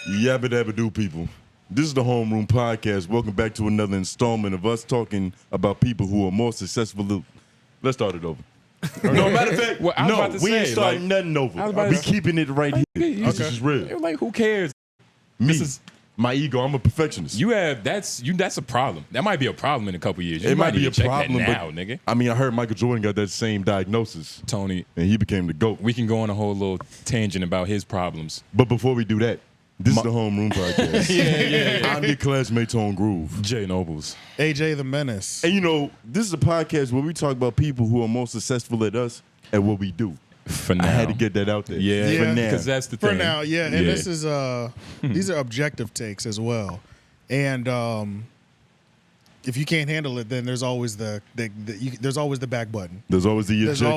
Yabba dabba do, people. This is the Homeroom podcast. Welcome back to another installment of us talking about people who are more successful. Let's start it over. No, matter of fact, Well, I was about to we say, ain't starting nothing over. I was about We to say- keeping it right here. This is real. Like, who cares? Me, This is my ego. I'm a perfectionist. That's a problem. That might be a problem in a couple years. You It might be need a to check problem, that now, but nigga. I mean, I heard Michael Jordan got that same diagnosis, Tony, and he became the GOAT. we can go on a whole little tangent about his problems. But before we do that, this is the Homeroom podcast. Yeah. I'm your classmates on Groove. Jay Noblez. AJ the Menace. And you know, this is a podcast where we talk about people who are more successful at us at what we do. For now. I had to get that out there. Yeah, Yeah. For now. because that's the thing. For now, yeah. And this is these are objective takes as well. And if you can't handle it, then there's always there's always the back button. There's always the There's eject.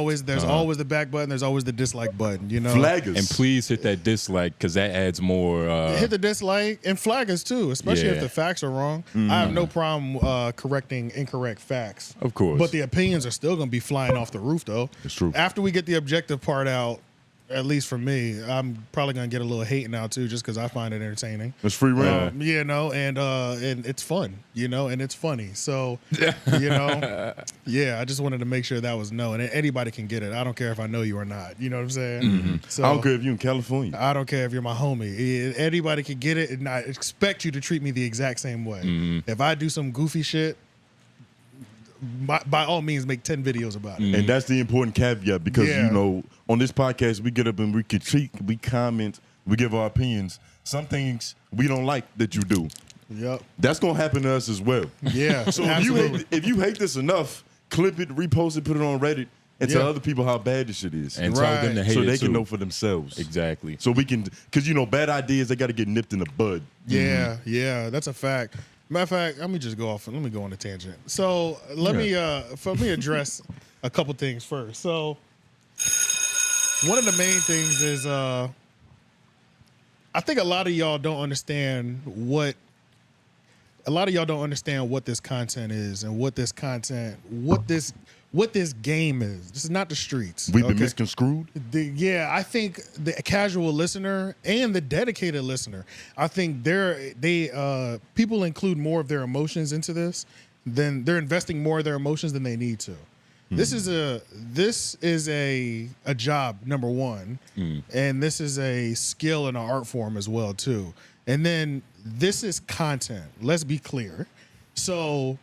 always the back button. There's always the dislike button. You know, Flaggers. And please hit that dislike because that adds more. hit the dislike and flag us too, especially if Yeah. the facts are wrong. I have no problem correcting incorrect facts. Of course. But the opinions are still going to be flying off the roof, though. It's true. After we get the objective part out, at least for me, I'm probably going to get a little hate now too, just because I find it entertaining. It's free reign. You know, and it's fun, you know, and it's funny. So, you know, yeah, I just wanted to make sure that was known. And anybody can get it. I don't care if I know you or not. You know what I'm saying? So, I don't care if you're in California. I don't care if you're my homie. Anybody can get it, and I expect you to treat me the exact same way. If I do some goofy shit, by all means, make 10 videos about it. And that's the important caveat because, Yeah. you know, on this podcast, we get up and we critique, we comment, we give our opinions. Some things we don't like that you do. Yep. That's going to happen to us as well. Yeah. So absolutely. if you hate this enough, clip it, repost it, put it on Reddit, and tell Yeah. other people how bad this shit is. and tell them to Right. hate So it they too. can know for themselves. Exactly. So we can, because, you know, bad ideas, they got to get nipped in the bud. Yeah, yeah, that's a fact. Matter of fact, let me just go off. Let me go on a tangent. So let me address a couple things first. So one of the main things is I think a lot of y'all don't understand what this content is and what this game is. This is not the streets. We've been okay? misconstrued. Yeah, I think the casual listener and the dedicated listener, I think people include more of their emotions into this than they're investing more of their emotions than they need to. This is a job, number one, and this is a skill and an art form as well too. And then this is content. Let's be clear. So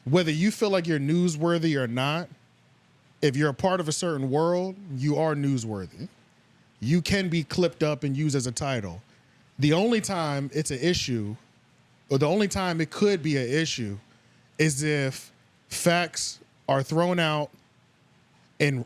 whether you feel like you're newsworthy or not, if you're a part of a certain world, you are newsworthy. You can be clipped up and used as a title. The only time it's an issue, or the only time it could be an issue, is if facts are thrown out in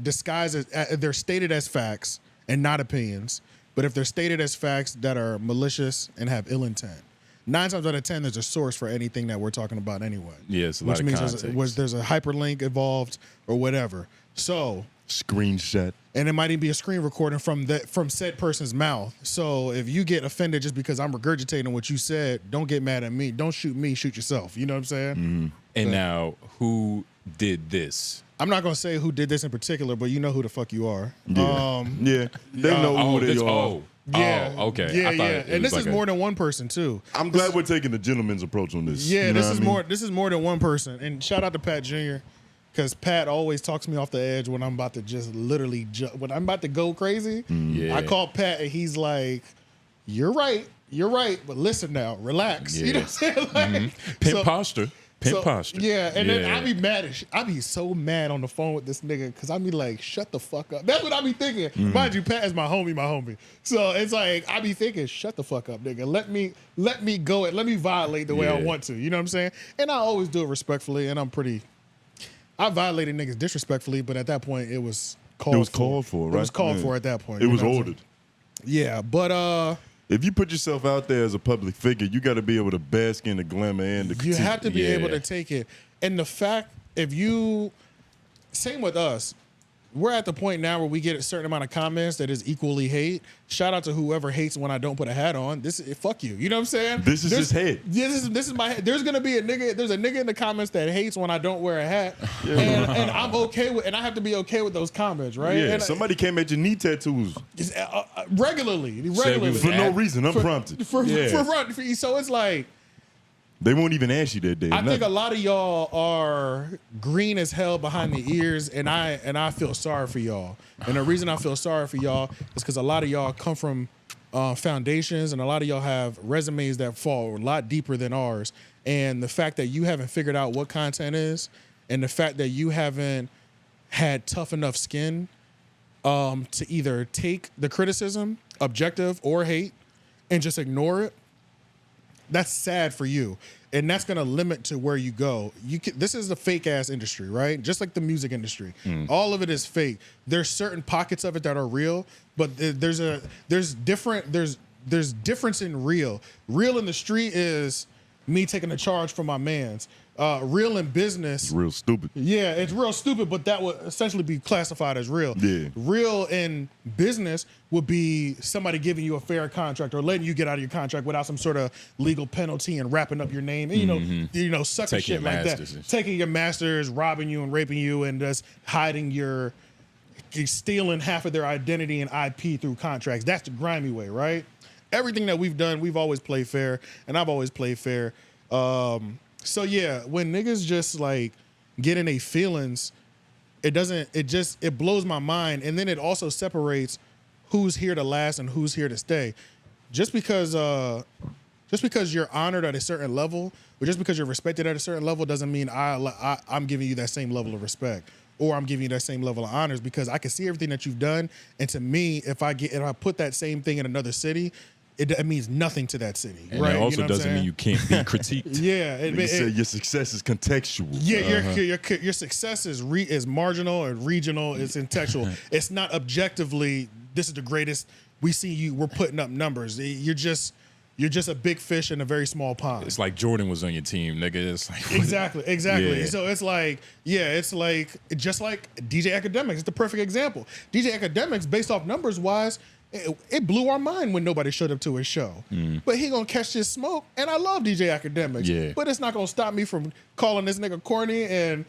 disguise as they're stated as facts and not opinions. But if they're stated as facts that are malicious and have ill intent, 9 times out of 10, there's a source for anything that we're talking about anyway. Yeah, it's a lot of context. There's a hyperlink involved or whatever. So, Screenshot. and it might even be a screen recording from said person's mouth. So if you get offended just because I'm regurgitating what you said, don't get mad at me. Don't shoot me, shoot yourself. You know what I'm saying? And now, who did this? I'm not gonna say who did this in particular, but you know who the fuck you are. Yeah. Yeah. They know who they are. Yeah. Oh, okay. Yeah, I thought yeah. it And was this is like more than one person too. I'm glad we're taking the gentleman's approach on this. Yeah, You know this what is I mean? more. This is more than one person. And shout out to Pat Jr. Because Pat always talks me off the edge when I'm about to just literally when I'm about to go crazy. Yeah. I call Pat and he's like, "You're right, but listen now, relax." You know what I'm saying? Like, Pimp posture. Pimp posture. Yeah, and then I be mad I be so mad on the phone with this nigga because I be like, shut the fuck up. That's what I be thinking. Mind you, Pat is my homie. So it's like I be thinking, shut the fuck up, nigga. Let me go and let me violate the way I want to. You know what I'm saying? And I always do it respectfully, and I violated niggas disrespectfully, but at that point it was called for. It was called for, right? It was called Yeah. for at that point. It you was know what I'm ordered. saying? Yeah, but If you put yourself out there as a public figure, you got to be able to bask in the glamour and the critique. you have to be Yeah. able to take it. And the fact, same with us, we're at the point now where we get a certain amount of comments that is equally hate. Shout out to whoever hates when I don't put a hat on. Fuck you. You know what I'm saying? This is just hate. Yeah, this is my head. There's gonna be a nigga. There's a nigga in the comments that hates when I don't wear a hat, and I'm okay with, and I have to be okay with those comments, right? Yeah, and somebody came at your knee tattoos regularly for no reason, unprompted. So it's like, they won't even ask you that day. I think a lot of y'all are green as hell behind the ears, and I feel sorry for y'all. And the reason I feel sorry for y'all is because a lot of y'all come from foundations, and a lot of y'all have resumes that fall a lot deeper than ours. And the fact that you haven't figured out what content is, and the fact that you haven't had tough enough skin to either take the criticism, objective or hate, and just ignore it, that's sad for you, and that's gonna limit to where you go. This is a fake ass industry, right? Just like the music industry, all of it is fake. There's certain pockets of it that are real, but there's difference in real. Real in the street is me taking a charge for my mans. Real in business, it's real stupid. Yeah, it's real stupid, but that would essentially be classified as real. Yeah. Real in business would be somebody giving you a fair contract or letting you get out of your contract without some sort of legal penalty and wrapping up your name. And, you know, sucking shit like that. Taking your masters, robbing you and raping you, and just hiding stealing half of their identity and IP through contracts. That's the grimy way, right? Everything that we've done, we've always played fair, and I've always played fair. So yeah, when niggas just like get in their feelings, it blows my mind. And then it also separates who's here to last and who's here to stay. Just because you're honored at a certain level, or just because you're respected at a certain level, doesn't mean I'm giving you that same level of respect, or I'm giving you that same level of honors, because I can see everything that you've done. And to me, if I put that same thing in another city, it means nothing to that city, and right? it also doesn't mean you can't be critiqued. Yeah, you say your success is contextual. Yeah, your success is marginal or regional. It's contextual. It's not objectively, this is the greatest. We see you. We're putting up numbers. You're just a big fish in a very small pond. It's like Jordan was on your team, nigga. It's like exactly. Yeah. So it's like, just like DJ Academics. It's the perfect example. DJ Academics, based off numbers wise, it blew our mind when nobody showed up to his show. But he gonna catch this smoke, and I love DJ Academics. Yeah. But it's not gonna stop me from calling this nigga corny and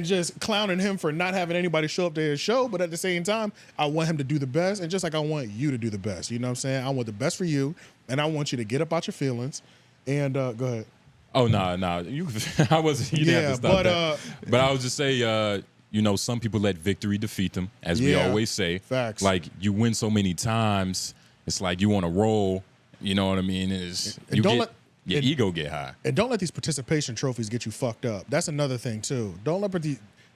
just clowning him for not having anybody show up to his show. But at the same time, I want him to do the best, and just like I want you to do the best. You know what I'm saying? I want the best for you, and I want you to get up out your feelings. And go ahead. Oh no. You I wasn't. You didn't have to stop that. But I was just say. You know, some people let victory defeat them, as we always say. Facts. Like, you win so many times, it's like you on a roll. You know what I mean? Your ego get high. And don't let these participation trophies get you fucked up. That's another thing too. Don't let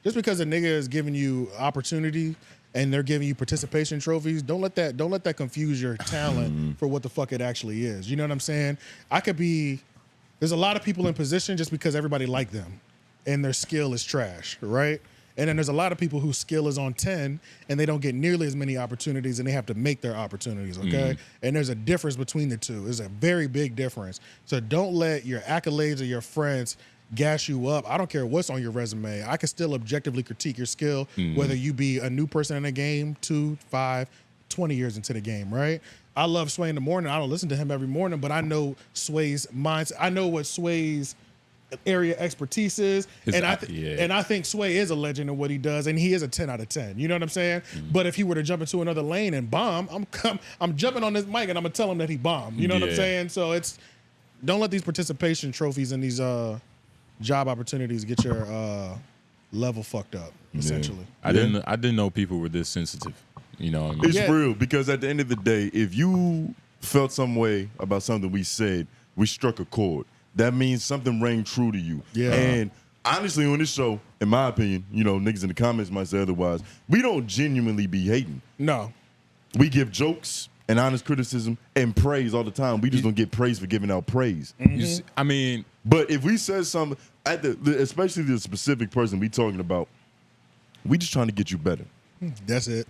just because a nigga is giving you opportunity and they're giving you participation trophies, don't let that confuse your talent for what the fuck it actually is. You know what I'm saying? There's a lot of people in position just because everybody like them and their skill is trash, right? And then there's a lot of people whose skill is on 10 and they don't get nearly as many opportunities and they have to make their opportunities, okay? And there's a difference between the two. There's a very big difference. So don't let your accolades or your friends gas you up. I don't care what's on your resume. I can still objectively critique your skill, whether you be a new person in the game, 2, 5, 20 years into the game, right? I love Sway in the morning. I don't listen to him every morning, but I know Sway's mindset. I know what Sway's area expertise is, and I think Sway is a legend in what he does, and he is a 10 out of 10. You know what I'm saying? But if he were to jump into another lane and bomb, I'm jumping on this mic and I'm gonna tell him that he bombed. You know what I'm saying? So don't let these participation trophies and these job opportunities get your level fucked up. Essentially, I didn't know people were this sensitive. You know what I mean? It's real, because at the end of the day, if you felt some way about something we said, we struck a chord. That means something rang true to you. Yeah. And honestly, on this show, in my opinion, you know, niggas in the comments might say otherwise, we don't genuinely be hating. No. We give jokes and honest criticism and praise all the time. We just don't get praise for giving out praise. I mean, but if we said something, especially the specific person we talking about, we just trying to get you better. That's it.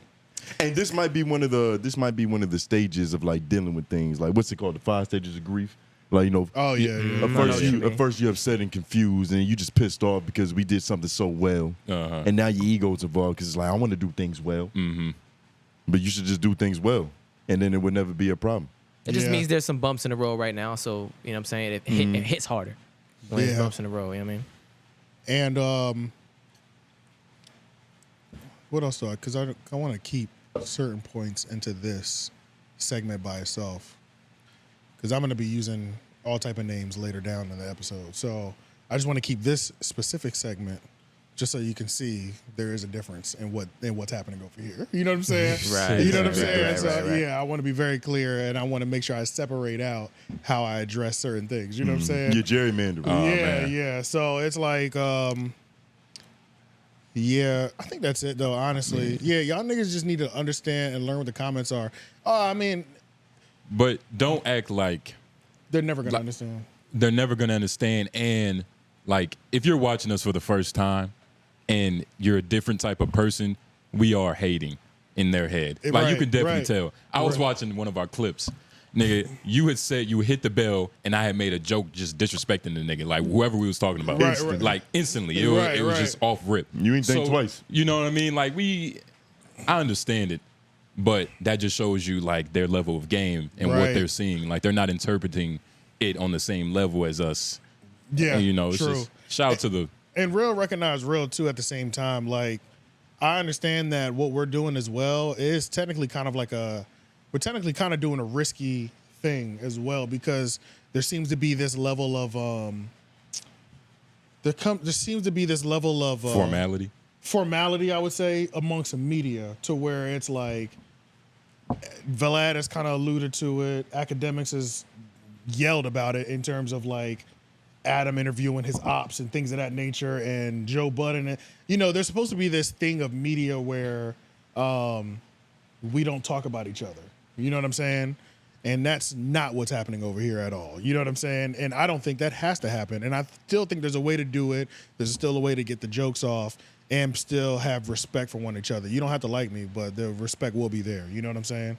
And this might be one of the stages of like dealing with things. Like, what's it called? The 5 stages of grief. Like, you know, Oh yeah, yeah. at first you're upset and confused, and you just pissed off because we did something so well, and now your ego's involved because it's like I want to do things well, but you should just do things well, and then it would never be a problem. It just means there's some bumps in the road right now, so you know what I'm saying it hits harder when there's bumps in the road. You know what I mean? And what else do I? Because I want to keep certain points into this segment by itself, because I'm going to be using all type of names later down in the episode. So I just want to keep this specific segment just so you can see there is a difference in what's happening over here. You know what I'm saying? Right. You know what I'm saying? Right, So right. yeah, I want to be very clear, and I want to make sure I separate out how I address certain things. You know what I'm saying? You're gerrymandering. Yeah. So it's like, yeah, I think that's it though, honestly. Yeah, y'all niggas just need to understand and learn what the comments are. I mean, But don't act like they're never gonna understand. they're never going to understand. And like, if you're watching us for the first time and you're a different type of person, we are hating in their head. Like, you can definitely tell. I was watching one of our clips. Nigga, you had said you hit the bell, and I had made a joke just disrespecting the nigga, like whoever we was talking about. Right. Like, instantly. It was just off rip. You ain't think twice. You know what I mean? Like, I understand it, but that just shows you, like, their level of game and what they're seeing. Like, they're not interpreting it on the same level as us. Yeah, and, you know, it's true. just shout out to the... And real recognize real, too, at the same time. Like, I understand that what we're doing as well is technically kind of like we're technically kind of doing a risky thing as well, because there seems to be this level of there seems to be this level of formality, I would say, amongst the media, to where it's like Vlad has kind of alluded to it. Academics has yelled about it in terms of like Adam interviewing his ops and things of that nature, and Joe Budden. You know, there's supposed to be this thing of media where we don't talk about each other. You know what I'm saying? And that's not what's happening over here at all. You know what I'm saying? And I don't think that has to happen. And I still think there's a way to do it. There's still a way to get the jokes off and still have respect for one each other. You don't have to like me, but the respect will be there. You know what I'm saying?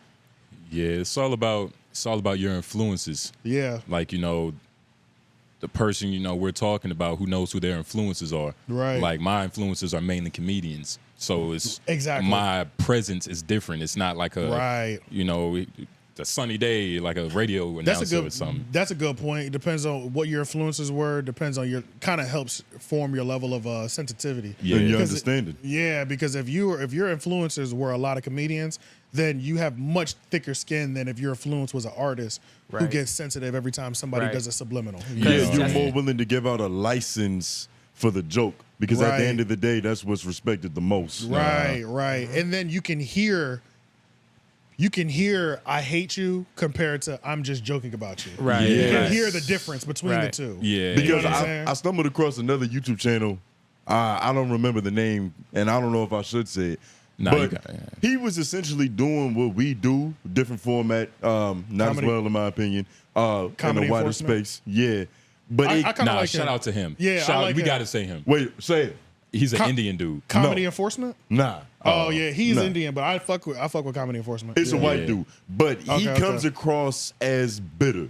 Yeah, it's all about your influences. Yeah. Like, you know, the person, you know, we're talking about, who knows who their influences are. Right. Like, my influences are mainly comedians. So it's exactly, my presence is different. It's not like a you know, a sunny day like a radio announcer or something. That's a good point. It depends on what your influences were. Depends on kind of helps form your level of sensitivity. Yeah, and your understanding. Yeah, because if your influencers were a lot of comedians, then you have much thicker skin than if your influence was an artist who gets sensitive every time somebody does a subliminal. Yeah, you're more willing to give out a license for the joke, because at the end of the day, that's what's respected the most. Right. And then you can hear I hate you compared to I'm just joking about you. Right. You can hear the difference between the two. Yeah. Because I stumbled across another YouTube channel. I don't remember the name, and I don't know if I should say it. But he was essentially doing what we do, different format, not comedy, as well in my opinion, in a wider space. Yeah. But shout out to him. Yeah, we got to say him. Wait, say it. He's an Indian dude. Comedy enforcement? Nah. Oh yeah, he's Indian, but I fuck with comedy enforcement. It's a white dude, but he comes across as bitter,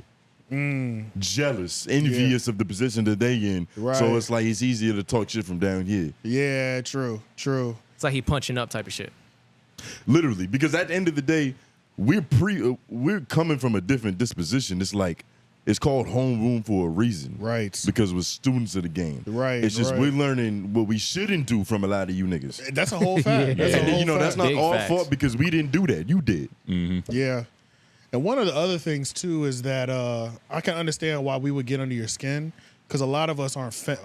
jealous, envious of the position that they in. Right. So it's like it's easier to talk shit from down here. Yeah, true. It's like he punching up type of shit. Literally, because at the end of the day, we're coming from a different disposition. It's like, it's called Homeroom for a reason. Right. Because we're students of the game. Right. It's just we're learning what we shouldn't do from a lot of you niggas. That's a whole fact. That's a whole fact. That's not our fault because we didn't do that. You did. Mm-hmm. Yeah. And one of the other things too is that I can understand why we would get under your skin, because a lot of us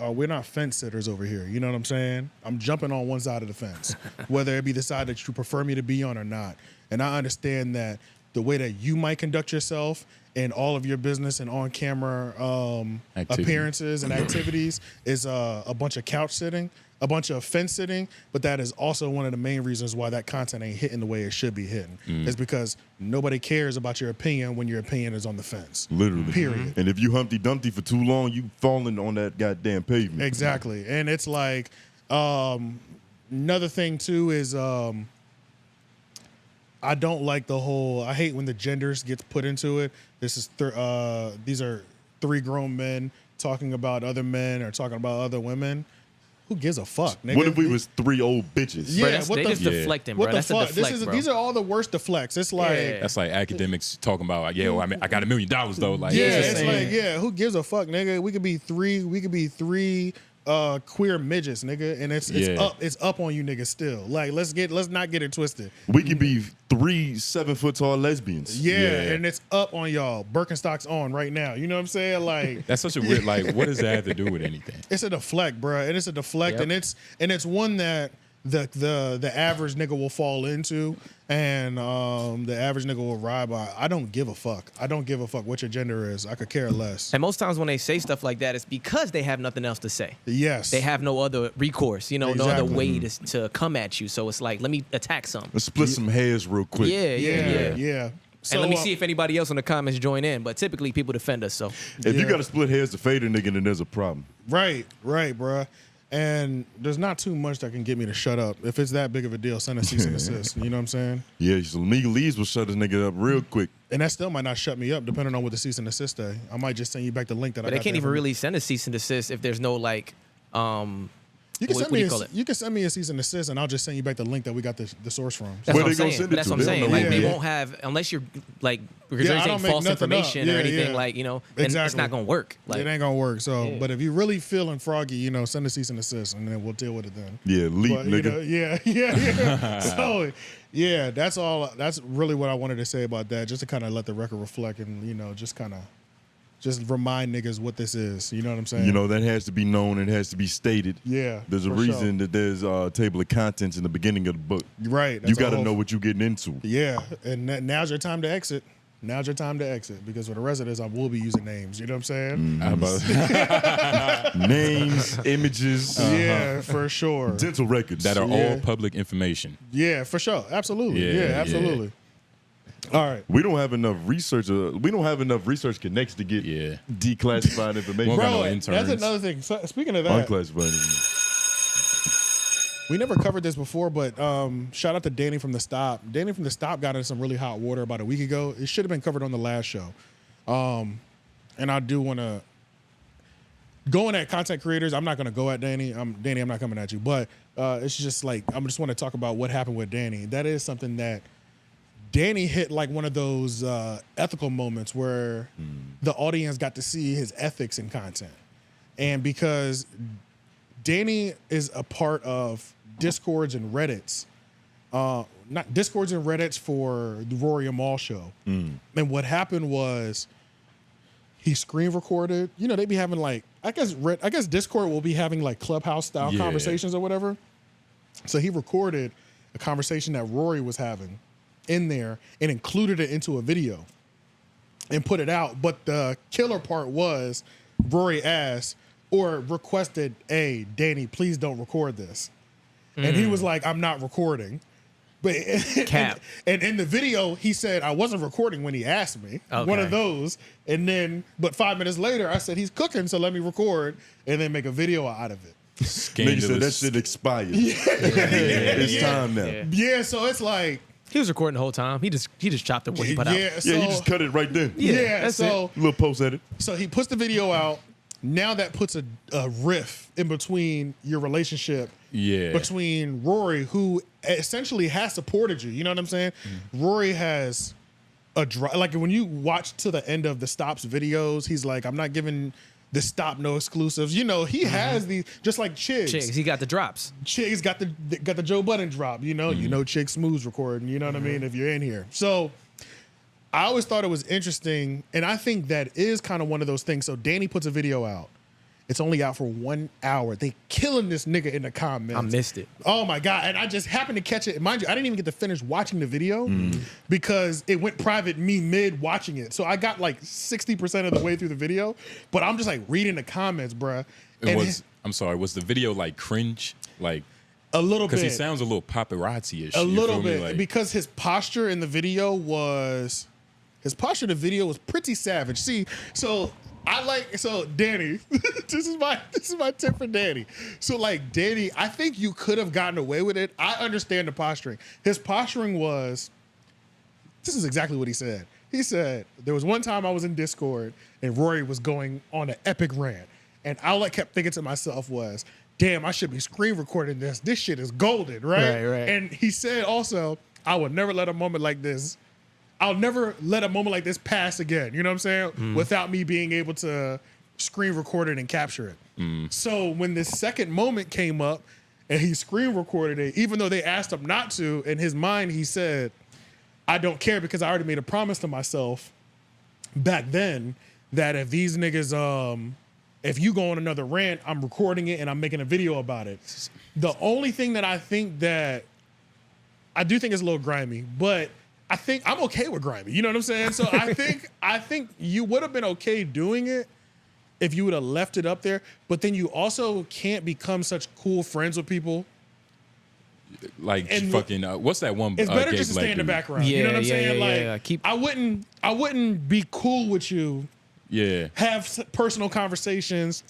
we're not fence sitters over here. You know what I'm saying? I'm jumping on one side of the fence, whether it be the side that you prefer me to be on or not. And I understand that the way that you might conduct yourself in all of your business and on-camera appearances and activities is a bunch of couch sitting, a bunch of fence sitting, but that is also one of the main reasons why that content ain't hitting the way it should be hitting. It's because nobody cares about your opinion when your opinion is on the fence. Literally. Period. And if you Humpty Dumpty for too long, you falling on that goddamn pavement. Exactly. And it's like, another thing too is I don't like I hate when the genders gets put into it. These are 3 grown men talking about other men or talking about other women. Who gives a fuck, nigga? What if we was 3 old bitches? Yeah, bro, they just deflecting, bro. That's a deflect, bro. These are all the worst deflects. It's like that's like academics talking about, yeah, well, I mean, I got $1 million though. Like, it's like, yeah, who gives a fuck, nigga? We could be three queer midgets, nigga, and it's up on you niggas still. Like, let's not get it twisted. We could be 3 7-foot tall lesbians. Yeah, and it's up on y'all. Birkenstock's on right now. You know what I'm saying? Like, that's such a weird. Like, what does that have to do with anything? It's a deflect, bro, and it's a deflect, and it's one that the average nigga will fall into, and the average nigga will ride by. I don't give a fuck. I don't give a fuck what your gender is. I could care less. And most times when they say stuff like that, it's because they have nothing else to say. Yes. They have no other recourse, you know, no other way to come at you. So it's like, let me attack some. Let's split some hairs real quick. Yeah. So, and let me see if anybody else in the comments join in. But typically people defend us. So if you got to split hairs to fade a nigga, then there's a problem. Right, bro. And there's not too much that can get me to shut up. If it's that big of a deal, send a cease and desist. You know what I'm saying? Yeah, so legalese will shut this nigga up real quick. And that still might not shut me up, depending on what the cease and desist say. I might just send you back the link that I got. But they can't even really send a cease and desist if there's no like you can send me a cease and desist, and I'll just send you back the link that we got the source from. That's what I'm saying. That's what I'm saying. Like, they won't have, unless you're like regurgitating false information or anything, like, you know, then it's not gonna work. Like, it ain't gonna work. So, but if you're really feeling froggy, you know, send a cease and desist, and then we'll deal with it then. Yeah, nigga. You know, yeah. So, yeah, that's all. That's really what I wanted to say about that, just to kind of let the record reflect, and you know, just remind niggas what this is. You know what I'm saying? You know, that has to be known. It has to be stated. Yeah. There's a reason that there's a table of contents in the beginning of the book. Right. You got to know what you're getting into. Yeah. And now's your time to exit. Now's your time to exit, because for the rest of this, I will be using names. You know what I'm saying? Names, images. Yeah, for sure. Dental records. That are all public information. Yeah, for sure. Absolutely. Yeah, absolutely. Yeah. All right. We don't have enough research. We don't have enough research connects to get declassified information. Bro, that's another thing. So, speaking of that, unclassified information. We never covered this before, but shout out to Danny from The Stop. Danny from The Stop got in some really hot water about a week ago. It should have been covered on the last show. And I do want to, going at content creators, I'm not going to go at Danny. Danny, I'm not coming at you. But it's just like, I just want to talk about what happened with Danny. That is something that Danny hit like one of those ethical moments where the audience got to see his ethics in content. And because Danny is a part of Discords and Reddits, not Discords and Reddits for the Rory and Mal show. And what happened was he screen recorded. You know, they be having like, I guess Discord will be having like Clubhouse style conversations or whatever. So he recorded a conversation that Rory was having in there and included it into a video and put it out. But the killer part was Rory asked or requested, "Hey, Danny, please don't record this." And he was like, "I'm not recording." But Cap. And in the video, he said, "I wasn't recording when he asked me." Okay. One of those. And then, but 5 minutes later, I said, "He's cooking, so let me record," and then make a video out of it. Nigga said that shit expired. It's time now. Yeah, so it's like, he was recording the whole time. He just chopped up what he put out. He just cut it right then. So little post edit. So he puts the video out. Now that puts a rift in between your relationship. Between Rory, who essentially has supported you. You know what I'm saying? Rory has like when you watch to the end of the Stop's videos, he's like, "I'm not giving the Stop no exclusives." You know, he has these, just like Chiggs. He got the drops. Chiggs got the Joe Budden drop. You know, Chiggs Smooth's recording. You know what I mean? If you're in here, so I always thought it was interesting, and I think that is kind of one of those things. So Danny puts a video out. It's only out for 1 hour. They killing this nigga in the comments. I missed it. Oh my God. And I just happened to catch it. Mind you, I didn't even get to finish watching the video because it went private me mid watching it. So I got like 60% of the way through the video, but I'm just like reading the comments, bruh. I'm sorry, was the video like cringe? Like a little bit. Because he sounds a little paparazzi-ish. A little bit. Like, because his posture in the video was pretty savage. See, so Danny, this is my tip for Danny. So like Danny, I think you could have gotten away with it. I understand the posturing. His posturing was, this is exactly what he said. He said, there was one time I was in Discord and Rory was going on an epic rant. And all I kept thinking to myself was, damn, I should be screen recording this. This shit is golden, right? Right. And he said also, I would never let a moment like this. I'll never let a moment like this pass again. You know what I'm saying? Without me being able to screen record it and capture it. So when this second moment came up and he screen recorded it, even though they asked him not to, in his mind, he said, I don't care because I already made a promise to myself back then that if these niggas, if you go on another rant, I'm recording it and I'm making a video about it. The only thing that I think that I do think is a little grimy, but I think I'm okay with grimy. You know what I'm saying? So I think you would have been okay doing it if you would have left it up there. But then you also can't become such cool friends with people. Like and fucking, what's that one? It's better just to stay in the background. You know what I'm saying? I wouldn't be cool with you. Yeah. Have personal conversations.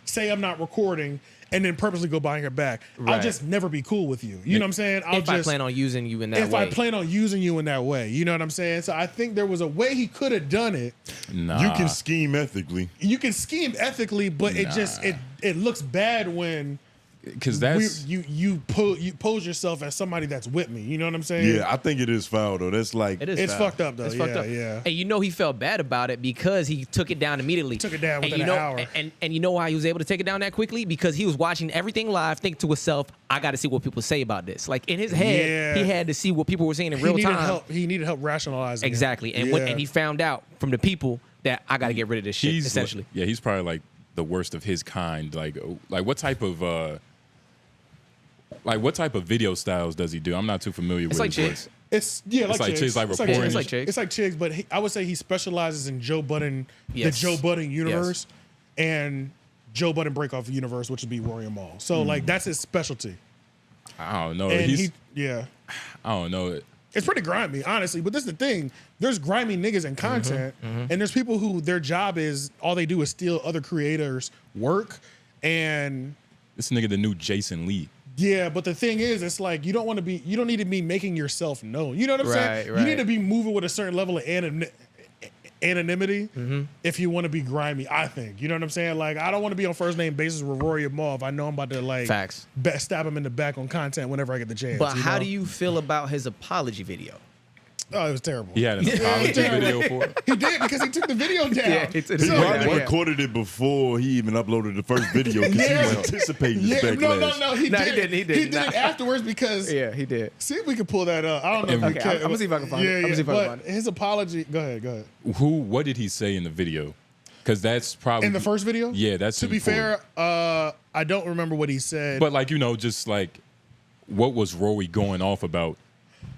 Say I'm not recording, and then purposely go behind your back. Right. I'll just never be cool with you. You know what I'm saying? I plan on using you in that way. If I plan on using you in that way. You know what I'm saying? So I think there was a way he could have done it. Nah. You can scheme ethically. You can scheme ethically, but it looks bad when because that's you pose yourself as somebody that's with me. You know what I'm saying? Yeah, I think it is foul though. That's like it's fucked up though. It's fucked up. Yeah. And you know he felt bad about it because he took it down immediately. Took it down within an hour. And you know why he was able to take it down that quickly? Because he was watching everything live, thinking to himself, I got to see what people say about this. Like in his head, he had to see what people were saying in real time. He needed help rationalizing. Exactly. And and he found out from the people that I got to get rid of this shit. Essentially. He's probably like the worst of his kind. Like what type of what type of video styles does he do? I'm not too familiar with his work. It's like Chigs. Like reporting. It's like Chigs, but I would say he specializes in Joe Budden, the Joe Budden universe, and Joe Budden breakoff universe, which would be Rory and Mal. So like that's his specialty. I don't know. And I don't know. It's pretty grimy, honestly. But this is the thing: there's grimy niggas in content, and there's people who their job is all they do is steal other creators' work. And this nigga, the new Jason Lee. Yeah, but the thing is, it's like you don't need to be making yourself known. You know what I'm saying? Right. You need to be moving with a certain level of anonymity if you want to be grimy, I think. You know what I'm saying? Like, I don't want to be on first name basis with Rory and Mal if I know I'm about to like stab him in the back on content whenever I get the chance. But how do you feel about his apology video? Oh, it was terrible. He had an apology video for it. He did because he took the video down. He probably recorded it before he even uploaded the first video because he was anticipating the backlash. No, he did. He did it afterwards because he did. See if we can pull that up. I don't know. Okay, I'm gonna see if I can find it. But his apology. Go ahead. What did he say in the video? Because that's probably in the first video. Yeah, that's to important. be fair. I don't remember what he said. But like just like what was Rory going off about?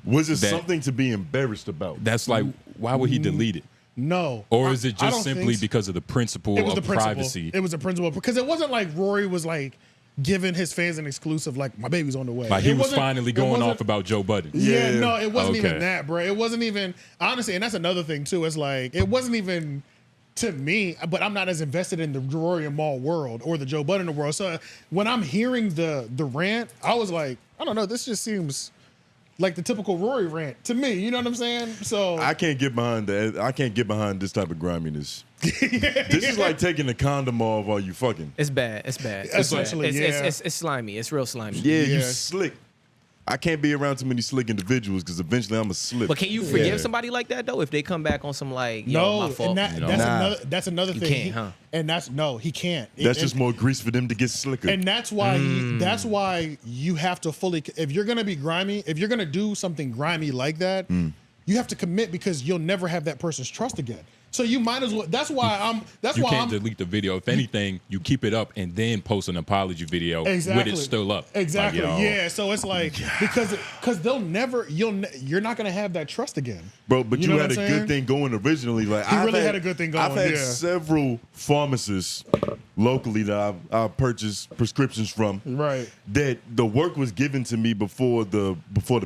Was it something to be embarrassed about? That's like, why would he delete it? No. Or is it just simply because of the principle of privacy? It was a principle because it wasn't like Rory was like giving his fans an exclusive, like my baby's on the way. Like he was finally going off about Joe Budden. Yeah, no, it wasn't even that, bro. It wasn't even, honestly, and that's another thing too. It's like, it wasn't even to me, but I'm not as invested in the Rory and Mal world or the Joe Budden world. So when I'm hearing the rant, I was like, I don't know, this just seems like the typical Rory rant to me. You know what I'm saying? So I can't get behind that. I can't get behind this type of griminess. This is like taking the condom off while you fucking. It's bad. Essentially, it's slimy. It's real slimy. Yeah, you slick. I can't be around too many slick individuals because eventually I'm a slip. But can you forgive somebody like that though if they come back on some like my fault? And that's another thing. You can't, huh? And he can't. That's just more grease for them to get slicker. And that's why you have to fully, if you're gonna be grimy, if you're gonna do something grimy like that, you have to commit because you'll never have that person's trust again. So you might as well. That's why I'm. You can't delete the video. If anything, you keep it up and then post an apology video with it still up. Exactly. Like, yeah. So it's like because they'll never. You're not gonna have that trust again, bro. But you had a good thing going originally. Like he really had a good thing going. I've had several pharmacists locally that I've purchased prescriptions from. Right. That the work was given to me before the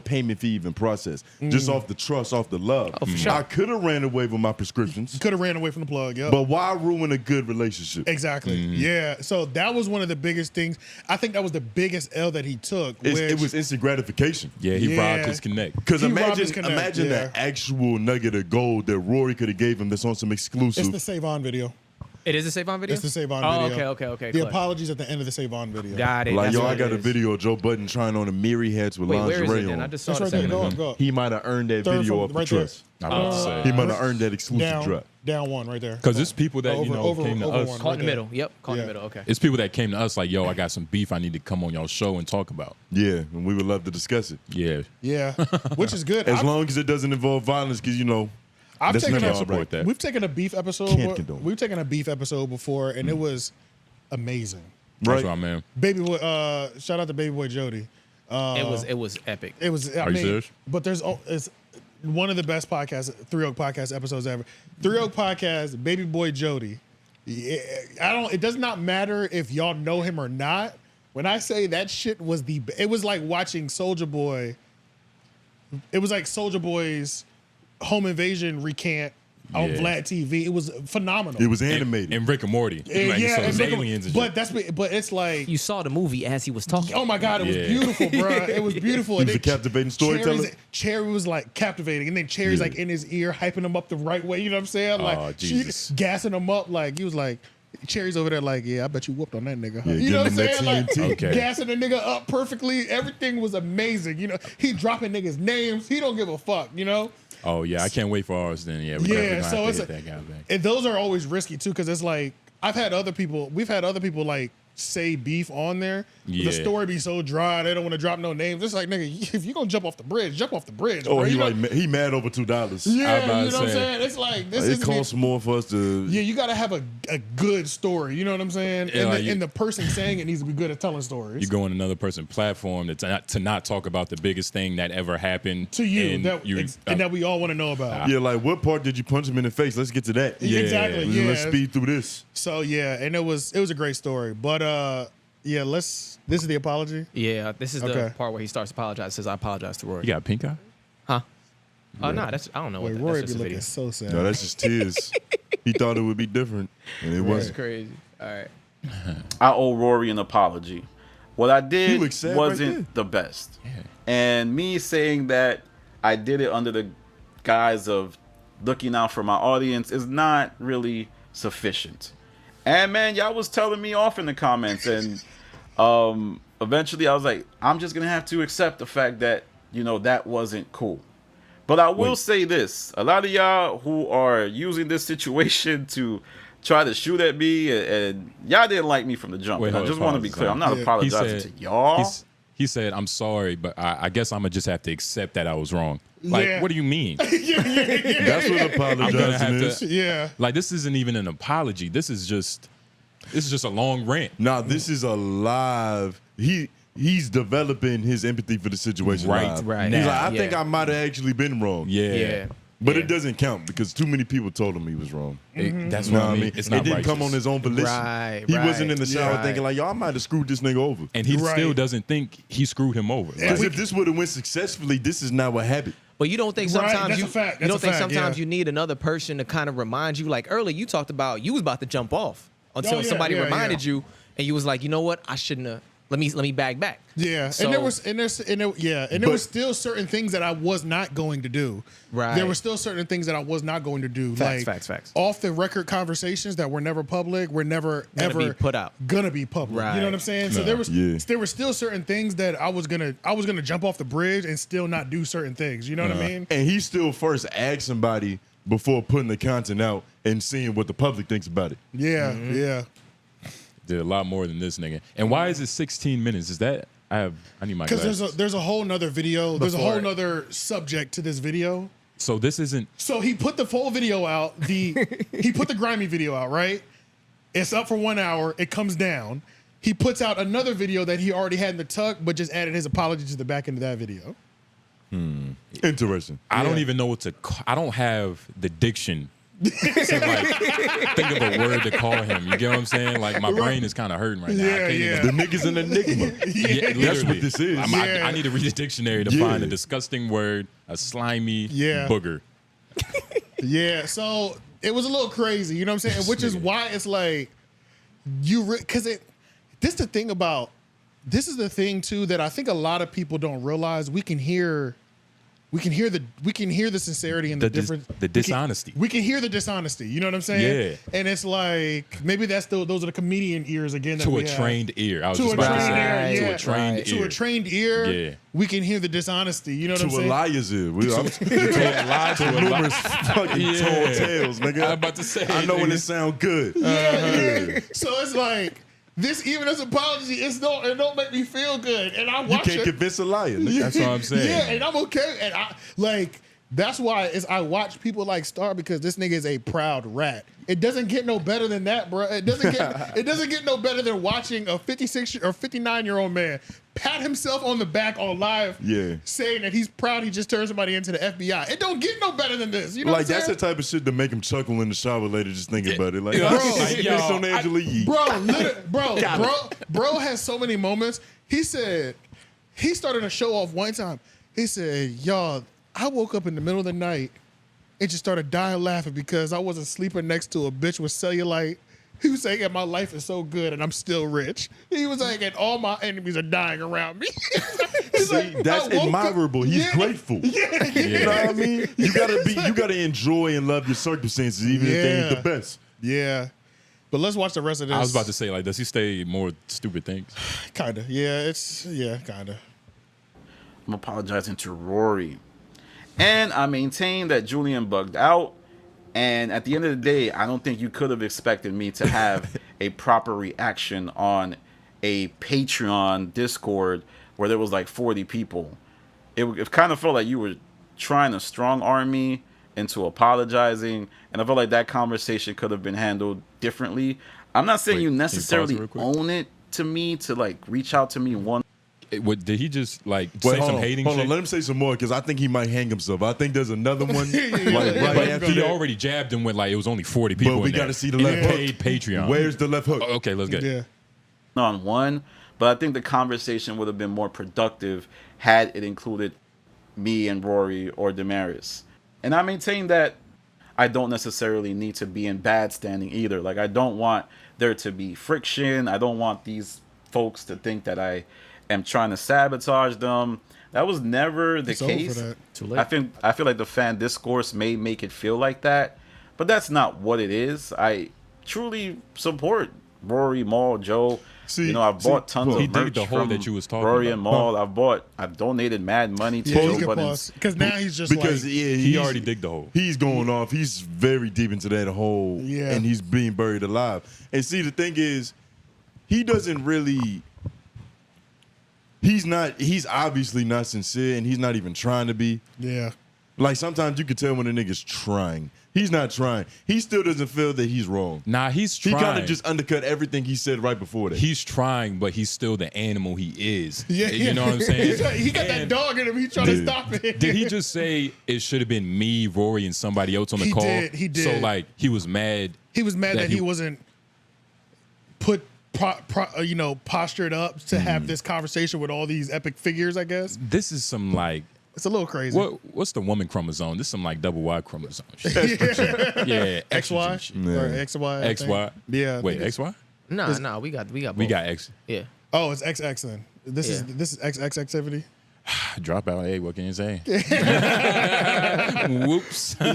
payment fee even processed. Just off the trust, off the love. Oh, for sure. I could have ran away with my prescriptions. Could have ran away from the plug. Yep. But why ruin a good relationship? Exactly. Yeah. So that was one of the biggest things. I think that was the biggest L that he took. It was instant gratification. Yeah, he robbed his connect. Because He robbed his connect, imagine that actual nugget of gold that Rory could have gave him that's on some exclusive. It's the 𝔓𝔦𝔐𝔬 video. It is a 𝔓𝔦𝔐𝔬 video? It's the 𝔓𝔬𝔐𝔬 video. Okay. The apologies at the end of the 𝔓𝔬𝔐𝔬 video. Got it. Like, That's yo, what I got it a is. video of Joe Budden trying on a myriad hats with Wait, where is it lingerie then? on. I just saw It's the right there. 𝔓𝔬𝔐𝔬 Go up. He might have earned that Third video from off the right there. trust. I'm about to say. He might have earned that exclusive drop. Down one right there. Because it's people that, came to us. one. Caught in the there. middle. Yep, caught in Yeah. the middle. Okay. It's people that came to us like, yo, I got some beef I need to come on y'all show and talk about. Yeah, and we would love to discuss it. Yeah. Yeah, which is good. As long as it doesn't involve violence, because, I've that's taken never a, all right. that. We've taken a beef episode. Can't condone. We've taken a beef episode before, and it was amazing. Right. That's right, man. Baby boy, shout out to Baby Boy Jody. It was epic. It was. I Are you mean, serious? but it's one of the best podcasts, 3 Oak podcast episodes ever. 3 Oak podcast, Baby Boy Jody. Yeah, It does not matter if y'all know him or not. When I say that shit was it was like watching Soulja Boy. It was like Soulja Boy's home invasion recant on Yeah. Vlad TV. It was phenomenal. It was animated. And Rick and Morty. And Like, yeah, so it's it's like- aliens and but shit. but it's like, You saw the movie as he was talking. oh my God, it was Yeah. beautiful, bro. It was beautiful. He And was a then captivating storyteller. Cherry was like captivating, and then Cherry's Yeah. like in his ear, hyping him up the right way. You know what I'm saying? Like Oh, she Jesus. gassing him up. Like he was like, Cherry's over there, like, yeah, I bet you whooped on that nigga. Huh? Yeah, You know what I'm giving him saying? that Like TNT. Okay. gassing the nigga up perfectly. Everything was amazing. You know, he dropping niggas' names. He don't give a fuck. You know. Oh, yeah. I can't wait for ours then. Yeah, we're Yeah, definitely so gonna have it's to hit that guy back. And those are always risky too, because it's like we've had other people like say beef on there. But Yeah. the story be so dry, they don't want to drop no names. It's like, nigga, if you're gonna jump off the bridge, jump off the bridge. Oh, bro. he You know- he mad over $2. yeah, I was about you know to what I'm say. saying? It's like this It is costs more for us to. yeah, you gotta have a good story. You know what I'm saying? Yeah, and, like and the person saying it needs to be good at telling stories. You go on another person's platform to not talk about the biggest thing that ever happened to you, and and that we all want to know about. Yeah, like what part did you punch him in the face? Let's get to that. Yeah. Exactly. Let's Yeah. speed through this. So yeah, and it was a great story. But yeah, this is the apology. Yeah, this is the Okay. part where he starts apologizing. Says, "I apologize to Rory." You got pink eye? Huh? Oh no, that's I don't know. Wait, What Rory that's be just a looking video. so sad. No, that's just tears. He thought it would be different, and it That's wasn't. crazy. All right. I owe Rory an apology. What I He did looked sad right wasn't there. the best. And me saying that I did it under the guise of looking out for my audience is not really sufficient. And man, y'all was telling me off in the comments, and eventually I was like, I'm just gonna have to accept the fact that, you know, that wasn't cool. But I will say this: a lot of y'all who are using this situation to try to shoot at me, and y'all didn't like me from the jump. Wait, And I hold just on, want to be pause. clear. I'm not Yeah. apologizing to y'all. He said, I'm sorry, but I guess I'm going to just have to accept that I was wrong. Like, Yeah. what do you mean? That's what I'm gonna apologizing have is. to. Yeah. Like, this isn't even an apology. This is just a long rant. Nah, this is a live. He's developing his empathy for the situation. Right, live. right. He's Now, like, I think yeah. I might have actually been wrong. Yeah. Yeah. But Yeah. it doesn't count because too many people told him he was wrong. That's You know what what I mean. It's It not didn't come righteous. on his own volition. Right, He right. wasn't in the shower Yeah. thinking like, yo, I might have screwed this nigga over. And he Right. still doesn't think he screwed him over. Because Like, if this would have went successfully, this is not what happened. But you don't think Right, sometimes that's you a fact. you That's don't a think fact, sometimes yeah. you need another person to kind of remind you. Like earlier, you talked about you was about to jump off until Oh, yeah, somebody yeah, reminded yeah. you, and you was like, you know what, I shouldn't have. Let me back back. Yeah, So- and there was still certain things that I was not going to do. Right. There were still certain things that I was not going to do. Facts, like facts. Off the record conversations that were never public, were never Gonna ever be put out. Gonna be public. You know Right. what I'm saying? So Nah, there were still certain things that I was gonna jump off the bridge and still not do certain things. You know what I mean? And he still first asked somebody before putting the content out and seeing what the public thinks about it. Yeah, Mm-hmm. yeah. did a lot more than this nigga. And why is it 16 minutes? Is that I need my Because glasses. there's a whole nother video. There's a Before whole it. nother subject to this video. So this isn't. So he put the full video out. He put the grimy video out, right? It's up for 1 hour. It comes down. He puts out another video that he already had in the tuck, but just added his apology to the back end of that video. Interesting. I don't Yeah. even know what to. I don't have the diction to like think of a word to call him. You get what I'm saying? Like my brain is kind of hurting right now. I Yeah, can't yeah. even. The nigga's an enigma. Yeah, That's literally. what this is. Yeah. I need to read a dictionary to Yeah. find a disgusting word, a slimy Yeah. booger. Yeah, so it was a little crazy, you know what I'm saying? Which is why it's like because this is the thing too that I think a lot of people don't realize. We can hear the sincerity and the difference. The dishonesty. We can hear the dishonesty. You know what I'm saying? Yeah. And it's like maybe those are the comedian ears again. That To we a have. trained ear. I was To just a about to trained say. ear, To yeah. a trained ear. To a trained ear, Yeah. we can hear the dishonesty. You know what To I'm a saying? liar's ear. To numerous fucking tall tales, nigga. I'm about to say. I know when it sound good. Yeah. So it's like this, even as apology, it don't make me feel good, and I You watch can't it. convince a liar, nigga. That's what I'm saying. Yeah, and I'm okay, and I like. That's why I watch people like Star because this nigga is a proud rat. It doesn't get no better than that, bro. It doesn't get no better than watching a 56 or 59-year-old man pat himself on the back on live, saying that he's proud he just turned somebody into the FBI. It don't get no better than this. You know, like that's the type of shit to make him chuckle in the shower later, just thinking about it. Like, bro, on Angela Yee. Bro has so many moments. He said he started a show off one time. He said, "Y'all, I woke up in the middle of the night and just started dying laughing because I wasn't sleeping next to a bitch with cellulite." He was saying, "And my life is so good and I'm still rich." He was like, "And all my enemies are dying around me." See, like, that's admirable. He's grateful. Yeah. You know what I mean? You gotta enjoy and love your circumstances, even if they ain't the best. Yeah. But let's watch the rest of this. I was about to say, like, does he say more stupid things? Kinda. Yeah, kinda. I'm apologizing to Rory. And I maintain that Julian bugged out. And at the end of the day, I don't think you could have expected me to have a proper reaction on a Patreon Discord where there was like 40 people. It kind of felt like you were trying to strong arm me into apologizing. And I felt like that conversation could have been handled differently. I'm not saying you necessarily own it to me to like reach out to me one. Did he just like say some hating shit? Hold on, let him say some more because I think he might hang himself. I think there's another one. Right after he already jabbed him with like it was only 40 people. But we got to see the left hook. Paid Patreon. Where's the left hook? Okay, let's get it. On one, but I think the conversation would have been more productive had it included me and Rory or Damaris. And I maintain that I don't necessarily need to be in bad standing either. Like I don't want there to be friction. I don't want these folks to think that I am trying to sabotage them. That was never the case. Too late. I feel like the fan discourse may make it feel like that, but that's not what it is. I truly support Rory, Maul, Joe. I've bought tons of merch the hole that you was talking Rory about. and Maul. I've donated mad money to Joe Budden's. Because now he's just because like, he already digged the hole. He's going off. He's very deep into that hole, and he's being buried alive. And see, the thing is, he doesn't really. He's obviously not sincere, and he's not even trying to be. Yeah. Like sometimes you can tell when a nigga's trying. He's not trying. He still doesn't feel that he's wrong. Nah, he's trying. He kind of just undercut everything he said right before that. He's trying, but he's still the animal he is. Yeah, you know what I'm saying? He got that dog in him. He's trying to stop it. Did he just say it should have been me, Rory, and somebody else on the call? He did. So like he was mad. He was mad that he wasn't postured up to have this conversation with all these epic figures, I guess. This is some like. It's a little crazy. What's the woman chromosome? This is some like double Y chromosome shit. Yeah, XY shit. Or XY. XY. Yeah. Wait, XY? No, we got both. We got X. Yeah. Oh, it's XX then. This is XX activity. Drop out. Hey, what can you say? Whoops. You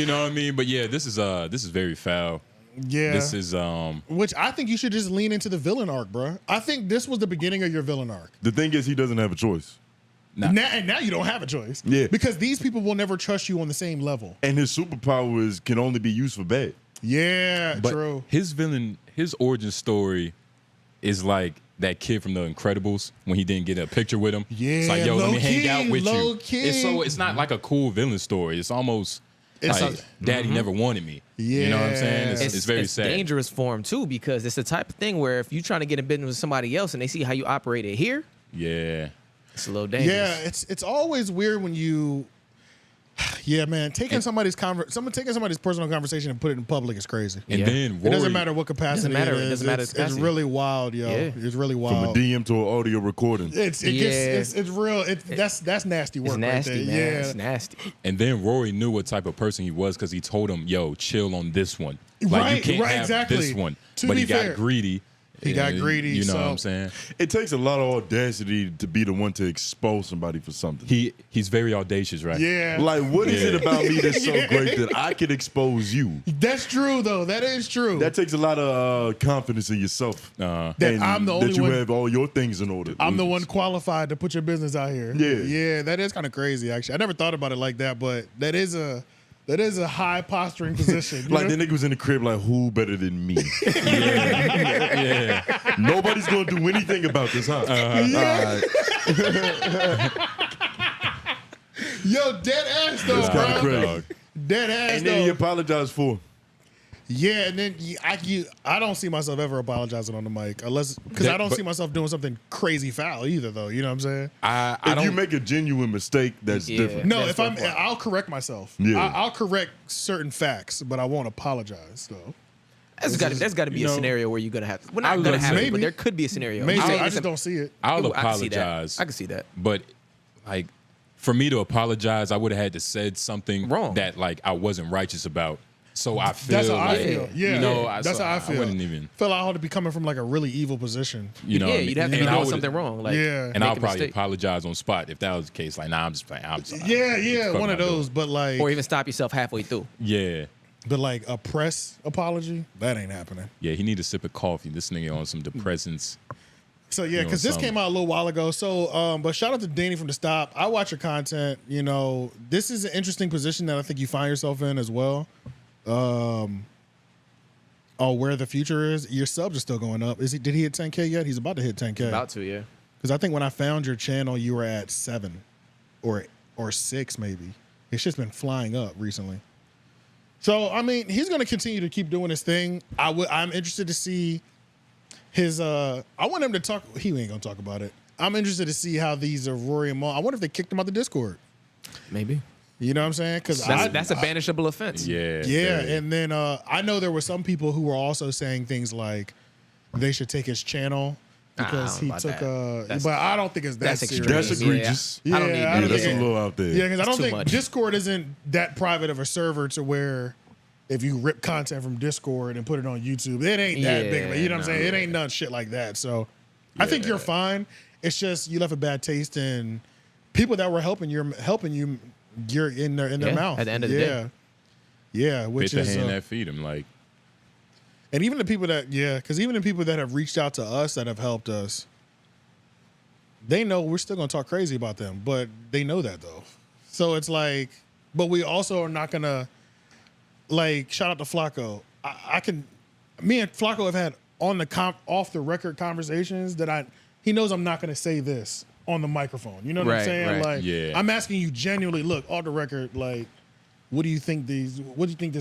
know what I mean? But yeah, this is very foul. Yeah. This is which I think you should just lean into the villain arc, bro. I think this was the beginning of your villain arc. The thing is, he doesn't have a choice. Nah. Now you don't have a choice. Yeah. Because these people will never trust you on the same level. And his superpowers can only be used for bad. Yeah, but true. His origin story is like that kid from The Incredibles when he didn't get a picture with him. Yeah, it's like, yo, let me hang out with you. Key. It's not like a cool villain story. It's almost like Daddy never wanted me. Yeah. You know what I'm saying? It's very sad. It's dangerous for him too, because it's the type of thing where if you're trying to get in business with somebody else and they see how you operate it here, yeah, it's a little dangerous. Yeah, it's always weird when you Yeah, man. Taking somebody's personal conversation and put it in public is crazy. And then Rory, it doesn't matter what capacity it is. It doesn't matter. It's really wild, yo. Yeah. It's really wild. From a DM to an audio recording. It's real. That's nasty work. It's nasty, right there. man. Yeah. It's nasty. And then Rory knew what type of person he was because he told him, "Yo, chill on this one. Like you can't have exactly. this one." To but be he fair, got greedy. He got greedy. You know so. what I'm saying? It takes a lot of audacity to be the one to expose somebody for something. He's very audacious, right? Yeah. Like, what is it about me that's so great that I can expose you? That's true, though. That is true. That takes a lot of confidence in yourself. That I'm the only that you one. have all your things in order. I'm the one qualified to put your business out here. Yeah. Yeah, that is kind of crazy, actually. I never thought about it like that, but that is a high posturing position. Like, the nigga was in the crib like, who better than me? Yeah. Nobody's going to do anything about this, huh? Yo, dead ass, though, That's kind of bro. crazy. Dead ass, And then he though. apologized for. Yeah, and then I don't see myself ever apologizing on the mic because I don't see myself doing something crazy foul either, though. You know what I'm saying? I If don't. you make a genuine mistake, that's different. No, That's I'll correct myself. Yeah. I'll correct certain facts, but I won't apologize, though. There's got to be a scenario where you're gonna have. Well, I not gonna listen, have it, maybe. but there could be a scenario. Maybe I'm saying I it's just don't see it. I'll I can see that. apologize. I can see that. But like, for me to apologize, I would have had to said something Wrong. that like I wasn't righteous about. So I feel That's how like, I feel. Yeah, you know, that's how I feel. I wouldn't even, Feel like I ought to be coming from like a really evil position. you know. Yeah, what I mean? you'd have to be And I doing would- something wrong. Like, Yeah. And I'll make a probably mistake. apologize on spot if that was the case. Like, nah, I'm just playing. I'm sorry. Yeah, Fuck one of am I those. But like, or even stop yourself halfway through. Yeah. but like a press apology, that ain't happening. Yeah, he need a sip of coffee. This nigga on some depressants. So yeah, You know, because this something. came out a little while ago. So, but shout out to Danny from the Stop. I watch your content. You know, this is an interesting position that I think you find yourself in as well. Where the future is. Your subs are still going up. Did he hit 10K yet? He's about to hit 10K. About to, yeah. Because I think when I found your channel, you were at 7 or 6 maybe. It's just been flying up recently. So I mean, he's going to continue to keep doing his thing. I'm interested to see his. I want him to talk. He ain't going to talk about it. I'm interested to see how these Rory and Maul. I wonder if they kicked him out the Discord. Maybe. You know what I'm saying? Because That's a banishable offense. Yeah. yeah, very. and then I know there were some people who were also saying things like they should take his channel because I don't he know took about that. but I don't think it's that That's serious. extreme. That's egregious. Yeah. I don't Yeah, need I Yeah, don't that's a think- little out there. Yeah, because I don't too think much. Discord isn't that private of a server to where if you rip content from Discord and put it on YouTube, it ain't that big of a, you know what I'm saying? It ain't none shit like that. So I think you're fine. It's just you left a bad taste and people that were helping you, you're in their mouth. At the end of the day. Yeah, which Bit the is hand that feed him. Like, and even the people that because even the people that have reached out to us that have helped us, they know we're still gonna talk crazy about them, but they know that though. So it's like, but we also are not gonna like shout out to Flacco. Me and Flacco have had off the record conversations that he knows I'm not gonna say this on the microphone. You know what I'm Right, saying? right. Like, Yeah. I'm asking you genuinely, look, off the record, like, what do you think is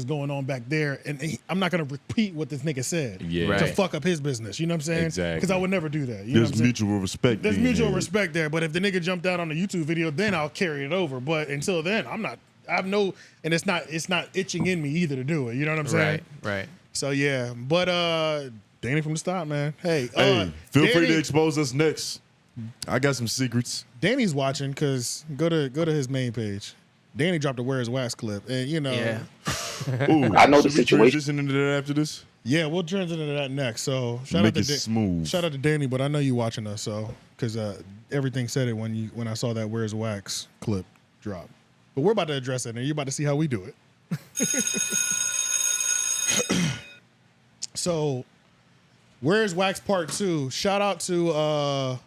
going on back there? And I'm not gonna repeat what this nigga said Yeah. to Right. fuck up his business. You know what I'm saying? Exactly. Because I would never do that. You know what There's I'm saying? mutual respect. There's being mutual had. respect there. But if the nigga jumped out on the YouTube video, then I'll carry it over. But until then, and it's not itching in me either to do it. You know what I'm saying? Right. So yeah. But Danny from the Stop, man. Hey, Hey, feel free Danny- to expose us next. I got some secrets. Danny's watching because go to his main page. Danny dropped a Where's Wax clip, and you know, Yeah. Ooh, I know the should we situation. transition into that after this? yeah, we'll transition into that next. So shout Make out to it smooth. Shout out to Danny, but I know you watching us, so because everything said it when I saw that Where's Wax clip drop. But we're about to address it, and you're about to see how we do it. So, Where's Wax Part 2? Shout out to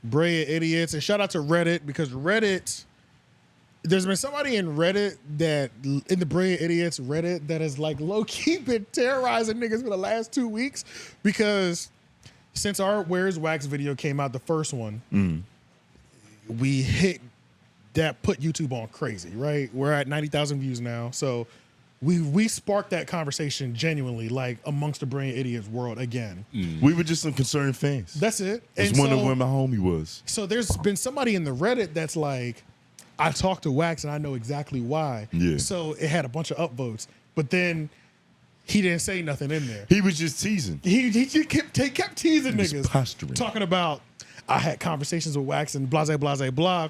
Brea Idiots, and shout out to Reddit, because Reddit, there's been somebody in Reddit in the Brea Idiots Reddit that has like low-key been terrorizing niggas for the last 2 weeks, because since our Where's Wax video came out, the first one, we hit that put YouTube on crazy, right? We're at 90,000 views now. So we sparked that conversation genuinely, like amongst the Brea Idiots world again. We were just some concerned fans. That's it. It's And one of so- where my homie was. So there's been somebody in the Reddit that's like, I talked to Wax and I know exactly why. Yeah. So it had a bunch of upvotes, but then he didn't say nothing in there. He was just teasing. He kept teasing was niggas, posturing. talking about I had conversations with Wax and blah, blah, blah, blah.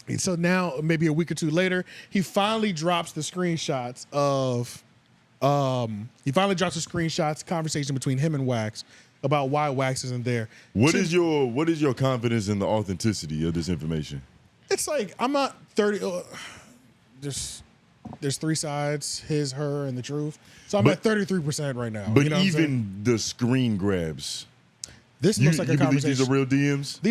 And so now, maybe a week or two later, he finally drops the screenshots of, conversation between him and Wax about why Wax isn't there. What is your confidence in the authenticity of this information? It's like, I'm not 30. There's three sides, his, her, and the truth. So I'm at 33% right now. But you know even the screen grabs. This looks like a conversation. These are real DMs?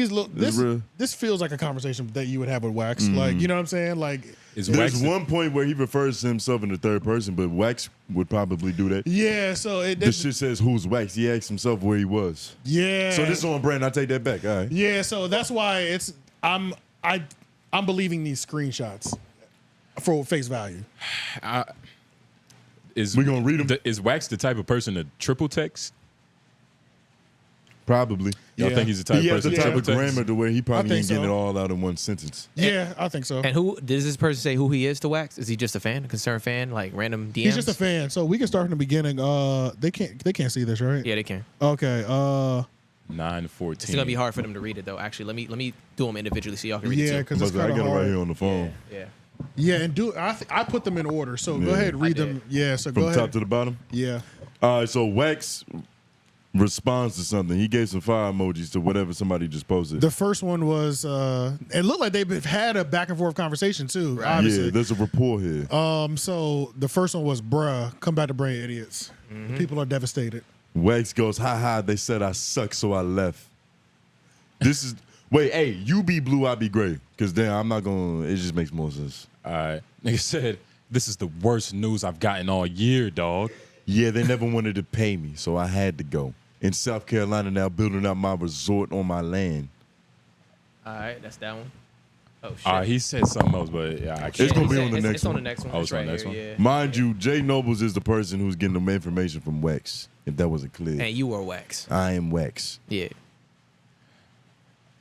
This feels like a conversation that you would have with Wax. Like, you know what I'm saying? Like, there's one point where he refers to himself in the third person, but Wax would probably do that. Yeah, so this shit says who's Wax. He asked himself where he was. Yeah. So this is on brand. I take that back. All right. Yeah, so that's why I'm believing these screenshots for face value. We gonna read them? Is Wax the type of person to triple text? Probably. Y'all think he's the type of person to to triple triple text? grammar to where he probably ain't getting so. it all out in one sentence. Yeah, I think so. And who does this person say who he is to Wax? Is he just a fan, a concerned fan, like random DMs? He's just a fan. So we can start from the beginning. They can't see this, right? Yeah, they can. Okay. 9:14. It's gonna be hard for them to read it though. Actually, let me do them individually so y'all can read Yeah, it too. because it's I kind got of it hard. right here on the phone. Yeah. Yeah, and I put them in order. So go ahead, read them. Yeah, so From go top ahead. to the bottom? Yeah. All right, so Wax responds to something. He gave some fire emojis to whatever somebody just posted. The first one was it looked like they've had a back and forth conversation too. Obviously. Yeah, there's a rapport here. So the first one was, bruh, come back to brain idiots. People are devastated. Wax goes, ha, they said I suck, so I left. This is, wait, hey, you be blue, I be gray. Because then I'm not going to, it just makes more sense. All right. Nigga said, this is the worst news I've gotten all year, dog. Yeah, they never wanted to pay me, so I had to go. In South Carolina now, building up my resort on my land. All right, that's that one. Oh shit. All right, he said something else, but yeah, I It's can't. gonna be on the next It's on the one. next one. Oh, it's on the right next here, one? yeah. Mind you, Jay Nobles is the person who's getting the information from Wax, if that wasn't clear. And you are Wax. I am Wax. Yeah.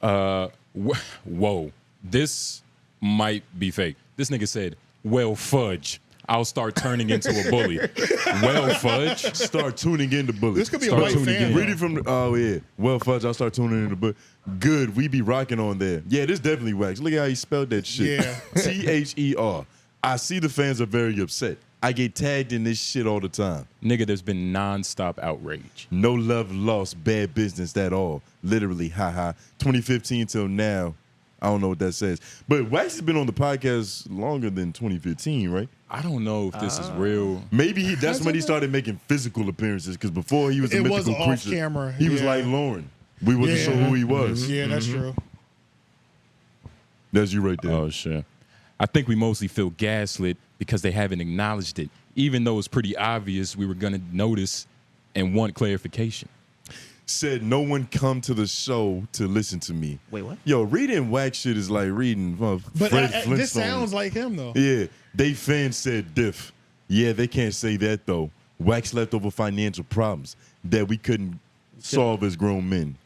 Whoa. This might be fake. This nigga said, well, fudge. I'll start turning into a bully. Well, fudge. Start tuning in to bullies. This could be a Start white tuning fan, in. though. Read it from, oh yeah. Well, fudge, I'll start tuning in to bullies. Good, we be rocking on there. Yeah, this definitely Wax. Look at how he spelled that shit. Yeah. THER. I see the fans are very upset. I get tagged in this shit all the time. Nigga, there's been nonstop outrage. No love lost, bad business at all. Literally, haha. 2015 till now. I don't know what that says. But Wax has been on the podcast longer than 2015, right? I don't know if this is real. Maybe that's when he started making physical appearances, because before he was a It was mythical off creature. camera, He was yeah. like Lauren. We wasn't sure who he was. Yeah, that's true. That's you right there. Oh, shit. I think we mostly feel gaslit because they haven't acknowledged it, even though it's pretty obvious we were going to notice and want clarification. Said no one come to the show to listen to me. Wait, what? Yo, reading Wax shit is like reading But Fred this Flintstone. sounds like him though. Yeah, they fans said diff. Yeah, they can't say that though. Wax left over financial problems that we couldn't solve as grown men.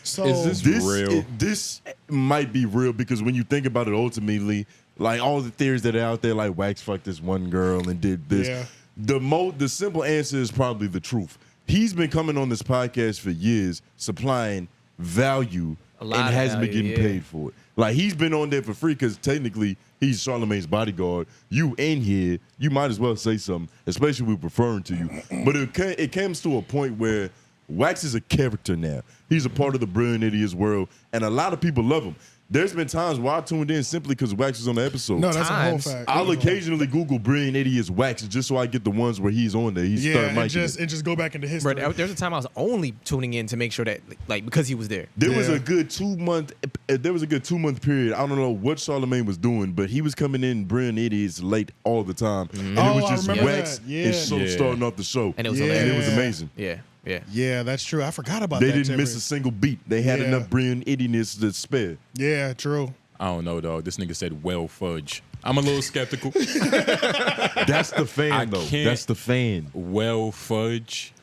So Is this real? This might be real, because when you think about it, ultimately, like all the theories that are out there, like Wax fucked this one girl and did this. Yeah. The simple answer is probably the truth. He's been coming on this podcast for years, supplying value, A lot and of hasn't been value, getting yeah. paid for it. Like, he's been on there for free because technically he's Charlamagne's bodyguard. You in here, you might as well say something, especially with referring to you. But it comes to a point where Wax is a character now. He's a part of the Brilliant Idiots world, and a lot of people love him. There's been times where I tuned in simply because Wax was on the episode. no, that's a whole Times. fact. I'll occasionally Google Brilliant Idiots Wax just so I get the ones where he's on there. He's Yeah, third and mic. just go back into history. Bro, there's a time I was only tuning in to make sure that, like, because he was there. There was Yeah. a good 2 month. There was a good 2 month period. I don't know what Charlamagne was doing, but he was coming in Brilliant Idiots late all the time, and it Oh, was I just remember Wax that. Yeah. and Schulz Yeah. starting off the show, And it was Yeah. and it was Yeah. amazing. Yeah, yeah. Yeah, that's true. I forgot about They that. didn't miss Timmy. a single beat. They had Yeah. enough Brilliant Idiots to spare. Yeah, true. I don't know, dog. This nigga said, well, fudge. I'm a little skeptical. That's the fan, I though. can't- That's the fan. Well, fudge.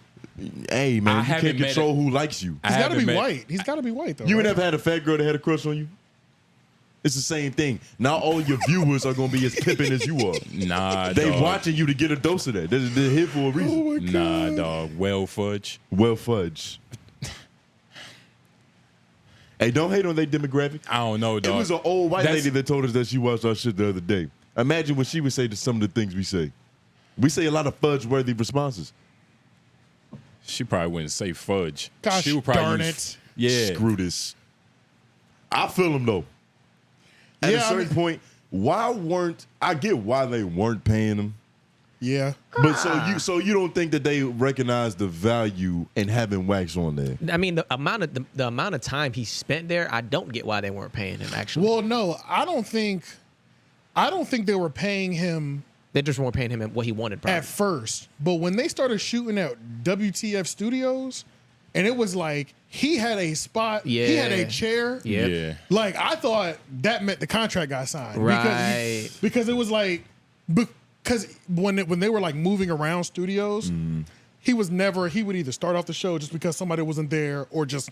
Hey, I man, you haven't can't met control who likes you. I He's got to haven't be met- white. He's got to be white though. You right? ain't ever had a fat girl that had a crush on you? It's the same thing. Now all your viewers are gonna be as pimping as you are. Nah, they dog. watching you to get a dose of that. They're here for a reason. Nah, dog. Well fudge. Well fudge. Hey, don't hate on their demographic. I don't know, dog. It was an old white lady that told us that she watched our shit the other day. Imagine what she would say to some of the things we say. We say a lot of fudge-worthy responses. She probably wouldn't say fudge. Gosh, she would probably darn use, it. Yeah. Screw this. I feel them though. At a certain point, I get why they weren't paying them. Yeah. But so you don't think that they recognize the value in having Wax on there? I mean, the amount of time he spent there, I don't get why they weren't paying him. Actually, Well, no, I don't think they were paying him they just weren't paying him what he wanted. Probably. at first. But when they started shooting at WTF Studios, and it was like he had a spot, he had a chair. Yeah. Yeah. Like I thought that meant the contract got signed. Right. Because it was like because when they were like moving around studios, he would either start off the show just because somebody wasn't there or just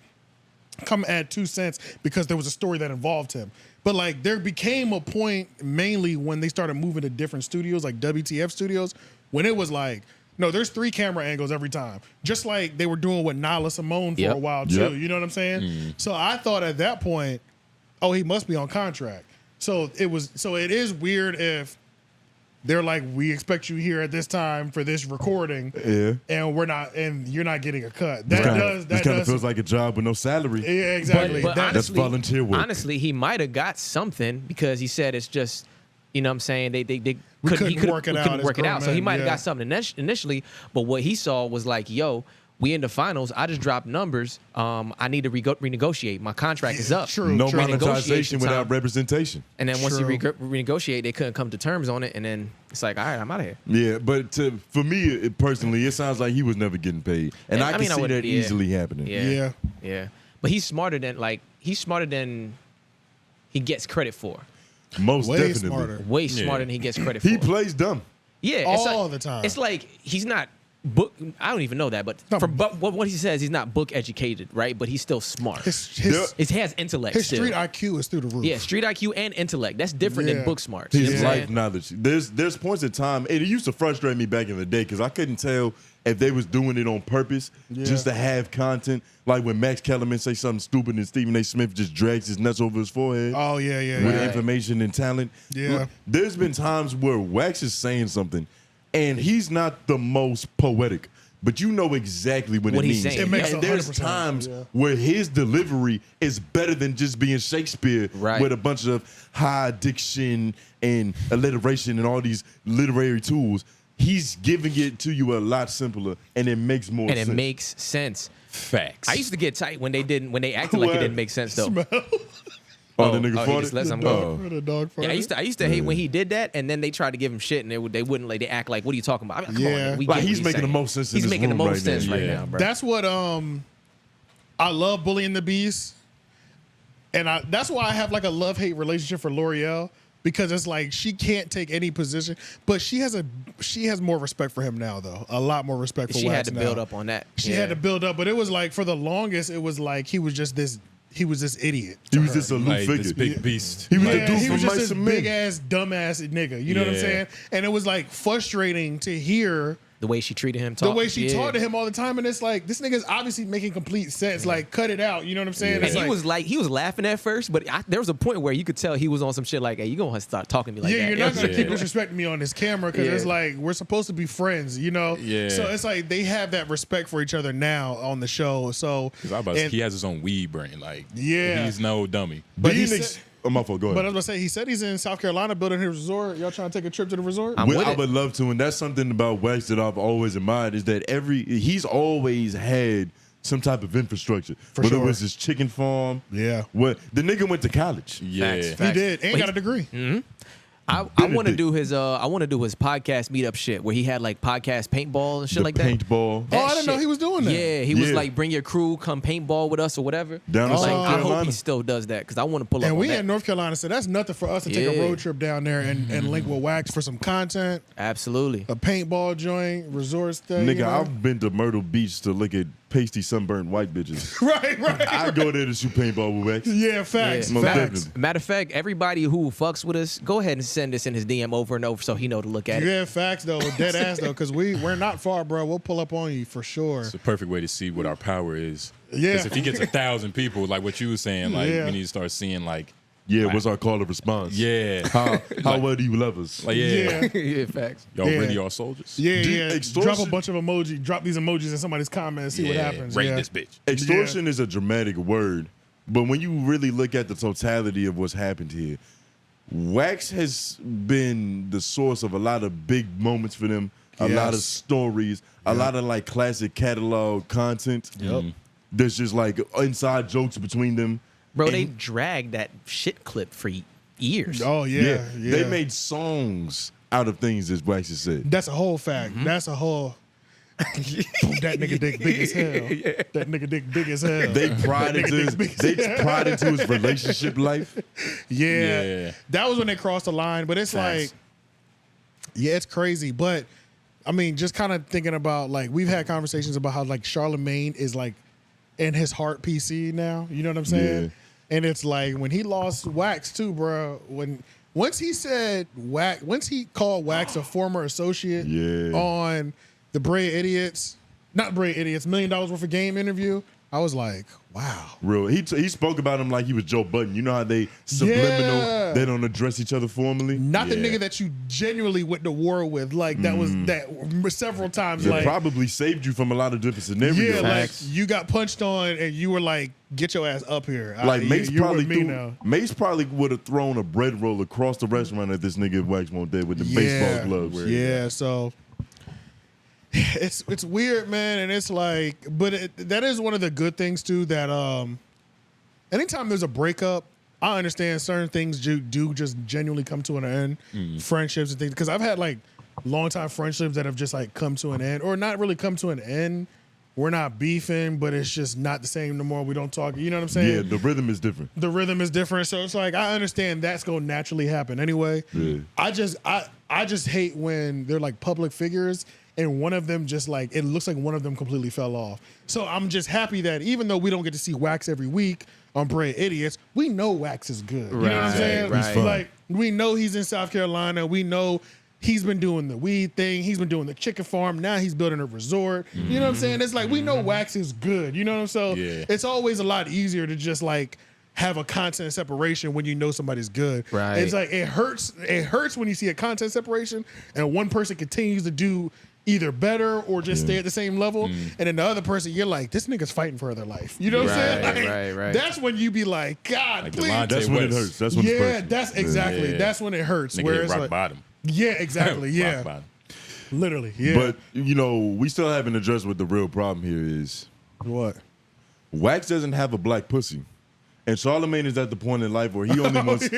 come add 2 cents because there was a story that involved him. But like there became a point mainly when they started moving to different studios, like WTF Studios, when it was like, no, there's 3 camera angles every time. Just like they were doing with 𝙿𝙾𝚂𝚃 for a while too. Yep. You know what I'm saying? So I thought at that point, oh, he must be on contract. So it is weird if they're like, we expect you here at this time for this recording, and you're not getting a cut. That kind of feels like a job with no salary. Yeah, exactly. But That's honestly, volunteer work. Honestly, he might have got something because he said it's just, you know what I'm saying, they couldn't work it out. So he might have Yeah. got something initially, but what he saw was like, yo, we in the finals. I just dropped numbers. I need to renegotiate. My contract is up. True. No True. monetization Renegotiation without time. representation. And then once True. he renegotiate, they couldn't come to terms on it. And then it's like, all right, I'm out of here. Yeah, but for me personally, it sounds like he was never getting paid, and I can see wouldn't- that easily happening. Yeah. But he's smarter than he gets credit for. Most Way definitely. smarter. Way smarter than he gets credit for. He plays dumb. Yeah, all the time. It's like he's not book. I don't even know that, but No. but what he says, he's not book educated, right? But he's still smart. He has intellect. His still. street IQ is through the roof. Yeah, street IQ and intellect. That's different than Yeah. book smarts. You know His what I'm life saying? knowledge. There's points in time, and it used to frustrate me back in the day because I couldn't tell if they was doing it on purpose just to have content. Like when Max Kellerman say something stupid and Stephen A. Smith just drags his nuts over his forehead. Oh yeah. With Right. information and talent. Yeah. Look, there's been times where Wax is saying something, and he's not the most poetic, but you know exactly what it he's means. saying. It makes And there's 100%, times yeah. where his delivery is better than just being Shakespeare Right. with a bunch of high diction and alliteration and all these literary tools. He's giving it to you a lot simpler, and it makes more And sense. it makes sense. Facts. I used to get tight when they acted like it What? didn't make sense though. Oh, the nigga he farted? just let some Oh. go. The dog Yeah, I used to hate when he did that, and then they tried to give him shit, and they wouldn't like. They act like, "What are you talking about?" I mean, come Yeah. on, we Like, get what he's making the saying. most sense in He's this making the room most right sense now. right Yeah. now, bro. That's what I love bullying the beast, and that's why I have like a love-hate relationship for L'Oreal, because it's like she can't take any position, but she has more respect for him now, though. A lot more respect for She had Wax to now. build up on that. She Yeah. had to build up, but it was like for the longest, it was like he was this idiot. He to was her. just a loose like figure. this big beast. He was Yeah, the dude he from was just Mice this and Men. big ass dumbass nigga. You know what I'm Yeah. saying? And it was like frustrating to hear The way she treated him. the way she talked to him all the time, and it's like this nigga's obviously making complete sense. Like, cut it out. You know what I'm saying? And It's he was laughing at first, but there was a point where you could tell he was on some shit like, "Hey, you gonna start talking to me like yeah, that?" you're not gonna Yeah. keep disrespecting me on this camera because Yeah. it's like we're supposed to be friends, you know? Yeah. So it's like they have that respect for each other now on the show. So He has his own weed brain. Like, Yeah. he's no dummy. But Being he ex- said- oh, my fault. Go but I ahead. was gonna say he said he's in South Carolina building his resort. Y'all trying to take a trip to the resort? I'm with I it. would love to, and that's something about Wax that I've always admired is that he's always had some type of infrastructure. Whether sure. it was his chicken farm. Yeah. What the nigga went to college. Yeah. Facts. He did and But got a degree. I want to do his podcast meetup shit where he had like podcast paintball and shit The like that. paintball. Oh, I didn't know he was doing that. Yeah, he was Yeah. like, bring your crew, come paintball with us or whatever. Down in like, South I hope Carolina. he still does that because I want to pull up And on we that. in North Carolina, so that's nothing for us to take a Yeah. road trip down there and link with Wax for some content, Absolutely. a paintball joint, resort stay. Nigga, you know? I've been to Myrtle Beach to look at pasty sunburnt white bitches. right. I go there to shoot paintball with Wax. Yeah, facts. Most Facts. definitely. Matter of fact, everybody who fucks with us, go ahead and send this in his DM over and over so he know to look at it. Yeah, facts though. Dead ass though, because we're not far, bro. We'll pull up on you for sure. It's a perfect way to see what our power is. Yeah. Because if he gets 1,000 people, like what you were saying, like Yeah. we need to start seeing like, Yeah, what's our call to response? yeah, How well do you love us? like yeah, Yeah, facts. y'all Yeah. really are soldiers. Yeah, Dude, yeah. extortion- Drop a bunch of emojis. Drop these emojis in somebody's comments. See what happens. Rate Yeah. this bitch. Extortion is a dramatic word, but when you really look at the totality of what's happened here, Wax has been the source of a lot of big moments for them, a lot of Yes. stories, a lot of like classic catalog content. Yep. There's just like inside jokes between them. Bro, they And- dragged that shit clip for years. Oh yeah, yeah. They made songs out of things, as Wax has said. That's a whole fact. That's a whole. That nigga dick big as hell. That nigga dick big as hell. They pried into his relationship life. Yeah. Yeah. That was when they crossed the line. But it's Facts. like, yeah, it's crazy. But I mean, just kind of thinking about like we've had conversations about how like Charlamagne is like in his heart PC now. You know what I'm saying? Yeah. And it's like when he lost Wax too, bro. Once he called Wax a former associate Yeah. on the 𝙿𝙾𝚃𝚃, not 𝙿𝙾𝚃𝚃, $1 million worth of game interview, I was like, wow. Real. He spoke about him like he was Joe Budden. You know how they subliminal, Yeah. they don't address each other formally? Not the Yeah. nigga that you genuinely went to war with, like that was that several times. It Like, probably saved you from a lot of different scenarios. yeah, like Facts. you got punched on and you were like, get your ass up here. Like Mace you're probably with me now. Mace probably would have thrown a bread roll across the restaurant at this nigga Wax won't dead with the baseball gloves. Yeah, so it's weird, man, and it's like, but that is one of the good things too. That anytime there's a breakup, I understand certain things do just genuinely come to an end, friendships and things. Because I've had like longtime friendships that have just like come to an end, or not really come to an end. We're not beefing, but it's just not the same no more. We don't talk. You know what I'm saying? Yeah, the rhythm is different. The rhythm is different, so it's like I understand that's gonna naturally happen anyway. Yeah. I just hate when they're like public figures and one of them just like it looks like one of them completely fell off. So I'm just happy that even though we don't get to see Wax every week on 𝙿𝙾𝚃𝚃, we know Wax is good. You know what I'm Right, saying? right. He's fun. Like we know he's in South Carolina. We know he's been doing the weed thing. He's been doing the chicken farm. Now he's building a resort. You know what I'm saying? It's like we know Wax is good. You know what I'm saying? So Yeah. it's always a lot easier to just like have a content separation when you know somebody's good. Right. It's like it hurts when you see a content separation and one person continues to do either better or just stay at the same level. And then the other person, you're like, this nigga's fighting for their life. You know what I'm saying? Right, Like, right. That's when you be like, God, Like please. Delonte That's when it West. hurts. That's when it's Yeah, personal. that's exactly. Yeah. That's when it hurts. Nigga Where hit it's rock like, bottom. yeah, exactly. Rock Yeah, bottom. literally. Yeah. But, you know, we still haven't addressed what the real problem here is. What? Wax doesn't have a black pussy. And Charlamagne is at the point in life where he only wants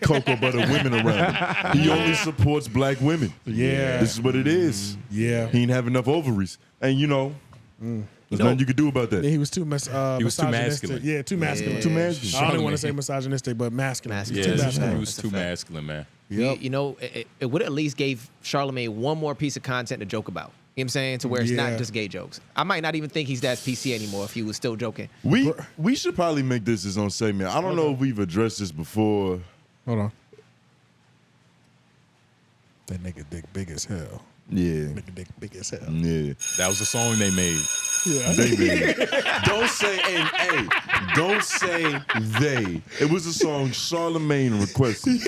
cocoa butter women around him. He only supports black women. Yeah. This is what it is. Yeah. He ain't have enough ovaries. And, you know, there's nothing you can do about that. Yeah, he was too He was too misogynistic. masculine. Yeah, too masculine. Yeah. Too masculine. I don't want to say misogynistic, but masculine. Masculine. Too Yeah, masculine. he was too masculine, man. You know, it would at least gave Charlamagne one more piece of content to joke about. You know what I'm saying? To where it's Yeah. not just gay jokes. I might not even think he's that PC anymore if he was still joking. We should probably make this his own segment. I don't know if we've addressed this before. Hold on. That nigga dick big as hell. Yeah. Nigga dick big as hell. Yeah. That was the song they made. Yeah. They made it. Don't say don't say they. It was a song Charlamagne requested.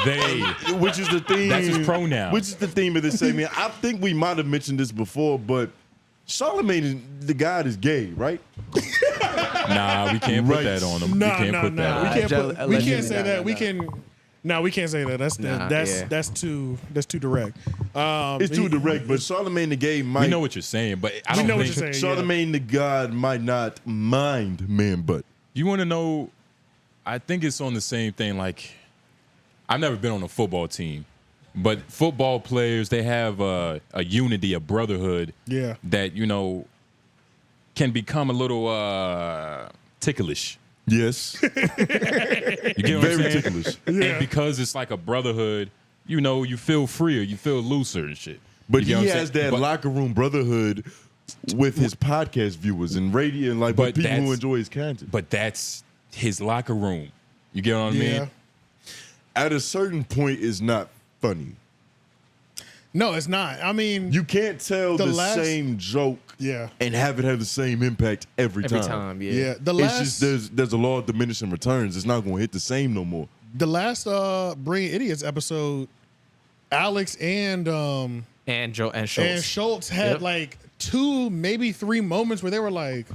They. Which is the theme. That's his pronoun. Which is the theme of this segment. I think we might have mentioned this before, but Charlamagne, the God is gay, right? Nah, we can't put Right. that on him. No, we can't no, put no. that We on can't him. put. We Allegedly, can't say no, that. no, We no. can. No, we can't say that. Yeah. That's too direct. It's too direct, but Charlamagne the gay might. We know what you're saying, but I We don't know what think you're saying. Charlamagne the God might not mind man butt. You want to know? I think it's on the same thing. Like, I've never been on a football team, but football players, they have a unity, a brotherhood. Yeah. That can become a little ticklish. Yes. You get what I'm Very saying? ticklish. And because it's like a brotherhood, you feel freer, you feel looser and shit. But You he get what I'm has saying? that But- locker room brotherhood with his podcast viewers and radio and like with people who enjoy his content. But that's his locker room. You get what I mean? At a certain point, it's not funny. No, it's not. I mean, you can't tell the same joke and have it have the same impact every time. Every time, yeah. It's just there's a law of diminishing returns. It's not going to hit the same no more. The last Brilliant Idiots episode, Alex and Schulz had like 2, maybe 3 moments where they were like,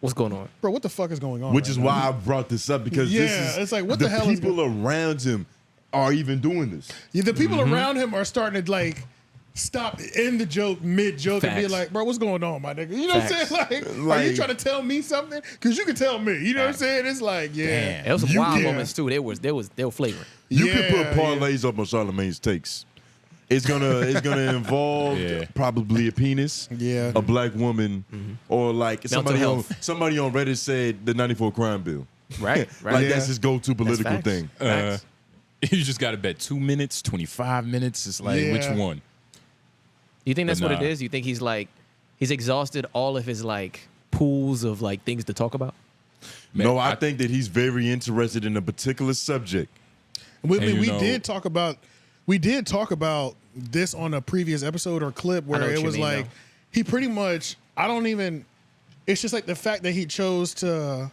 "What's going on, bro? What the fuck is going on?" Which is why I brought this up because this is it's like what the hell is people around him are even doing this. Yeah, the people around him are starting to like stop in the joke mid-joke and be like, bro, what's going on, my nigga? You know what I'm saying? Like, are you trying to tell me something? Because you can tell me. You know what I'm saying? It's like, Damn. It was some wild moments too. They were flagrant. You can put parlays up on Charlamagne's takes. It's gonna involve probably a penis, a black woman, or like somebody on Reddit said the 94 crime bill. Right. Like that's his go-to political thing. You just got to bet 2 minutes, 25 minutes. It's like which one? You think that's what it is? You think he's exhausted all of his like pools of like things to talk about? Man, no, I think that he's very interested in a particular subject. We did talk about this on a previous episode or clip where it was like he pretty much it's just like the fact that he chose to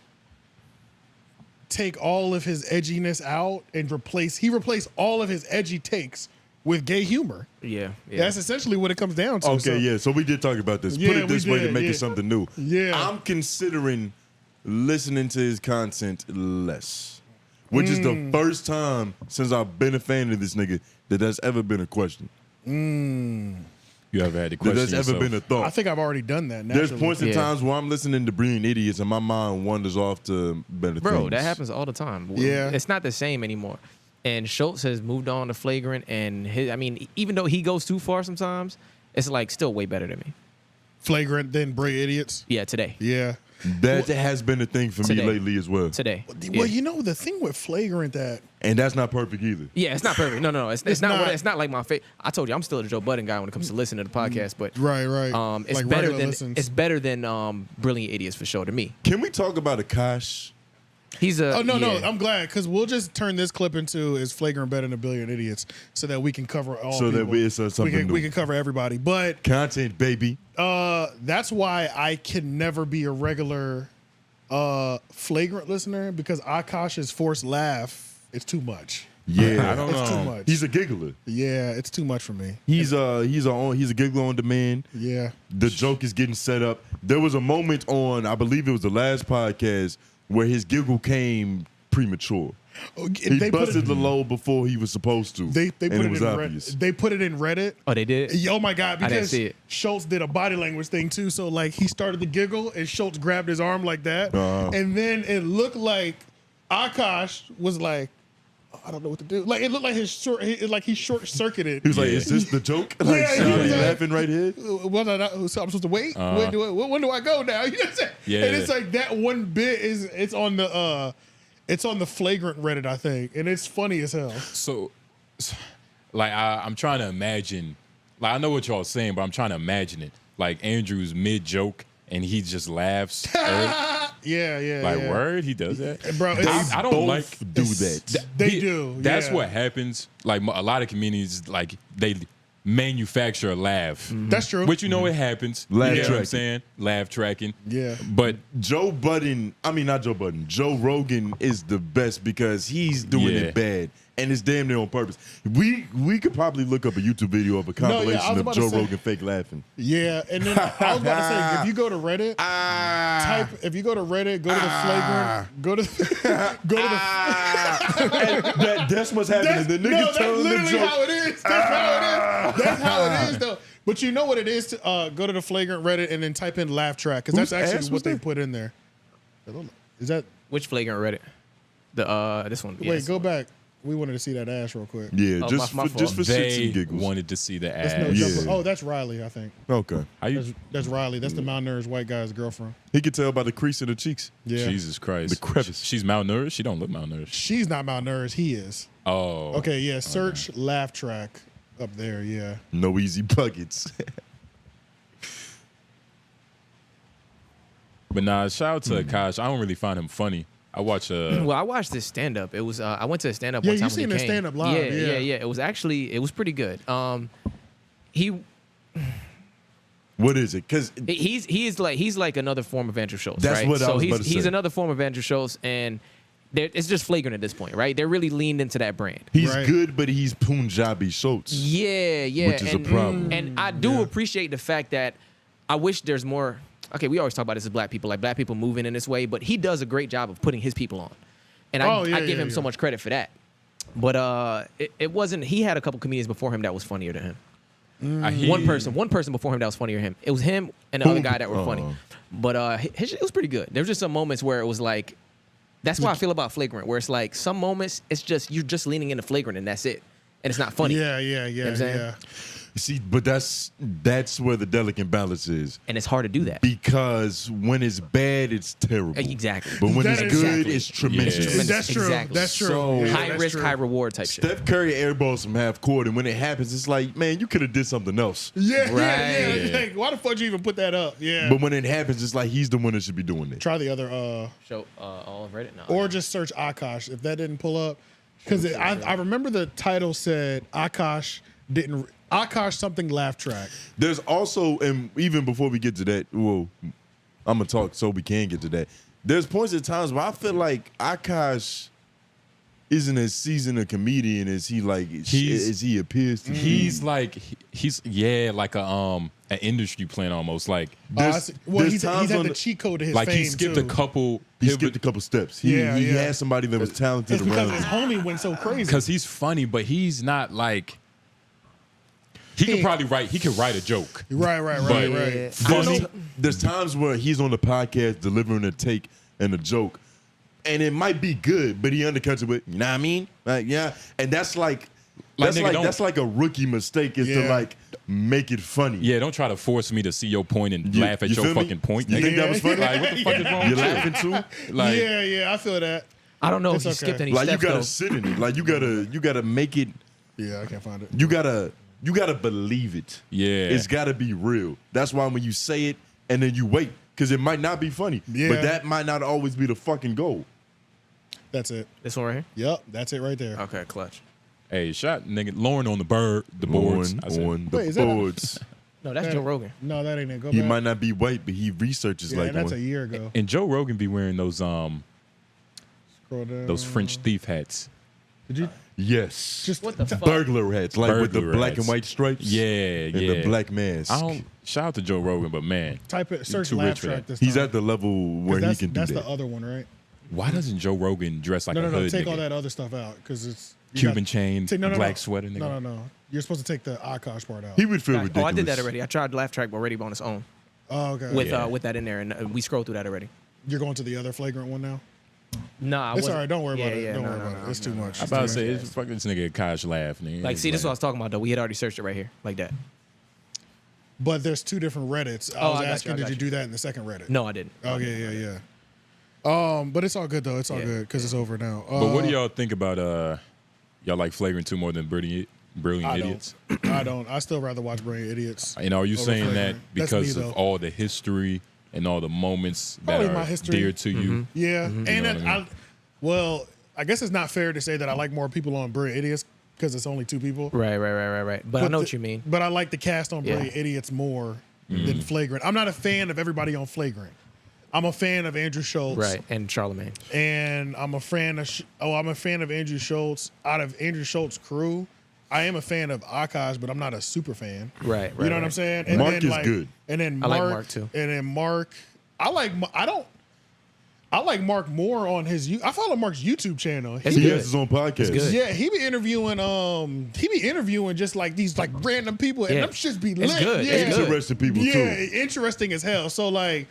take all of his edginess out and replaced all of his edgy takes with gay humor. Yeah. That's essentially what it comes down to. Okay, so we did talk about this. Put it this way to make it something new. Yeah. I'm considering listening to his content less, which is the first time since I've been a fan of this nigga that that's ever been a question. You ever had a question that's ever been a thought? I think I've already done that. Naturally. There's points in times where I'm listening to Brilliant Idiots and my mind wanders off to better things. Bro, that happens all the time. Yeah. It's not the same anymore. And Schulz has moved on to Flagrant, and even though he goes too far sometimes, it's like still way better than me. Flagrant than Brilliant Idiots? Yeah, today. Yeah. That has been a thing for me lately as well. Today. Well, you know, the thing with Flagrant and that's not perfect either. Yeah, it's not perfect. No. It's not like my favorite. I told you, I'm still a Joe Budden guy when it comes to listening to the podcast, but right. It's like better than Brilliant Idiots for sure to me. Can we talk about Akash? He's a no. I'm glad because we'll just turn this clip into is Flagrant better than a billion idiots so that we can cover all. So people. That we can cover everybody, but content, baby. That's why I can never be a regular Flagrant listener because Akash's forced laugh is too much. Yeah, I don't know. It's too much. He's a giggler. Yeah, it's too much for me. He's a giggler on demand. Yeah, the joke is getting set up. There was a moment on, I believe it was the last podcast, where his giggle came premature. He busted the low before he was supposed to. They put it in was obvious. They put it in Reddit. Oh, they did? Oh my God, because I didn't see it. Schulz did a body language thing too. So like he started to giggle and Schulz grabbed his arm like that. And then it looked like Akash was like, I don't know what to do. Like it looked like he short circuited. He was like, "Is this the joke? Like, Shawty laughing right here? So I'm supposed to wait? When do I go now? You know what I'm saying? Yeah. And it's like that one bit it's on the Flagrant Reddit, I think, and it's funny as hell. So like I'm trying to imagine. Like I know what y'all saying, but I'm trying to imagine it. Like Andrew's mid joke and he just laughs. Yeah. Like word, he does that, bro. I don't like do that. They do. That's what happens. Like a lot of comedians, like they manufacture a laugh. That's true. Which it happens. Laugh you know tracking. what I'm saying? Laugh tracking. Yeah. But Joe Rogan is the best because he's doing it bad. And it's damn near on purpose. We could probably look up a YouTube video of a compilation of Joe Rogan fake laughing. Yeah, and then I was about to say, if you go to Reddit, go to the Flagrant, go to the that's what's happening. The nigga telling the joke. How it is. That's how it is, though. But you know what it is to go to the Flagrant Reddit and then type in laugh track because that's actually what they put in there. Is that which Flagrant Reddit? This one. Wait, go back. We wanted to see that ass real quick. Yeah, just for shits and giggles. Wanted to see the ass. That's Riley, I think. Okay. That's Riley. That's the malnourished white guy's girlfriend. He could tell by the crease in the cheeks. Yeah. Jesus Christ. The crevice. She's malnourished? She don't look malnourished. She's not malnourished. He is. Oh. Okay, yeah. Search laugh track up there, yeah. No easy buckets. But nah, shout out to Akash. I don't really find him funny. I watch Well, I watched this stand up. It was I went to a stand up Yeah, one time. you seen the stand up live. Yeah. It was pretty good. He What is it? Because he's like another form of Andrew Schulz. That's right? what I so was about to he's say. another form of Andrew Schulz, and it's just flagrant at this point, right? They're really leaned into that brand. he's Right. good, but he's Punjabi Schulz. Yeah. Which is a problem. And I do appreciate the fact that I wish there's more. Okay, we always talk about this as black people, like black people moving in this way, but he does a great job of putting his people on, and I give him so much credit for that. But it wasn't. He had a couple comedians before him that was funnier than him. One person before him that was funnier than him. It was him and the other guy that were funny. But it was pretty good. There was just some moments where it was like, that's why I feel about Flagrant, where it's like some moments it's just you're just leaning into Flagrant and that's it, and it's not funny. Yeah. You know what I'm saying? Yeah. See, but that's where the delicate balance is. And it's hard to do that. Because when it's bad, it's terrible. Exactly. But when That it's is- good, Exactly. it's tremendous. Yeah. That's true. Exactly. That's true. So- Yeah, High that's risk, true. high reward type shit. Steph Curry airballs from half court, and when it happens, it's like, man, you could have did something else. Yeah, Right. yeah. Like, why the fuck did you even put that up? Yeah. But when it happens, it's like he's the one that should be doing it. Try the other, Show all of Reddit now. or just search Akash if that didn't pull up. Because I remember the title said Akash something laugh track. There's also, and even before we get to that, well, I'm gonna talk so we can get to that. There's points at times where I feel like Akash isn't as seasoned a comedian as he appears to be. He's like like an industry plan almost. Like There's He's times had on the cheat code to his like fame he skipped too. a couple. he skipped a couple steps. He Yeah. had somebody that was talented It's because around his him. homie went so crazy. because he's funny, but he's not like. He could probably write. He could write a joke. Right. Yeah. There's times where he's on the podcast delivering a take and a joke, and it might be good, but he undercuts it with, you know what I mean? Like, yeah, and that's like a rookie mistake is to Yeah. like make it funny. Yeah, don't try to force me to see your point and laugh at you your feel me? fucking point. You nigga. think that was funny? Like, what the fuck is wrong You're with you? laughing too? Like, Yeah, I feel that. I don't know It's if he okay. skipped any Like you steps gotta though. sit in it. Like you gotta make it. Yeah, I can't find it. You gotta believe it. Yeah. It's gotta be real. That's why when you say it and then you wait, because it might not be funny. Yeah. But that might not always be the fucking goal. That's it. This one right here. Yep, that's it right there. Okay, clutch. Hey, shot nigga Lauren on the boards. I said, On the Wait, is that a- boards. No, that's Joe Rogan. No, that ain't it. Go He back. might not be white, but he researches Yeah, like and that's one. a year ago. and Joe Rogan be wearing those Scroll down. those French thief hats. Did you Yes. just What the fuck? burglar hats, like with the Burglar black hats. and white stripes. Yeah, And yeah. the black mask. I don't shout out to Joe Rogan, but man, type it? Search too laugh rich for track that. this He's time. at the level 'Cause where he that's, can do that's that. the other one, right? why doesn't Joe Rogan dress like No, a no, hood take nigga? all that other stuff out because it's you Cuban got- chain, take- no, no, black no. sweater, nigga. No. You're supposed to take the Akash part out. He would feel Oh, ridiculous. I did that already. I tried laugh track already on its own Oh, okay. with that in there, and we scrolled through that already. You're going to the other flagrant one now. No, I It's wasn't. all right. Don't worry about Yeah, it. yeah, Don't no, worry no, about no, it. It's too much. I'm about to say, it's fuck this nigga Akash laugh, nigga. Like, It's see, this is what I was talking about though. We had already searched it right here, like that. But there's two different Reddits. I Oh, was I got you, asking, I did got you you. do that in the second Reddit? No, I didn't. Oh yeah. But it's all good though. It's all Yeah. good because it's over now. But what do y'all think about y'all like Flagrant 2 more than Brilliant I Idiots? don't. I don't. I still rather watch Brilliant Idiots. And are you over saying that Flagrant. That's because me, of though. all the history and all the moments that Probably are my history. dear to you? Yeah, and know then what I mean? I guess it's not fair to say that I like more people on Brilliant Idiots because it's only two people. Right. But I know what you mean. But I like the cast on Yeah. Brilliant Idiots more Mm-hmm. than Flagrant. I'm not a fan of everybody on Flagrant. I'm a fan of Andrew Schulz. Right, and Charlamagne. And I'm a fan of Andrew Schulz. Out of Andrew Schultz's crew, I am a fan of Akash, but I'm not a super fan. Right. You know what I'm saying? And Mark then, is good. And then I Mark, like Mark, too. And then Mark, I like Mark more on his. I follow Mark's YouTube channel. It's He good. has his own podcast. good. Yeah, he be interviewing just like these like random people, and Yeah. them shits be It's lit. good. Yeah, It's good. Interesting people yeah, too. interesting as hell. So like,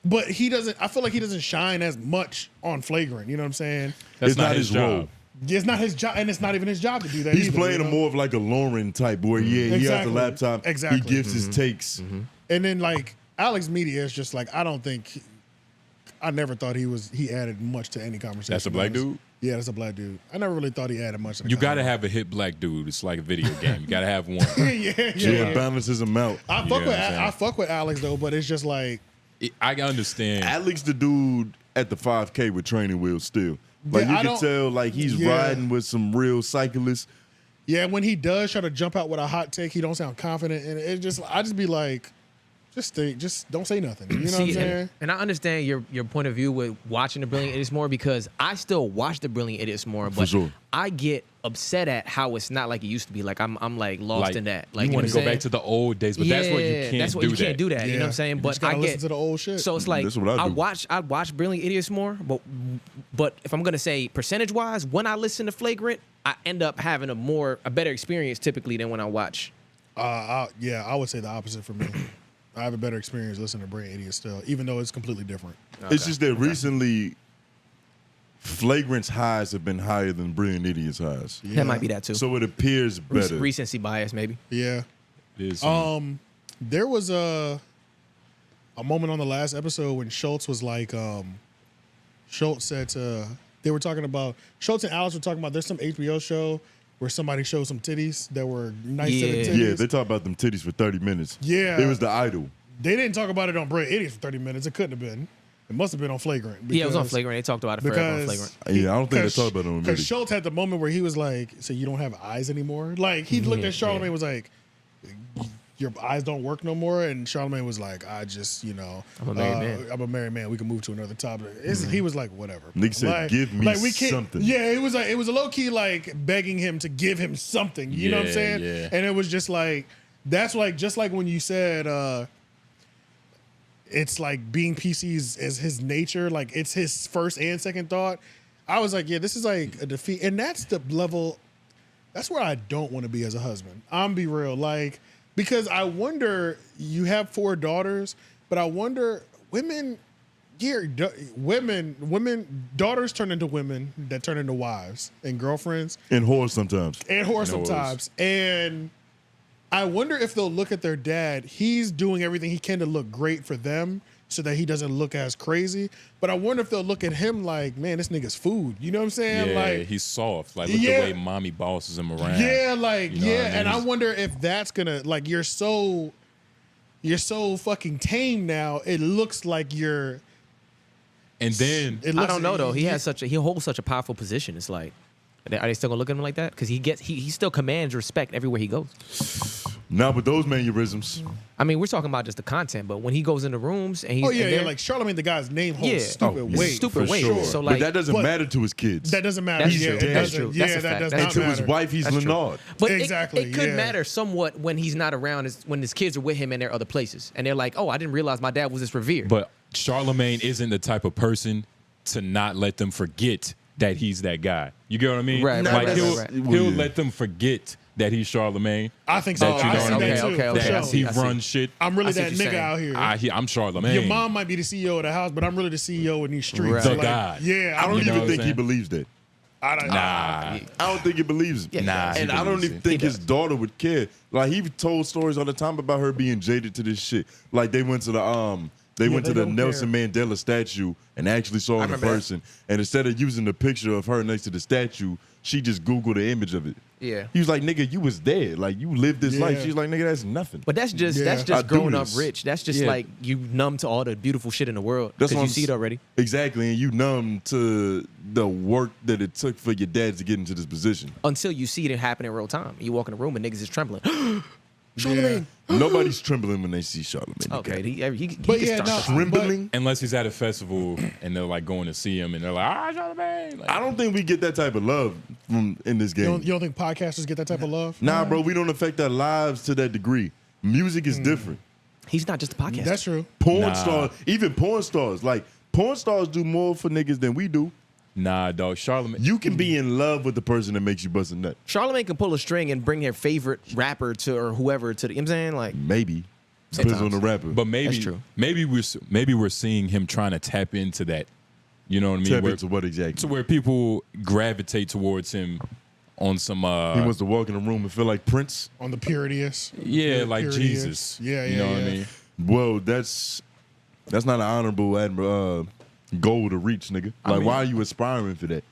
but he doesn't. I feel like he doesn't shine as much on Flagrant. You know what I'm saying? That's It's not his role. It's not his job, and it's not even his job to do that. He's either, playing you a know? more of like a Lauren type where he has Exactly. the laptop. Exactly. He gives his takes. And then like Alex Media is just like I never thought he added much to any conversation. That's a black dude? Yeah, that's a black dude. I never really thought he added much. To the You got to convo. have a hit black dude. It's like a video game. You got to have one. yeah. Yeah, balances him out. I You fuck know with what I'm saying? I fuck with Alex though, but it's just like I understand. Alex, the dude at the 5K with training wheels still. Like you can tell, like he's riding with some real cyclists. Yeah, when he does try to jump out with a hot take, he don't sound confident, and I just be like, just don't say nothing. You know what I'm saying? And I understand your point of view with watching The Brilliant Idiots more, because I still watch The Brilliant Idiots more, but I get upset at how it's not like it used to be. Like I'm like lost in that. Like you want to go back to the old days, but that's what you can't do that. You know what I'm saying? But I listen to the old shit. So it's like I watch Brilliant Idiots more, but if I'm gonna say percentage wise, when I listen to Flagrant, I end up having a better experience typically than when I watch. I would say the opposite for me. I have a better experience listening to Brilliant Idiots still, even though it's completely different. Okay. It's just that recently, Flagrant's highs have been higher than Brilliant Idiots' highs. Yeah. That might be that too. So it appears better. Recency bias, maybe. Yeah. It is. There was a moment on the last episode when Schulz was like, Schulz said they were talking about, Schulz and Alex were talking about there's some HBO show where somebody showed some titties that were nice set of titties. Yeah, they talked about them titties for 30 minutes. Yeah. It was the idol. They didn't talk about it on Brilliant Idiots for 30 minutes. It couldn't have been. It must have been on Flagrant. Yeah, it was on Flagrant. They talked about it forever on Flagrant. Yeah, I don't think they talked about it on video. Because Schulz had the moment where he was like, so you don't have eyes anymore? Like, he looked at Charlamagne and was like, your eyes don't work no more? And Charlamagne was like, I just, I'm a married man. I'm a married man. We can move to another topic. He was like, whatever. Nigga said, give me something. Yeah, it was a low-key like begging him to give him something. You know what I'm saying? Yeah. And it was just like, that's like, just like when you said, it's like being PC is his nature. Like it's his first and second thought. I was like, yeah, this is like a defeat. And that's the level, that's where I don't want to be as a husband. I'm be real. Like, because I wonder, you have 4 daughters, but I wonder daughters turn into women that turn into wives and girlfriends. And whores sometimes. And I wonder if they'll look at their dad. He's doing everything he can to look great for them so that he doesn't look as crazy. But I wonder if they'll look at him like, man, this nigga's food. You know what I'm saying? Yeah, like he's soft. Like, look the way mommy bosses him around. Yeah, like, you know what I mean? And I wonder if that's gonna, like, you're so fucking tame now. It looks like you're. And then I don't know though. He holds such a powerful position. It's like, are they still gonna look at him like that? Because he still commands respect everywhere he goes. Not with those mannerisms. I mean, we're talking about just the content, but when he goes into rooms and he's like Charlamagne, the guy's name holds stupid weight. Stupid weight. Sure. So like, but that doesn't matter to his kids. That doesn't matter. That's true. Yeah, that does not and to his wife, he's Leonard. But it could matter somewhat when he's not around, when his kids are with him and they're other places, and they're like, oh, I didn't realize my dad was this revered. But Charlamagne isn't the type of person to not let them forget that he's that guy. You get what I mean? Right. Like he'll let them forget that he's Charlamagne. I think so. I see that too. That he runs shit. I'm really that nigga out here. I'm Charlamagne. Your mom might be the CEO of the house, but I'm really the CEO in these streets. The guy. Yeah, I don't even think he believes that. I don't think he believes it. Yeah, and I don't even think his daughter would care. Like he told stories all the time about her being jaded to this shit. Like they went to the Nelson Mandela statue and actually saw her in person. And instead of using the picture of her next to the statue, she just Googled the image of it. Yeah. He was like, nigga, you was there. Like, you lived this life. She's like, nigga, that's nothing. But that's just growing up rich. That's just like you numb to all the beautiful shit in the world because you see it already. Exactly. And you numb to the work that it took for your dad to get into this position. Until you see it happen in real time. You walk in a room and niggas is trembling. Charlamagne. Nobody's trembling when they see Charlamagne. Okay, he trembling unless he's at a festival and they're like going to see him and they're like, Charlamagne. Like, I don't think we get that type of love in this game. You don't think podcasters get that type of love? Nah, bro, we don't affect our lives to that degree. Music is different. He's not just a podcast. That's true. Porn stars, even porn stars, like porn stars do more for niggas than we do. Nah, dog. Charlamagne. You can be in love with the person that makes you bust a nut. Charlamagne can pull a string and bring their favorite rapper to or whoever to the. You know what I'm saying? Like maybe. Depends on the rapper. But maybe that's true. Maybe we're seeing him trying to tap into that. You know what I mean? Tap into what exactly? To where people gravitate towards him on some. He wants to walk in a room and feel like Prince. On the purity-est. Yeah, like Jesus. Yeah, you know what I mean? Well, that's not an honorable goal to reach, nigga. Like, why are you aspiring for that?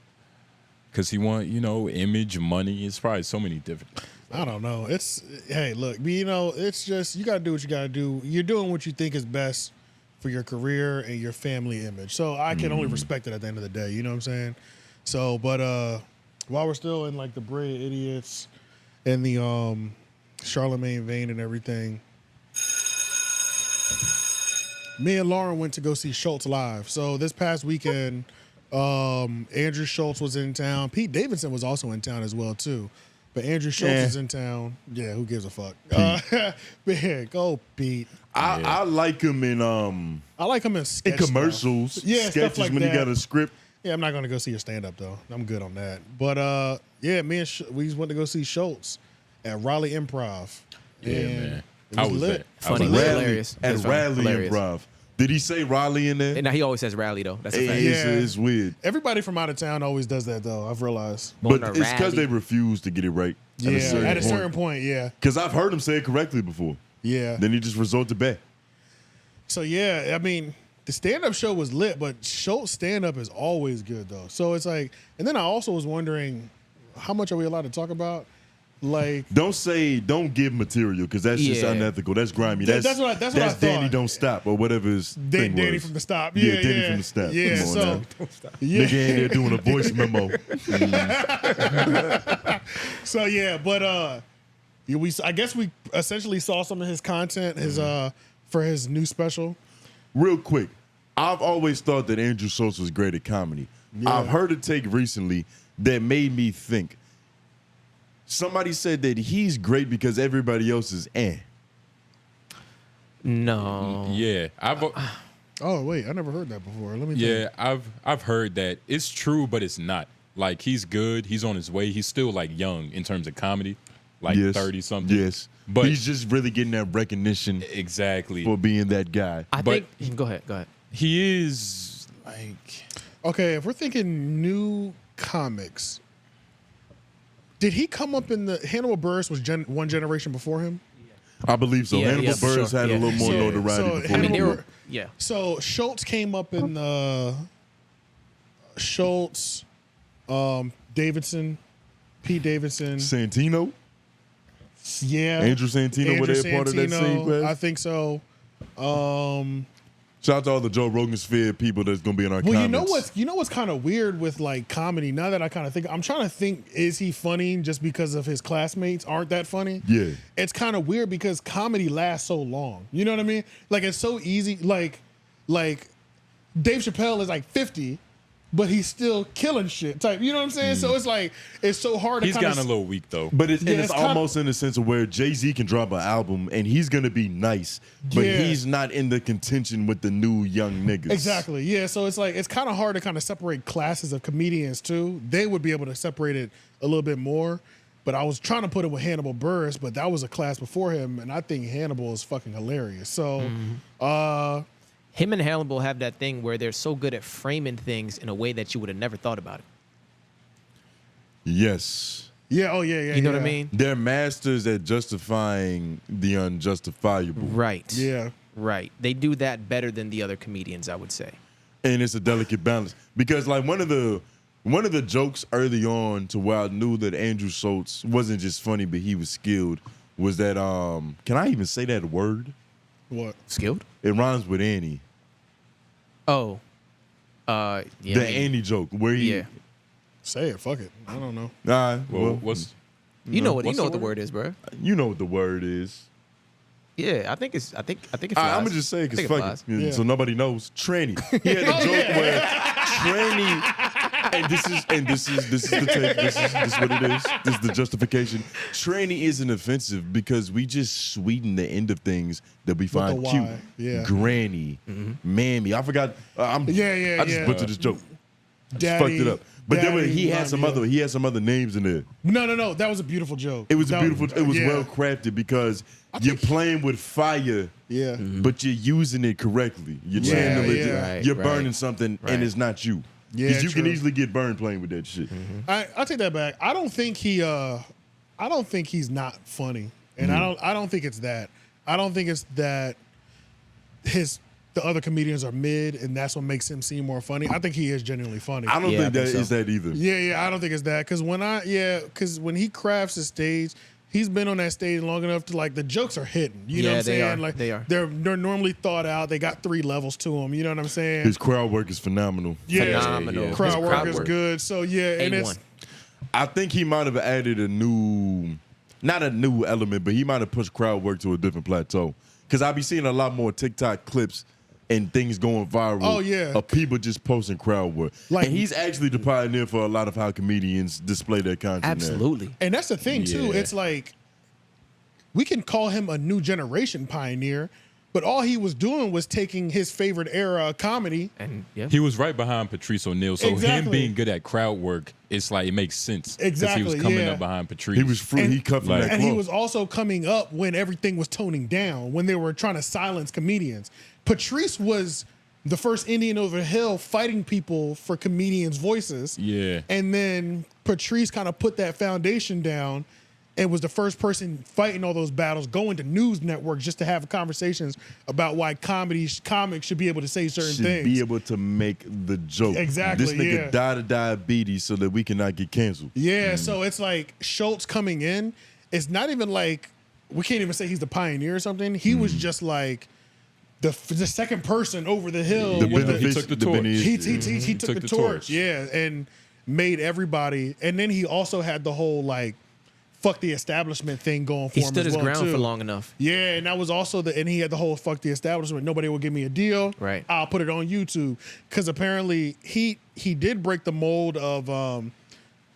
Because he want, image, money. It's probably so many different things. I don't know. It's, hey, look, it's just, you got to do what you got to do. You're doing what you think is best for your career and your family image. So I can only respect it at the end of the day. You know what I'm saying? So, but while we're still in like the Brilliant Idiots and the Charlamagne vein and everything, me and Lauren went to go see Schulz live. So this past weekend, Andrew Schulz was in town. Pete Davidson was also in town as well too. But Andrew Schulz is in town. Yeah, who gives a fuck? Big, go Pete. I like him in I like him in sketch commercials. Stuff. Yeah, sketches stuff like when that. he got a script. Yeah, I'm not gonna go see your stand up though. I'm good on that. But yeah, me and we went to go see Schulz at Raleigh Improv. Yeah, man. It was lit. Funny, Raleigh, hilarious. At That's funny. Raleigh Hilarious. Improv. Did he say Raleigh in there? And now he always says rally though. That's a fact. It's weird. Everybody from out of town always does that though. I've realized. But Going to it's because rally. they refuse to get it right. Yeah, at a certain point, yeah. Because I've heard him say it correctly before. Yeah. Then he just resort to back. So yeah, I mean, the stand-up show was lit, but Schulz stand-up is always good though. So it's like, and then I also was wondering, how much are we allowed to talk about? Like, don't give material because that's just Yeah. unethical. That's grimy. That's what I thought. Danny Don't Stop or whatever his thing Danny was. from the Stop. Yeah, Yeah, Danny from the Stop. Yeah, Come on so now. yeah. Nigga ain't there doing a voice memo. So yeah, but I guess we essentially saw some of his content, his for his new special. Real quick, I've always thought that Andrew Schulz was great at comedy. Yeah. I've heard a take recently that made me think. Somebody said that he's great because everybody else is eh. No. Yeah, Oh wait, I never heard that before. Let me. yeah, think. I've heard that. It's true, but it's not. Like he's good. He's on his way. He's still like young in terms of comedy, like 30 something. Yes, but he's just really getting that recognition exactly for being that guy. I But- think. Go ahead. he is like Okay, if we're thinking new comics, did he come up in the Hannibal Buress was one generation before him? I believe so. Yeah, Hannibal yeah, for Buress sure. had a Yeah. little more So- notoriety so before. I mean, they Hannibal- were. Yeah. So Schulz came up in Schulz, Davidson, Pete Davidson, Santino, yeah, Andrew Santino, were they a part of that scene class? I think so. Shout out to all the Joe Rogan sphere people that's gonna be in our Well, comments. you know what's kind of weird with like comedy. Now that I kind of think, I'm trying to think, is he funny just because of his classmates aren't that funny? Yeah. It's kind of weird because comedy lasts so long. You know what I mean? Like it's so easy. Like Dave Chappelle is like 50, but he's still killing shit type. You know what I'm saying? So it's like it's so hard. he's to gotten a little weak though. But it's, Yeah, and it's it's kinda- almost in the sense of where Jay-Z can drop an album and he's gonna be nice, but Yeah. he's not in the contention with the new young niggas. Exactly. Yeah. So it's like it's kind of hard to kind of separate classes of comedians too. They would be able to separate it a little bit more. But I was trying to put it with Hannibal Buress, but that was a class before him, and I think Hannibal is fucking hilarious. So, Him and Hannibal have that thing where they're so good at framing things in a way that you would have never thought about it. Yes. yeah. Oh yeah. Yeah. You know what I yeah. mean? They're masters at justifying the unjustifiable. Right. Yeah. Right. They do that better than the other comedians, I would say. And it's a delicate balance. Because like one of the jokes early on to where I knew that Andrew Schulz wasn't just funny, but he was skilled, was that can I even say that word? What? Skilled? It rhymes with Annie. Oh. Yeah. The Annie joke where he Yeah. Say it. Fuck it. I don't know. Nah, well, what's You know what what's the the word is, bro. you know what the word is. Yeah, I think it flies. I'm gonna just say it I because think it fuck it. flies. Yeah. So nobody knows. Tranny. He had a joke where tranny, and this is the take. This is what it is. This is the justification. Tranny isn't offensive because we just sweeten the end of things that we find the cute. Y, yeah. Granny, mammy. I forgot. I just butchered this joke. I just fucked it up. But then Daddy, he had some mommy, other names in there. No. That was a beautiful joke. It was That beautiful. It was yeah. well crafted because you're playing with fire. Yeah. But you're using it correctly. You're Yeah, channeling it. yeah. Right, You're right. burning something, Right. and it's not you. Yeah, Because you can true. easily get burned playing with that shit. I'll take that back. I don't think he's not funny, and I don't think it's that. I don't think it's that the other comedians are mid, and that's what makes him seem more funny. I think he is genuinely funny. I don't Yeah, think I that think so. is that either. Yeah, I don't think it's that because when he crafts his stage, he's been on that stage long enough to like the jokes are hidden. You know what I'm saying? Like they are. They're normally thought out. They got 3 levels to them. You know what I'm saying? His crowd work is phenomenal. Yeah, phenomenal. Crowd work is good. So yeah, and A1. I think he might have added not a new element, but he might have pushed crowd work to a different plateau. Because I be seeing a lot more TikTok clips and things going viral. Oh, yeah. Of people just posting crowd work. Like, and he's actually the pioneer for a lot of how comedians display their content. Absolutely. And that's the thing too. It's like we can call him a new generation pioneer, but all he was doing was taking his favorite era of comedy. And he was right behind Patrice O'Neal, so him Exactly. being good at crowd work, it's like it makes sense. 'Cause Exactly, he was coming yeah. up behind Patrice. He was free. He cut from that And he cloth. was also coming up when everything was toning down, when they were trying to silence comedians. Patrice was the first Indian over the hill fighting people for comedians' voices. Yeah. And then Patrice kind of put that foundation down and was the first person fighting all those battles, going to news networks just to have conversations about why comics should be able to say certain should things. be able to make the joke. Exactly, This nigga yeah. died of diabetes so that we cannot get canceled. Yeah, so it's like Schulz coming in, it's not even like, we can't even say he's the pioneer or something. He was just like the second person over the hill. He took the torch. He took the torch. Yeah, and made everybody. And then he also had the whole like fuck the establishment thing going for he him stood as his well, ground too. for long enough. Yeah, and that was also and he had the whole fuck the establishment. Nobody will give me a deal. Right. I'll put it on YouTube. Because apparently he did break the mold of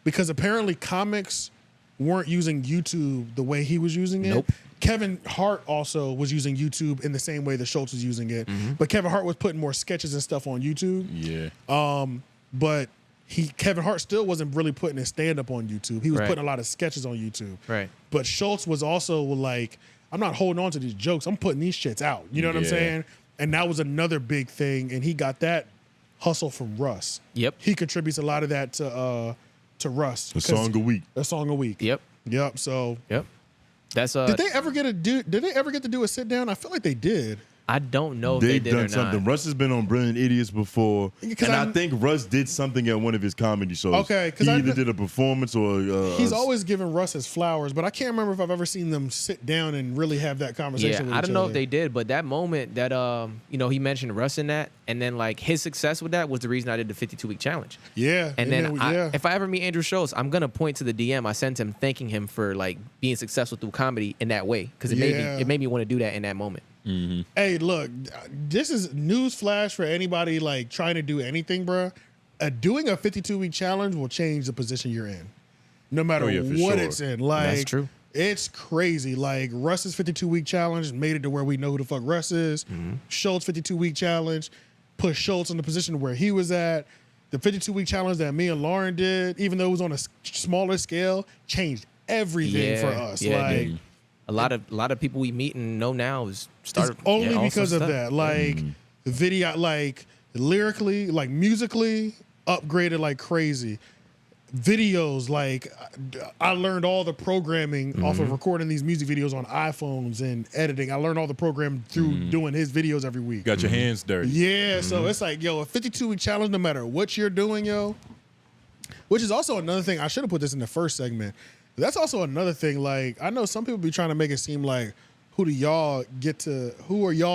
because apparently comics weren't using YouTube the way he was using it. Nope. Kevin Hart also was using YouTube in the same way that Schulz was using it. But Kevin Hart was putting more sketches and stuff on YouTube. Yeah. But Kevin Hart still wasn't really putting his stand-up on YouTube. He was Right. putting a lot of sketches on YouTube. Right. But Schulz was also like, I'm not holding on to these jokes. I'm putting these shits out. You know what I'm Yeah. saying? And that was another big thing. And he got that hustle from Russ. Yep. He contributes a lot of that to Russ. A song a week. A song a week. Yep. Yep. So Yep. That's did they ever get to do a sit down? I feel like they did. I don't know if they They've did done or something. not. Russ has been on Brilliant Idiots before, Because and I think Russ did something at one of his comedy shows. Okay, 'cause he I either kn- did a performance or He's always giving Russ his flowers, but I can't remember if I've ever seen them sit down and really have that conversation. Yeah, with I each don't know other. if they did, but that moment that he mentioned Russ in that, and then like his success with that was the reason I did the 52-week challenge. Yeah, And then if I ever meet Andrew Schulz, I'm gonna point to the DM I sent him, thanking him for like being successful through comedy in that way, because it made me want to do that in that moment. Hey, look, this is news flash for anybody like trying to do anything, bro. Doing a 52-week challenge will change the position you're in, no matter Oh, yeah, for what sure. it's in. Like, That's true. It's crazy. Like Russ's 52-week challenge made it to where we know who the fuck Russ is. Schultz 52-week challenge put Schultz in the position where he was at. The 52-week challenge that me and Lauren did, even though it was on a smaller scale, changed everything for us. Yeah, like. dude. A lot of people we meet and know now is started It's only also because of stuff. that. Like video, like lyrically, like musically, upgraded like crazy. Videos, like I learned all the programming off of recording these music videos on iPhones and editing. I learned all the program through doing his videos every week. Got your hands dirty. Yeah, so it's like, yo, a 52-week challenge, no matter what you're doing, yo. Which is also another thing. I should have put this in the first segment. That's also another thing. Like, I know some people be trying to make it seem like, who are y'all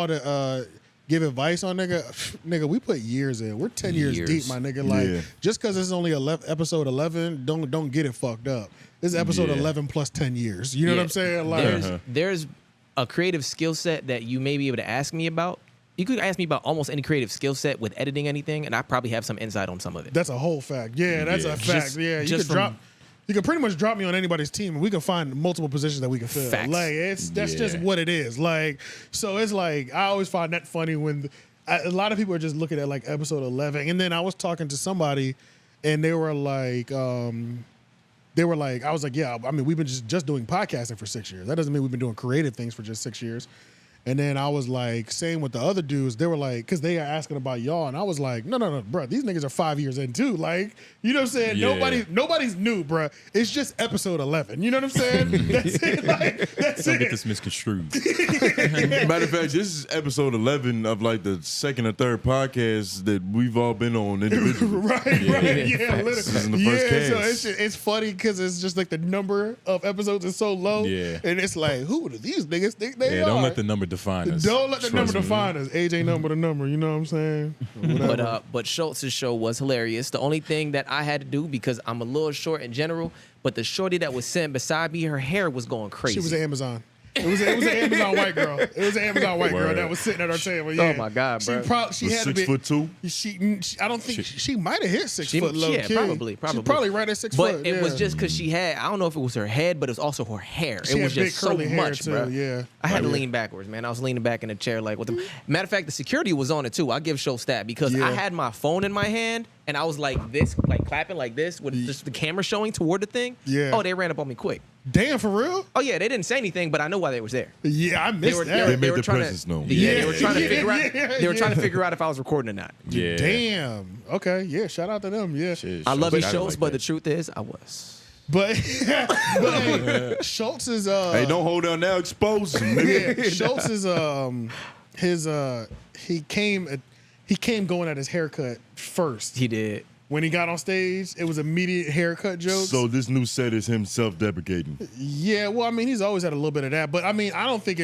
to give advice on, nigga? Nigga, we put years in. We're 10 years deep, my nigga. Like, just because it's only episode 11, don't get it fucked up. This is episode 11 plus 10 years. You know what I'm saying? Like, there's a creative skill set that you may be able to ask me about. You could ask me about almost any creative skill set with editing anything, and I probably have some insight on some of it. that's a whole fact. Yeah, that's a fact. You can pretty much drop me on anybody's team, and we can find multiple positions that we can fill. Facts. Like that's just what it is. Like, so it's like I always find that funny when a lot of people are just looking at like episode 11, and then I was talking to somebody, and they were like, I was like, yeah, I mean, we've been just doing podcasting for 6 years. That doesn't mean we've been doing creative things for just 6 years. And then I was like, same with the other dudes. They were like, because they are asking about y'all. And I was like, no, bro. These niggas are 5 years in too. Like, you know what I'm saying? Yeah. Nobody's new, bro. It's just episode 11. You know what I'm saying? That's it. Like, that's Don't it. get this misconstrued. Matter of fact, this is episode 11 of like the second or third podcast that we've all been on individually. right. Yeah, literally. This is in the first cast. So it's funny because it's just like the number of episodes is so low. Yeah. And it's like, who do these niggas think they are? Don't let the number define us. Don't let the number me. define us. Age ain't number the number. You know what I'm saying? But Schultz's show was hilarious. The only thing that I had to do, because I'm a little short in general, but the shorty that was sitting beside me, her hair was going crazy. She was an Amazon. It was an Amazon white girl. It was an Amazon white girl that was sitting at our table. Yeah. Oh my God, bro. She had to be 6'2". She I don't think she might have hit 6 foot low. Yeah, key. probably. She's probably right at 6 But foot. it was just because she had, I don't know if it was her head, but it was also her hair. She it had was big just so curly hair much, too, bro. yeah. I had to lean backwards, man. I was leaning back in the chair like, what the matter of fact, the security was on it too. I give Schultz that because I had my phone in my hand and I was like this, like clapping like this with just the camera showing toward the thing. Yeah. Oh, they ran up on me quick. Damn, for real? Oh yeah, they didn't say anything, but I know why they was there. Yeah, I missed that. They made their trying presence known. Yeah, they were trying to figure out. Yeah, They were trying to figure out if I was recording or not. Yeah. Damn. Okay. Yeah. Shout out to them. Yeah. Shit, I love you, Schultz, Schultz, like but that. the truth is, I was. But hey, Schultz is Hey, don't hold down now. Expose him, nigga. yeah, Schultz is he came going at his haircut first. He did. When he got on stage, it was immediate haircut jokes. So this new set is him self-deprecating. Yeah, well, I mean, he's always had a little bit of that, but I mean, I don't think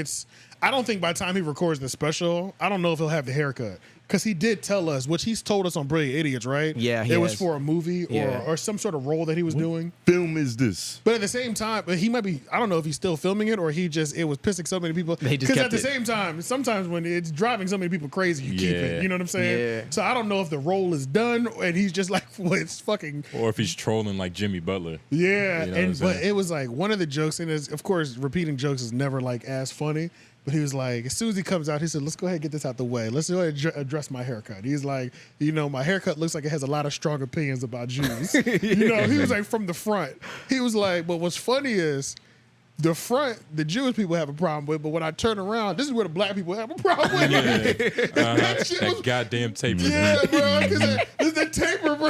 by the time he records the special, I don't know if he'll have the haircut. Because he did tell us, which he's told us on Brilliant Idiots, right? Yeah, he it was has. for a movie Yeah. or some sort of role that he was doing. Film is this? But at the same time, he might be, I don't know if he's still filming it or it was pissing so many people. They just Because at kept the it. same time, sometimes when it's driving so many people crazy, you keep it. Yeah. You know what I'm saying? Yeah. So I don't know if the role is done and he's just like, well, it's fucking. Or if he's trolling like Jimmy Butler. Yeah. You know what I'm But saying? it was like one of the jokes, and of course, repeating jokes is never like as funny. But he was like, as soon as he comes out, he said, let's go ahead and get this out the way. Let's go ahead and address my haircut. He's like, my haircut looks like it has a lot of strong opinions about Jews. He was like, from the front. He was like, but what's funny is the front, the Jewish people have a problem with, but when I turn around, this is where the black people have a problem with. That shit was, That goddamn tape. yeah, bro, because it's the taper, bro.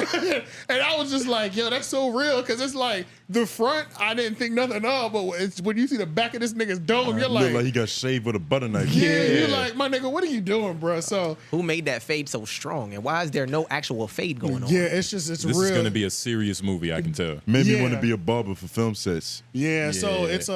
And I was just like, yo, that's so real, because it's like, the front, I didn't think nothing of, but it's when you see the back of this nigga's dome, you're Look like, like he got shaved with a butter knife. yeah, you're like, my nigga, what are you doing, bro? So, Who made that fade so strong, and why is there no actual fade going on? yeah, it's This real. is going to be a serious movie, I can tell. Made me Yeah. want to be a barber for film sets. Yeah, so Yeah. it's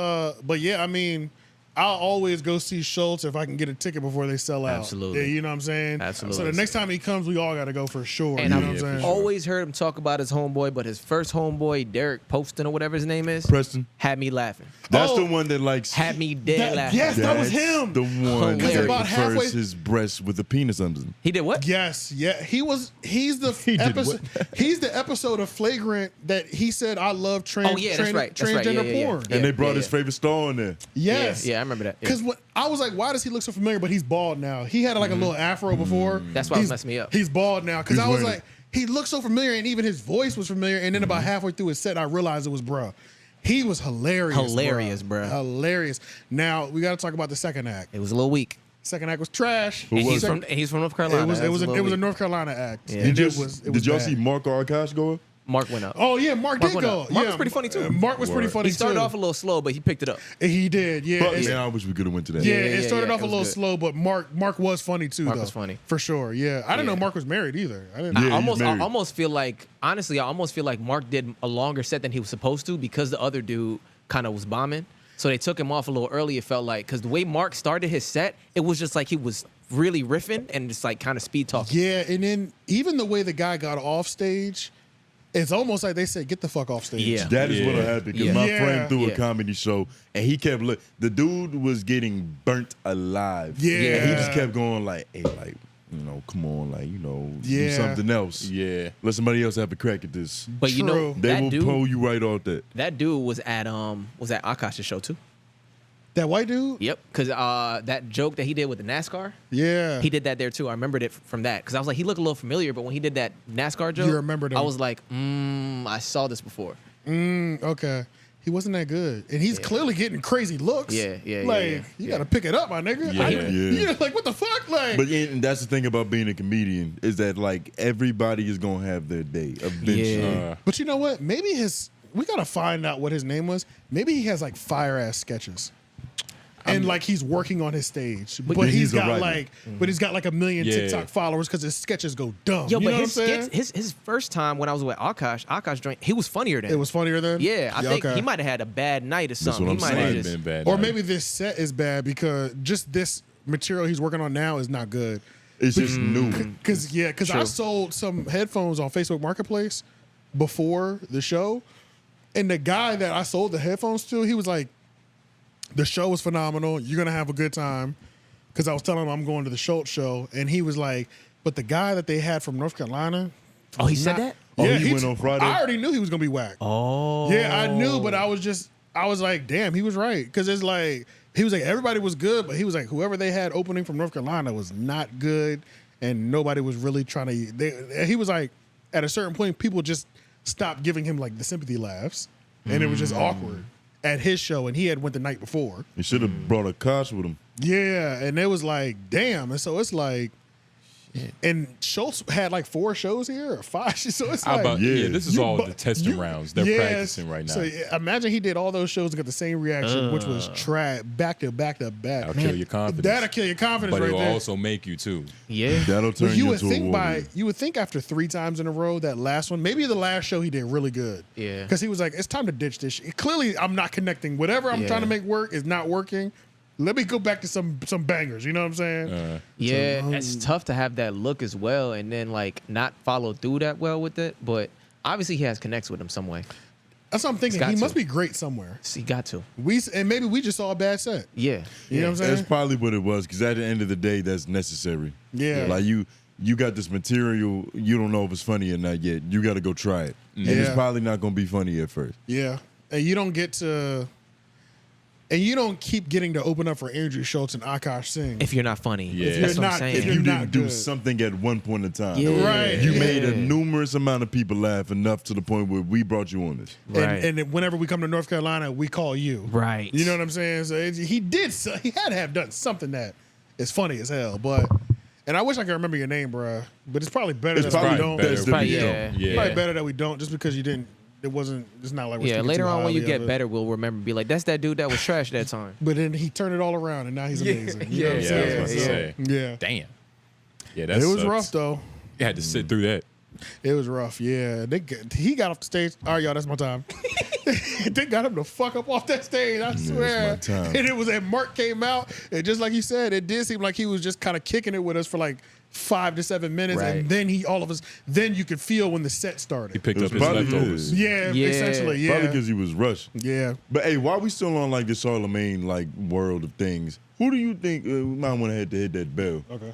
but yeah, I mean, I'll always go see Schultz if I can get a ticket before they sell out. Absolutely. Yeah, you know what I'm saying? Absolutely. So the next time he comes, we all got to go for sure. And you I've know what I'm saying? always heard him talk about his homeboy, but his first homeboy, Derek Poston or whatever his name is, Preston. had me laughing. That's Oh. the one that likes. Had me dead That- laughing. yes, that was That's him. The one Because that about prefers halfway- his breast with the penis under them. He did what? Yes, yeah. He's the did episode. He's the episode of Flagrant that he said I love Oh, yeah, that's right. That's right. transgender Yeah, yeah, yeah. porn. And they brought yeah, his yeah. favorite star on there. Yes, Yeah, I remember that. Yeah. Because what I was like, why does he look so familiar? But he's bald now. He had like a little afro before. That's why it He's- messed me up. He's bald now because He's I was wearing like, he looked so familiar, and even his voice was familiar. And then about halfway through his set, I realized it was bruh. He was hilarious. Hilarious, bruh. Hilarious. Now we got to talk about the second act. It was a little weak. Second act was trash. And was he's it? from North Carolina. It was That's a little weak. North Carolina act. Yeah. And Did it was y'all bad. see Mark Arkash going? Mark went up. Oh yeah, Mark did went go. up. Mark Yeah, was pretty funny, too. Mark was pretty Word. funny He started too. off a little slow, but he picked it up. He did. Yeah. Fuck, It's- man, I wish we could have went to that. Yeah, Yeah, it yeah, started yeah, off a it was little good. slow, but Mark was funny too. Mark though, was funny. for sure. Yeah, I didn't Yeah. know Mark was married either. I didn't. Yeah, I he's married. almost feel like, honestly, I almost feel like Mark did a longer set than he was supposed to because the other dude kind of was bombing. So they took him off a little early, it felt like. Because the way Mark started his set, it was just like he was really riffing and just like kind of speed talking. Yeah, and then even the way the guy got off stage, it's almost like they said, "Get the fuck off stage." Yeah. That is what I had because Yeah. my Yeah. friend threw a Yeah. comedy show and he kept the dude was getting burnt alive. Yeah. And he just kept going like, hey, like, come on, like, do Yeah. something else. Yeah. Let somebody else have a crack at this. But you know, True. They that will dude, pull you right off that. that dude was at Akash's show too. That white dude. Yep, because that joke that he did with the NASCAR, Yeah, he did that there too. I remembered it from that because I was like, he looked a little familiar, but when he did that NASCAR joke, You remembered him. I was like, I saw this before. Okay. he wasn't that good, and he's clearly getting crazy looks. Yeah. Like you got to pick it up, my nigga. Yeah. Like what the fuck, like. But and that's the thing about being a comedian is that like everybody is gonna have their day eventually. Yeah. But you know what? Maybe we gotta find out what his name was. Maybe he has like fire ass sketches. And like he's working on his stage, but he's got like, a million TikTok followers because his sketches go dumb. Yo, you know but what I'm saying? his first time when I was with Akash joint, he was funnier then. It was funnier then. Yeah, I think he might have had a bad night or something. That's what I'm saying. Just, bad Or night. maybe this set is bad because just this material he's working on now is not good. It's just new. Because I sold some headphones on Facebook Marketplace before the show, and the guy that I sold the headphones to, he was like, the show was phenomenal. You're going to have a good time. Because I was telling him I'm going to the Schulz show. And he was like, but the guy that they had from North Carolina. Oh, he said that? Yeah, he went on Friday? I already knew he was going to be whack. Oh. Yeah, I knew, but I was like, damn, he was right. Because it's like, he was like, everybody was good. But he was like, whoever they had opening from North Carolina was not good. And nobody was really trying to. He was like, at a certain point, people just stopped giving him like the sympathy laughs. And it was just awkward. At his show, and he had went the night before. He should have brought a Kosh with him. Yeah, and it was like, damn. And so it's like, and Schulz had like 4 shows here or 5. So it's like, this is all the testing rounds. They're practicing right now. So imagine he did all those shows and got the same reaction, which was trash, back to back to back. That'll kill your confidence. That'll kill your confidence, But right it will there. also make you too. Yeah. That'll turn But you into a warrior. you would think after 3 times in a row, that last one, maybe the last show he did really good. Yeah. Because he was like, it's time to ditch this shit. Clearly, I'm not connecting. Whatever I'm trying to make work is not working. Let me go back to some bangers. You know what I'm saying? Yeah, it's tough to have that look as well and then like not follow through that well with it. But obviously he has connects with him some way. That's what I'm thinking. got He to. must be great somewhere. He got to. And maybe we just saw a bad set. Yeah. You know what I'm saying? That's probably what it was, because at the end of the day, that's necessary. Yeah. Like you got this material, you don't know if it's funny or not yet. You got to go try it. And it's Yeah. probably not going to be funny at first. Yeah. And you don't get to. And you don't keep getting to open up for Andrew Schulz and Akash Singh. If you're not funny. Yeah. That's You're what not- I'm saying. if You you're not didn't do good. something at one point in time. Yeah. Right. You Yeah. made a numerous amount of people laugh enough to the point where we brought you on this. Right. And whenever we come to North Carolina, we call you. Right. You know what I'm saying? So he had to have done something that is funny as hell. And I wish I could remember your name, bruh. But it's probably better It's that we probably don't. better It's that probably- we don't. yeah. probably better that we don't, just because you didn't. It's not like we're Yeah, speaking later too on when you highly of get it. better, we'll remember, be like, that's that dude that was trash that time. But then he turned it all around, and now he's amazing. You know what I'm Yeah, I saying? was about to say. Yeah. Damn. Yeah, that It was sucks. rough though. You had to sit through that. It was rough. Yeah, he got off the stage. All right, y'all, that's my time. They got him to fuck up off that stage. I swear. my time. And it was that Mark came out, and just like you said, it did seem like he was just kind of kicking it with us for like 5 to 7 minutes, Right. and then then you could feel when the set started. He picked It up was his probably leftovers. Yeah, Yeah. essentially. Yeah. Probably because he was rushed. Yeah. But hey, while we still on like the Charlamagne like world of things, who do you think we might want to hit that bell? Okay.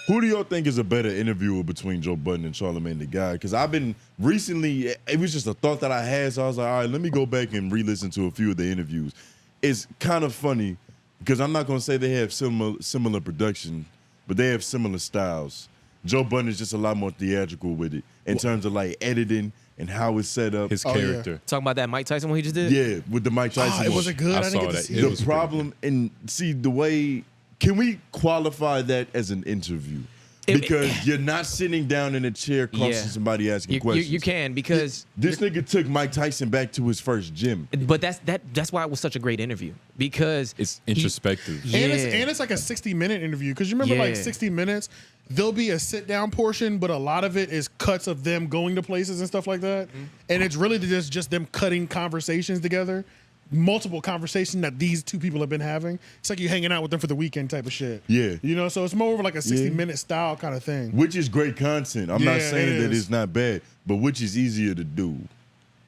Who do y'all think is a better interviewer between Joe Budden and Charlamagne the Guy? Because I've been recently, it was just a thought that I had, so I was like, all right, let me go back and re-listen to a few of the interviews. It's kind of funny because I'm not going to say they have similar production, but they have similar styles. Joe Budden is just a lot more theatrical with it in terms of like editing and how it's set up. His yeah. character. Talking about that Mike Tyson one he just did? Yeah, with the Mike Tyson. It one. wasn't good. I I didn't saw get to that. see It it. The was problem, and see the way, can we qualify that as an interview? Because you're not sitting down in a chair costing somebody asking questions. You can because This nigga took Mike Tyson back to his first gym. but that's why it was such a great interview because It's introspective. And it's like a 60-minute interview. Because you remember like Yeah. 60 Minutes, there'll be a sit-down portion, but a lot of it is cuts of them going to places and stuff like that. And it's really just them cutting conversations together. Multiple conversations that these two people have been having. It's like you hanging out with them for the weekend type of shit. Yeah. You know, so it's more of like a 60-minute style kind of thing. Which is great content. I'm not Yeah, saying it that is. it's not bad, but which is easier to do?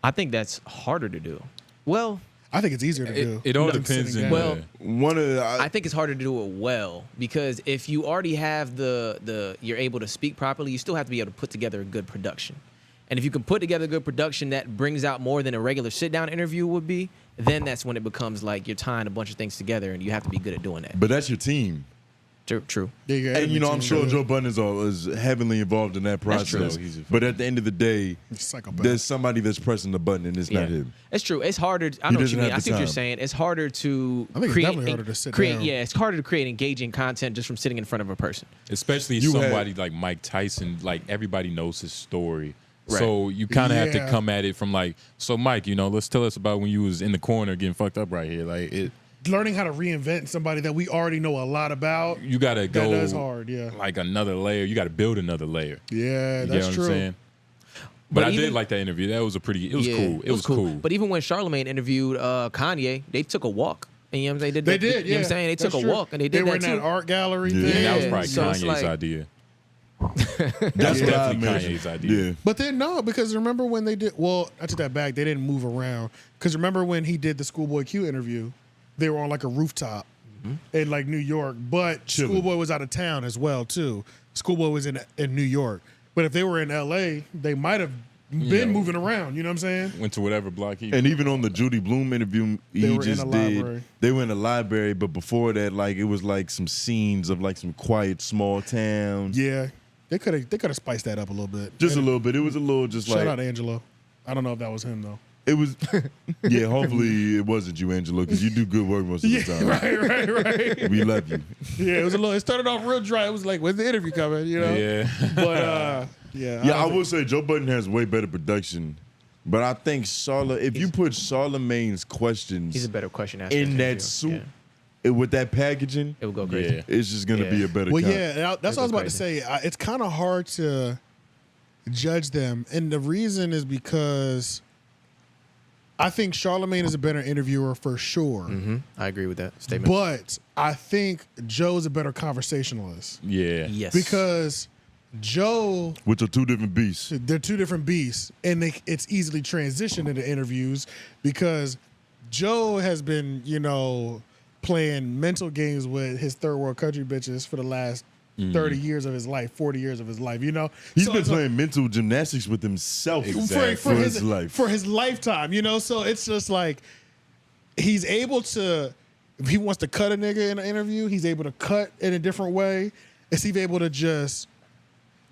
I think that's harder to do. Well, I think it's easier to do. It all than depends sitting in down. Well, One of the, I think it's harder to do it well because if you already have the you're able to speak properly, you still have to be able to put together a good production. And if you can put together a good production that brings out more than a regular sit-down interview would be, then that's when it becomes like you're tying a bunch of things together and you have to be good at doing that. but that's your team. True. And you know, I'm sure Joe Budden is heavily involved in that process. But at the end of the day, there's somebody that's pressing the button, and it's not him. It's true. It's harder. I know what you mean. I see what you're saying. It's harder to create. Yeah, it's harder to create engaging content just from sitting in front of a person. Especially somebody like Mike Tyson. Like everybody knows his story. Right. So you kind of have to come at it from like, so Mike, you know, let's tell us about when you was in the corner getting fucked up right here. Like it. Learning how to reinvent somebody that we already know a lot about. You got to go. That's hard, like another layer. You got to build another layer. Yeah, that's true. What I'm saying? But I did like that interview. That was cool. It was cool. But even when Charlamagne interviewed Kanye, they took a walk. And you know what I'm saying? They did, You know what I'm saying? They took a walk and they did that too. They were in that art gallery thing. That was probably Kanye's idea. That's definitely Kanye's idea. Yeah. But then no, because remember when they did, well, I took that back. They didn't move around. Because remember when he did the Schoolboy Q interview, they were on like a rooftop in like New York, but Schoolboy was out of town as well too. Schoolboy was in New York. But if they were in LA, they might have been moving around, you know what I'm saying? Went to whatever block he And even on the Judy Blume interview they were in the library, but before that, like it was like some scenes of like some quiet small towns. Yeah. They could have spiced that up a little bit. Just a little bit. It was a little just Shout like out Angelo. I don't know if that was him though. It was, yeah. Hopefully it wasn't you, Angelo, because you do good work most of the time. Right. We love you. Yeah, it was a little. It started off real dry. It was like, when's the interview coming? You know. Yeah. But yeah. I will say Joe Budden has way better production, but I think if you put Charlamagne's questions, he's a better question asker in that suit. With that packaging, it would go crazy. Yeah. It's just gonna be a better. Well, that's what I was about to say. It's kind of hard to judge them, and the reason is because I think Charlamagne is a better interviewer for sure. Mm-hmm. I agree with that statement. But I think Joe's a better conversationalist. Yeah. Yes. Because Joe, which are two different beasts. They're two different beasts, and it's easily transitioned into interviews because Joe has been, playing mental games with his third world country bitches for the last 30 years of his life, 40 years of his life, He's been playing mental gymnastics with himself for his life. For his lifetime, So it's just like he's able to, if he wants to cut a nigga in an interview, he's able to cut in a different way. Is he able to just,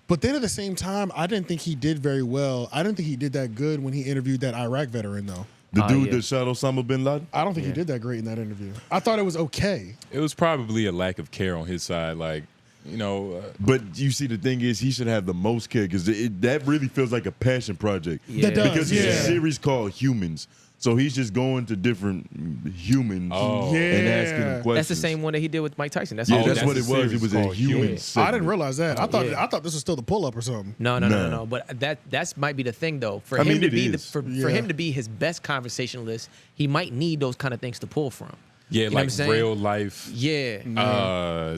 but then at the same time, I didn't think he did very well. I didn't think he did that good when he interviewed that Iraq veteran, though. The dude that shot Osama bin Laden? I don't think he did that great in that interview. I thought it was okay. It was probably a lack of care on his side, but you see, the thing is, he should have the most care because that really feels like a passion project. Yeah. That does, because it's a series called Humans. So he's just going to different humans and asking them questions. That's the same one that he did with Mike Tyson. That's what it was. It was a Humans. I didn't realize that. I thought this was still the pull-up or something. No. But that's might be the thing though. For him to be his best conversationalist, he might need those kind of things to pull from. Yeah, like real life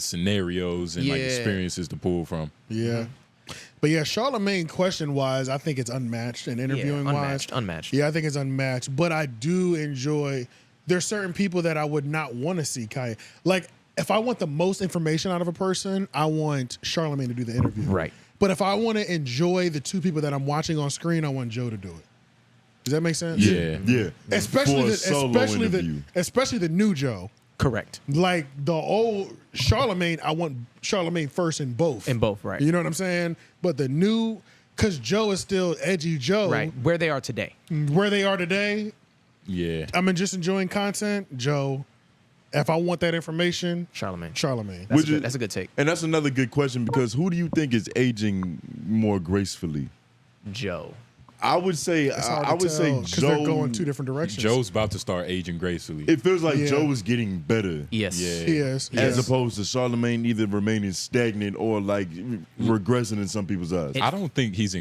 scenarios and like experiences to pull from. Yeah. But yeah, Charlamagne question-wise, I think it's unmatched and interviewing-wise. Unmatched. Yeah, I think it's unmatched. But I do enjoy, there's certain people that I would not want to see Kanye. Like, if I want the most information out of a person, I want Charlamagne to do the interview. Right. But if I want to enjoy the two people that I'm watching on screen, I want Joe to do it. Does that make sense? Yeah. Especially the new Joe. Correct. Like the old Charlamagne, I want Charlamagne first in both. Right. You know what I'm saying? But the new, because Joe is still edgy Joe. Right. Where they are today. Yeah. I'm just enjoying content. Joe. If I want that information, Charlamagne. That's a good take. And that's another good question because who do you think is aging more gracefully? Joe. I would say Joe, because they're going two different directions. Joe's about to start aging gracefully. It feels like Joe is getting better. Yes. Yeah. He is. As opposed to Charlamagne either remaining stagnant or like regressing in some people's eyes. I don't think he's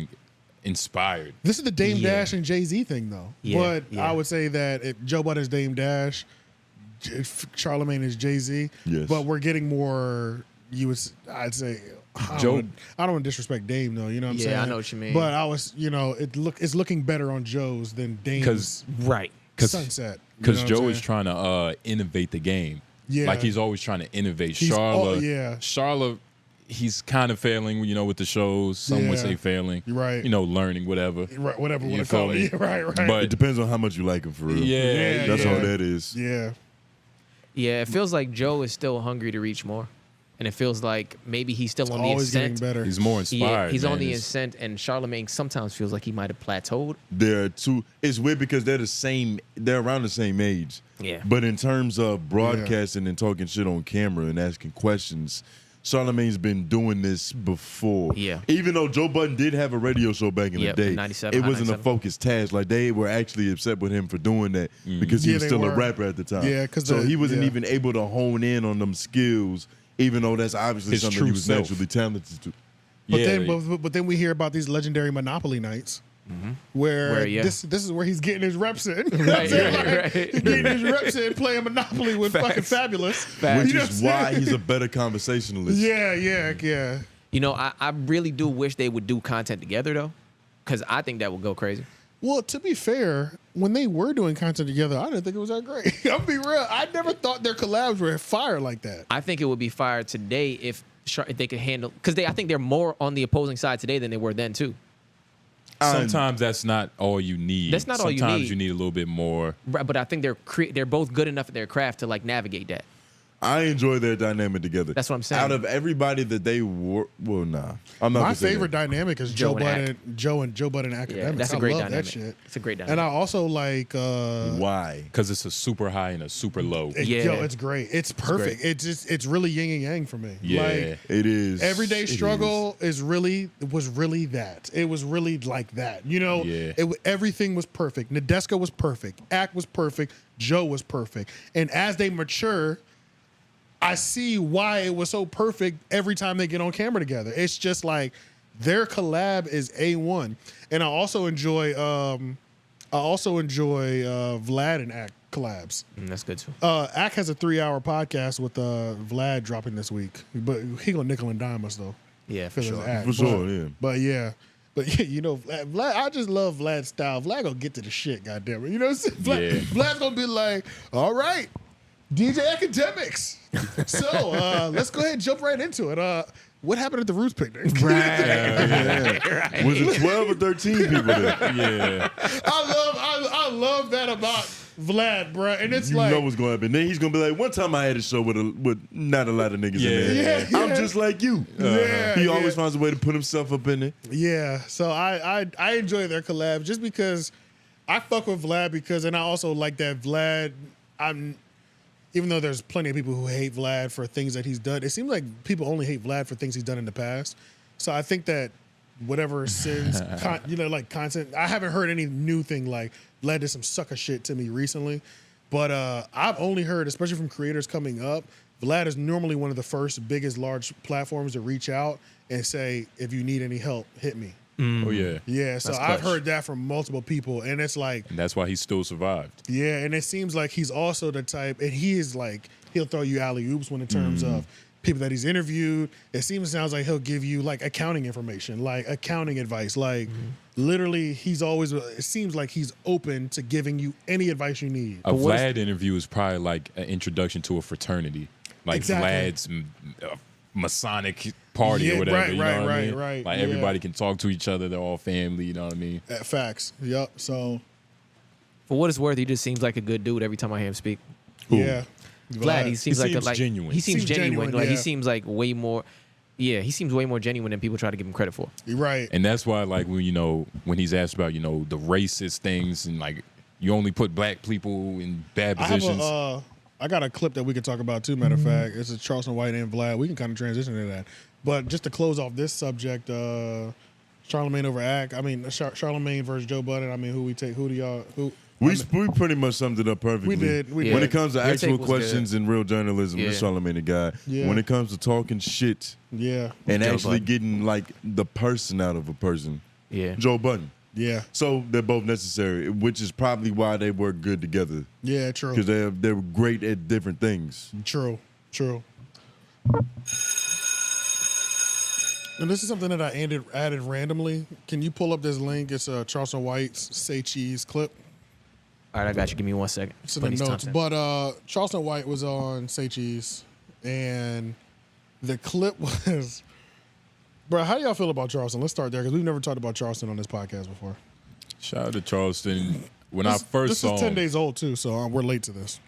inspired. This is the Dame Dash and Jay-Z thing though. Yeah. But I would say that if Joe Budden is Dame Dash, Charlamagne is Jay-Z. Yes. But we're getting more, I'd say, I don't want to disrespect Dame though, you know what I'm saying? Yeah, I know what you mean. But I was, it's looking better on Joe's than Dame's Sunset. Because Joe is trying to innovate the game. Yeah. Like he's always trying to innovate. Charlotte, he's kind of failing, with the shows. Some would say failing. Right. Learning, whatever. Right, whatever you want to call it. Right. But it depends on how much you like him for real. That's all that is. Yeah. Yeah, it feels like Joe is still hungry to reach more. and it feels like maybe he's still It's on the always getting ascent. better. He's more inspired. He's man. on the It's- ascent, and Charlamagne sometimes feels like he might have plateaued. They're two. It's weird because they're the same. They're around the same age. Yeah. But in terms of broadcasting and talking shit on camera and asking questions, Charlamagne's been doing this before. Yeah. Even though Joe Budden did have a radio show back in Yep, the day, 97, it wasn't a 97. focused task. Like they were actually upset with him for doing that because he Yeah, was they still a were. rapper at the time. Yeah, 'cause so the- he wasn't yeah. even able to hone in on them skills, even though that's obviously His something true he was self. naturally talented to. But Yeah, then we hear about these legendary Monopoly nights. Where yeah. this is where he's getting his reps in. You know what I'm Right, saying? right, Like, right. he's getting his reps in playing Monopoly with fucking Fabulous. Facts. Which You know what is I'm why saying? he's a better conversationalist. Yeah. You know, I really do wish they would do content together though, because I think that would go crazy. Well, to be fair, when they were doing content together, I didn't think it was that great. I'll be real. I never thought their collabs were fire like that. I think it would be fire today if they could handle, because I think they're more on the opposing side today than they were then too. Sometimes that's not all you need. That's not all you Sometimes need. you need a little bit more. Right, but I think they're both good enough at their craft to like navigate that. I enjoy their dynamic together. That's what I'm saying. Out of everybody that they were, well, nah, I'm not. My gonna say favorite that. dynamic is Joe Joe and Budden Academics. Yeah, that's a I great love dynamic. that shit. It's a great dynamic. And I also like Why? Because it's a super high and a super low. Yeah. Yo, it's great. It's perfect. It's really yin and yang for me. Yeah. Like It is. everyday It struggle was really that. It was really like that. You know, Yeah. Everything was perfect. Nadeska was perfect. Act was perfect. Joe was perfect. And as they mature, I see why it was so perfect every time they get on camera together. It's just like their collab is A1. And I also enjoy Vlad and Act collabs. That's good too. Act has a 3-hour podcast with Vlad dropping this week, but he gonna nickel and dime us though. Yeah, for for this sure. act. For sure, yeah. But yeah. But yeah, you know, Vlad, I just love Vlad's style. Vlad gonna get to the shit, goddamn it. You know what I'm saying? Yeah. Vlad's gonna be like, all right, DJ Academics. So let's go ahead and jump right into it. What happened at the Roots picnic? Yeah. Was it 12 or 13 people there? Yeah. I love that about Vlad, bro. And it's You like, know what's going to happen. Then he's going to be like, one time I had a show with not a lot of niggas in there. Yeah. I'm just like you. Yeah, He yeah. always finds a way to put himself up in it. yeah. So I enjoy their collab just because I fuck with Vlad and I also like that Vlad. Even though there's plenty of people who hate Vlad for things that he's done, it seems like people only hate Vlad for things he's done in the past. So I think that whatever sins, like content, I haven't heard any new thing like Vlad did some sucker shit to me recently. But I've only heard, especially from creators coming up, Vlad is normally one of the first biggest large platforms to reach out and say, if you need any help, hit me. Oh yeah. Yeah, so That's I've clutch. heard that from multiple people, and it's like, And that's why he still survived. yeah, and it seems like he's also the type, and he is like, he'll throw you alley-oops when in terms of people that he's interviewed. It sounds like he'll give you like accounting information, like accounting advice, like literally it seems like he's open to giving you any advice you need. A Vlad interview is probably like an introduction to a fraternity, like Exactly. Vlad's Masonic party Yeah, or whatever. right, you know right, what I right, mean? right, Like yeah. everybody can talk to each other. They're all family. You know what I mean? Facts. Yep. So, For what it's worth, he just seems like a good dude every time I hear him speak. yeah. Vlad, he seems like seems genuine. He seems genuine. Like yeah. he seems like way more. Yeah, he seems way more genuine than people try to give him credit for. You're right. And that's why, like, when he's asked about, the racist things and like you only put black people in bad positions. I got a clip that we could talk about too, matter of fact. It's a Charleston White and Vlad. We can kind of transition to that. But just to close off this subject, Charlamagne over Act. I mean, Charlamagne versus Joe Budden. I mean, who do y'all? We pretty much summed it up perfectly. We did. Yeah. When it comes to Your actual take was questions in real journalism, it's Yeah. Charlamagne the guy. Yeah. When it comes to talking shit Yeah. and Joe actually Budden. getting like the person out of a person, Yeah. Joe Budden. Yeah. So they're both necessary, which is probably why they work good together Yeah. True. because they're great at different things. True. And this is something that I added randomly. Can you pull up this link? It's Charleston White's 𝔓𝔦𝔑 clip. All right, I got you. Give me 1 second. It's in Put the these notes. content. But Charleston White was on 𝔓𝔦𝔑, and the clip was, bro. How do y'all feel about Charleston? Let's start there because we've never talked about Charleston on this podcast before. Shout out to Charleston. When I first saw this is 10 him, days old too, so we're late to this.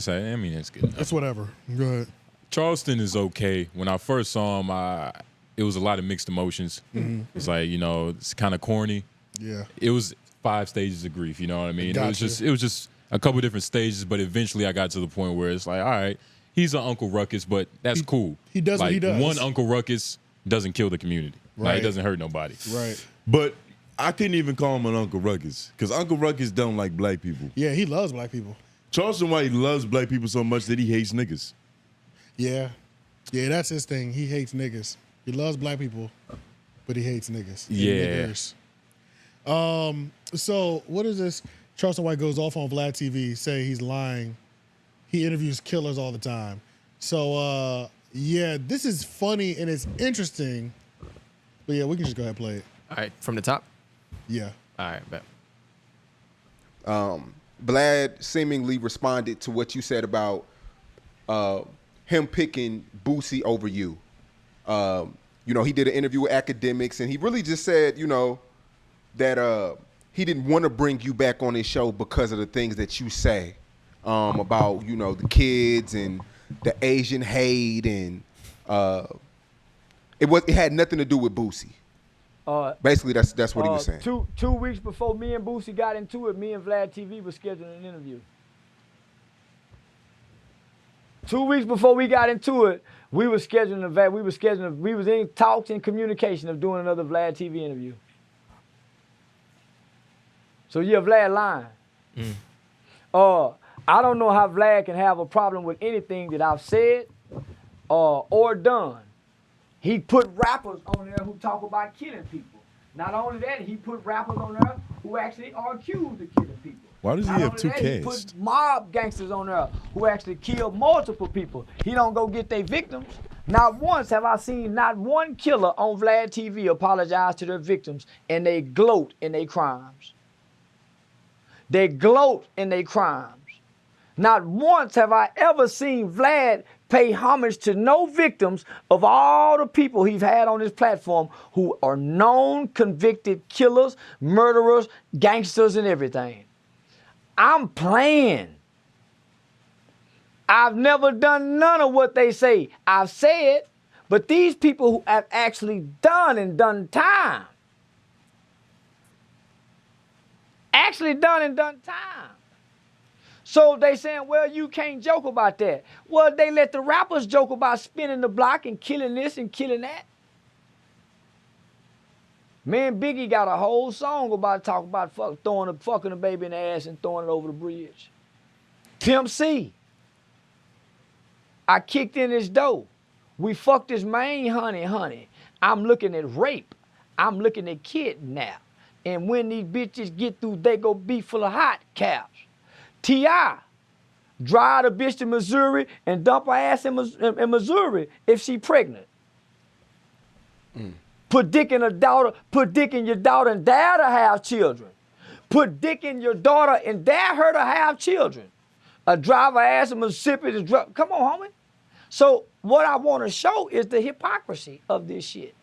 I mean, it's good enough. It's whatever. Go ahead. Charleston is okay. When I first saw him, it was a lot of mixed emotions. It's like, you know, it's kind of corny. Yeah. It was 5 stages of grief, you know what I mean? Gotcha. It was just a couple different stages, but eventually I got to the point where it's like, all right, he's an Uncle Ruckus, but that's cool. He does like, what he does. One Uncle Ruckus doesn't kill the community. Like, Right. it doesn't hurt nobody. Right. But I couldn't even call him an Uncle Ruckus because Uncle Ruckus don't like black people. Yeah, he loves black people. Charleston White loves black people so much that he hates niggas. Yeah. Yeah, that's his thing. He hates niggas. He loves black people, but he hates niggas. And Yeah. niggers. So what is this? Charleston White goes off on Vlad TV, say he's lying. He interviews killers all the time. So yeah, this is funny and it's interesting. But yeah, we can just go ahead and play it. All right, from the top. Yeah. All right, bet. Vlad seemingly responded to what you said about him picking Boosie over you. You know, he did an interview with Academics, and he really just said, you know, that he didn't want to bring you back on his show because of the things that you say about, you know, the kids and the Asian hate, and it had nothing to do with Boosie. Basically, that's what he was saying. 2 weeks before me and Boosie got into it, me and Vlad TV was scheduling an interview. 2 weeks before we got into it, we was in talks and communication of doing another Vlad TV interview. So yeah, Vlad lying. I don't know how Vlad can have a problem with anything that I've said or done. He put rappers on there who talk about killing people. Not only that, he put rappers on there who actually are accused of killing people. Why does he have two He casts? put mob gangsters on there who actually kill multiple people. He don't go get their victims. Not once have I seen not one killer on Vlad TV apologize to their victims, and they gloat in their crimes. They gloat in their crimes. Not once have I ever seen Vlad pay homage to no victims of all the people he's had on his platform who are known convicted killers, murderers, gangsters, and everything. I'm playing. I've never done none of what they say. I've said, but these people who have actually done time. Actually done time. So they saying, well, you can't joke about that. Well, they let the rappers joke about spinning the block and killing this and killing that. Me and Biggie got a whole song about fucking a baby in the ass and throwing it over the bridge. Pimp C. I kicked in his door. We fucked his main honey. I'm looking at rape. I'm looking at kidnap. And when these bitches get through, they go be full of hot caps. T.I. drive the bitch to Missouri and dump her ass in Missouri if she pregnant. Put dick in your daughter and dare to have children. Put dick in your daughter and dare her to have children. A driver ass in Mississippi to drive. Come on, homie. So what I want to show is the hypocrisy of this shit.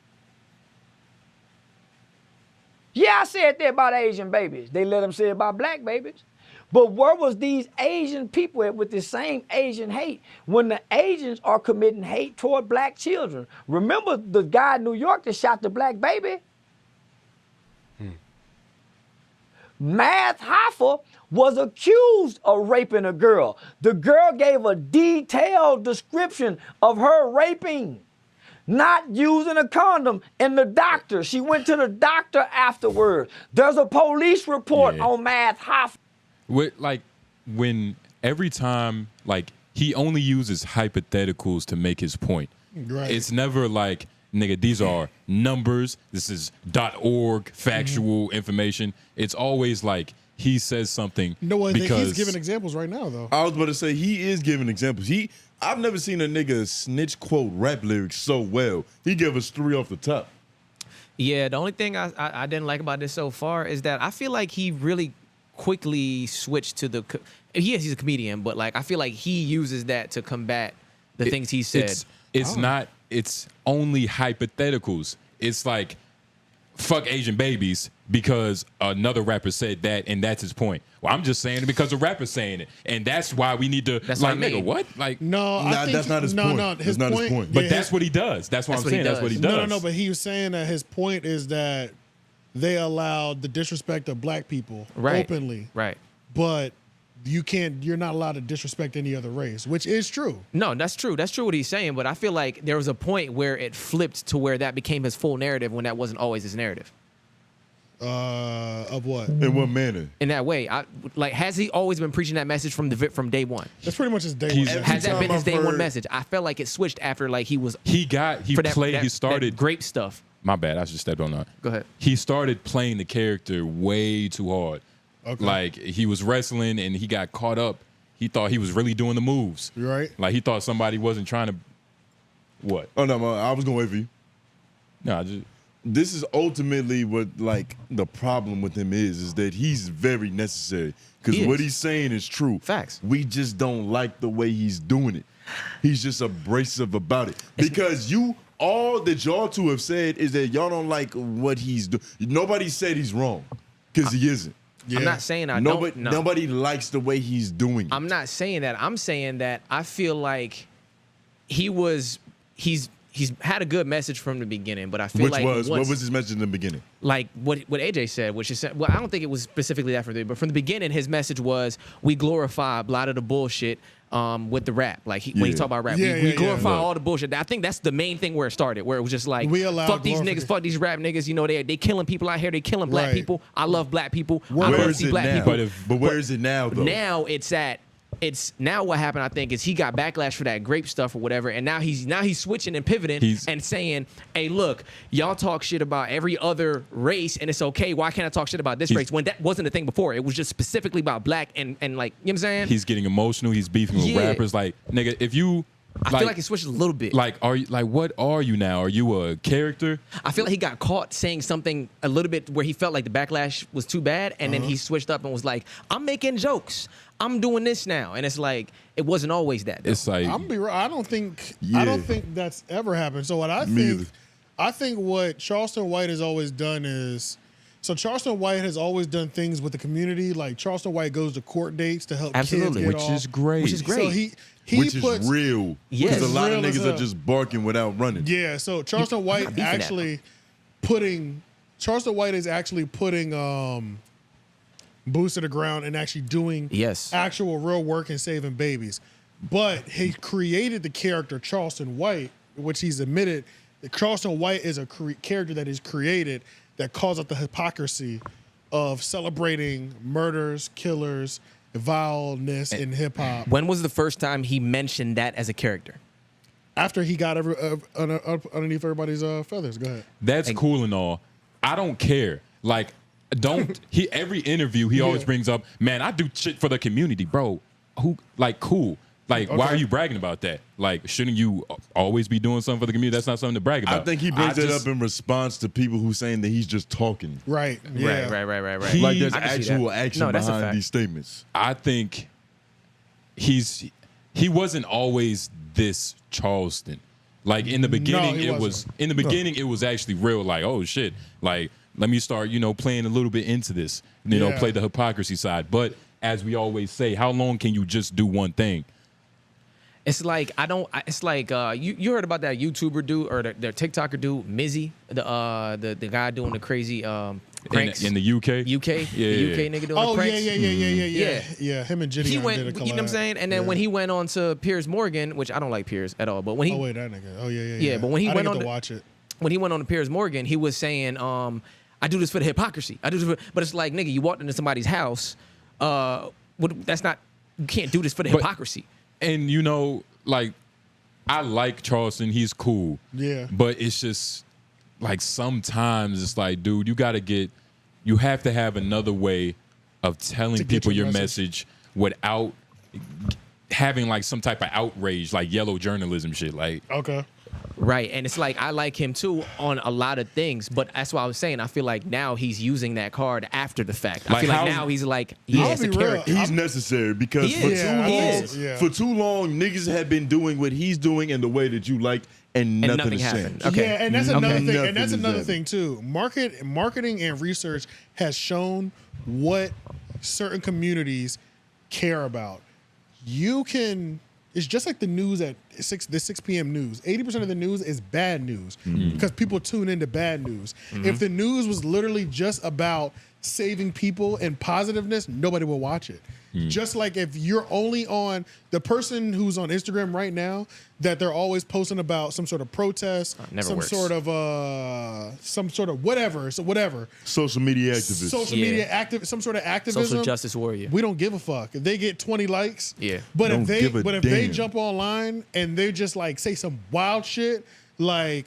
Yeah, I said that about Asian babies. They let them say it about black babies. But where was these Asian people at with the same Asian hate when the Asians are committing hate toward black children? Remember the guy in New York that shot the black baby? 𝙼𝙾𝚃𝚃 was accused of raping a girl. The girl gave a detailed description of her raping, not using a condom, and the doctor, she went to the doctor afterwards. There's a police report on 𝙼𝙃𝚃. When every time, like, he only uses hypotheticals to make his point. Right. It's never like, nigga, these are numbers. This is .org factual information. It's always like he says something. No, I think because he's giving examples right now, though. I was about to say he is giving examples. I've never seen a nigga snitch quote rap lyrics so well. He gave us 3 off the top. Yeah, the only thing I didn't like about this so far is that I feel like he really quickly switched to the. He's a comedian, but like I feel like he uses that to combat the things he said. It's only hypotheticals. It's like fuck Asian babies because another rapper said that, and that's his point. Well, I'm just saying it because a rapper's saying it, and that's why we need to. That's like, what I mean. nigga, what? Like, No, I think that's not his point. No, That's not his point. but yeah, that's what he does. That's what I'm saying. That's what he does. No, but he was saying that his point is that they allowed the disrespect of black people openly, Right. but you're not allowed to disrespect any other race, which is true. No, that's true. That's true what he's saying. But I feel like there was a point where it flipped to where that became his full narrative when that wasn't always his narrative. Of what? In what manner? In that way, has he always been preaching that message from day one? That's pretty much his day one. Every Has that time been his I've day one heard- message? I felt like it switched after like he started grape stuff. My bad. I just stepped on that. Go ahead. He started playing the character way too hard. Okay. Like he was wrestling and he got caught up. He thought he was really doing the moves. Right. Like he thought somebody wasn't trying to. What? Oh no, I was gonna wait for you. No, I just. This is ultimately what like the problem with him is that he's very necessary because He what is. he's saying is true. Facts. We just don't like the way he's doing it. He's just abrasive about it because all that y'all two have said is that y'all don't like what he's doing. Nobody said he's wrong because he isn't. Yeah. I'm not saying I Nobody, don't. No. nobody likes the way he's doing it. I'm not saying that. I'm saying that I feel like he's had a good message from the beginning, but I feel like what was his message in the beginning? like what AJ said, which is, well, I don't think it was specifically that for the, but from the beginning, his message was we glorify a lot of the bullshit with the rap. Like when he Yeah. talk about rap, Yeah, we yeah, glorify yeah. all the bullshit. I think that's the main thing where it started, where it was just like, We allow fuck these niggas, glorification. fuck these rap niggas. You know, they killing people out here. They killing black Right. people. I love black people. I Where love to is see it black now? people. But where is it now though? Now it's now what happened, I think, is he got backlash for that grape stuff or whatever, and now he's switching and pivoting and saying, hey, look, y'all talk shit about every other race and it's okay. Why can't I talk shit about this race when that wasn't a thing before? It was just specifically about black and like, you know what I'm saying? He's getting emotional. He's beefing with Yeah. rappers. Like, nigga, if you. I feel like it switched a little bit. Like, are you like what are you now? Are you a character? I feel like he got caught saying something a little bit where he felt like the backlash was too bad, and then he switched up and was like, I'm making jokes. I'm doing this now. And it's like, it wasn't always that. Though. It's like I'm gonna be real. I don't think Yeah. that's ever happened. So what I Me think, either. I think what Charleston White has always done is, so Charleston White has always done things with the community. Like Charleston White goes to court dates to help Absolutely. kids get which off. is great. Which is great. So he Which puts, is real. Yes. Because a lot of Real as niggas hell. are just barking without running. Yeah, so Charleston White beefing that. actually putting boots to the ground and actually doing Yes. actual real work and saving babies. But he created the character Charleston White, which he's admitted that Charleston White is a character that is created that calls out the hypocrisy of celebrating murders, killers, vileness in hip hop. When was the first time he mentioned that as a character? After he got underneath everybody's feathers. Go ahead. That's cool and all. I don't care. Like, every interview he always brings up, man, I do shit for the community, bro. Cool. Like, why are you bragging about that? Like, shouldn't you always be doing something for the community? That's not something to brag about. I think he brings it up in response to people who saying that he's just talking. Right. Yeah. Right. Like there's I can see actual that. action No, that's a behind fact. these statements. I think he wasn't always this Charleston. Like in the beginning, he it was actually real. Like, oh shit, like let me start, playing a little bit into this. Yeah. Play the hypocrisy side. But as we always say, how long can you just do one thing? It's like you heard about that YouTuber dude or the TikToker dude, Mizzy, the guy doing the crazy pranks In the UK? UK, Yeah, the UK yeah. nigga doing Oh, the yeah, pranks. yeah. Yeah, him and Gideon He did a went, collab. you know what I'm saying? And then when he went on to Piers Morgan, which I don't like Piers at all, but when he Oh, wait, that nigga. Oh, yeah. Yeah, but when he I went didn't on get to the- watch it. when he went on to Piers Morgan, he was saying, I do this for the hypocrisy. I do this but it's like, nigga, you walked into somebody's house. That's not, you can't do this for the hypocrisy. And I like Charleston. He's cool. Yeah. But it's just like sometimes it's like, dude, you have to have another way of telling To get people your your message. message without having like some type of outrage, like yellow journalism shit. Like, Okay. Right, and it's like I like him too on a lot of things, but that's why I was saying I feel like now he's using that card after the fact. I feel like now he's like he has the character. He's necessary because for too long niggas have been doing what he's doing in the way that you like, and nothing has happened. changed. Okay. Yeah, and that's another thing. And that's another thing too. Marketing and research has shown what certain communities care about. You can. It's just like the news at the 6 p.m. news. 80% of the news is bad news because people tune into bad news. If the news was literally just about saving people and positiveness, nobody will watch it. Just like if you're only on the person who's on Instagram right now, that they're always posting about some sort of protest, some sort of whatever. So whatever. Social media activists. Social media active, some sort of activism. Social justice warrior. We don't give a fuck. If they get 20 likes, yeah. But if they jump online and they just like say some wild shit, like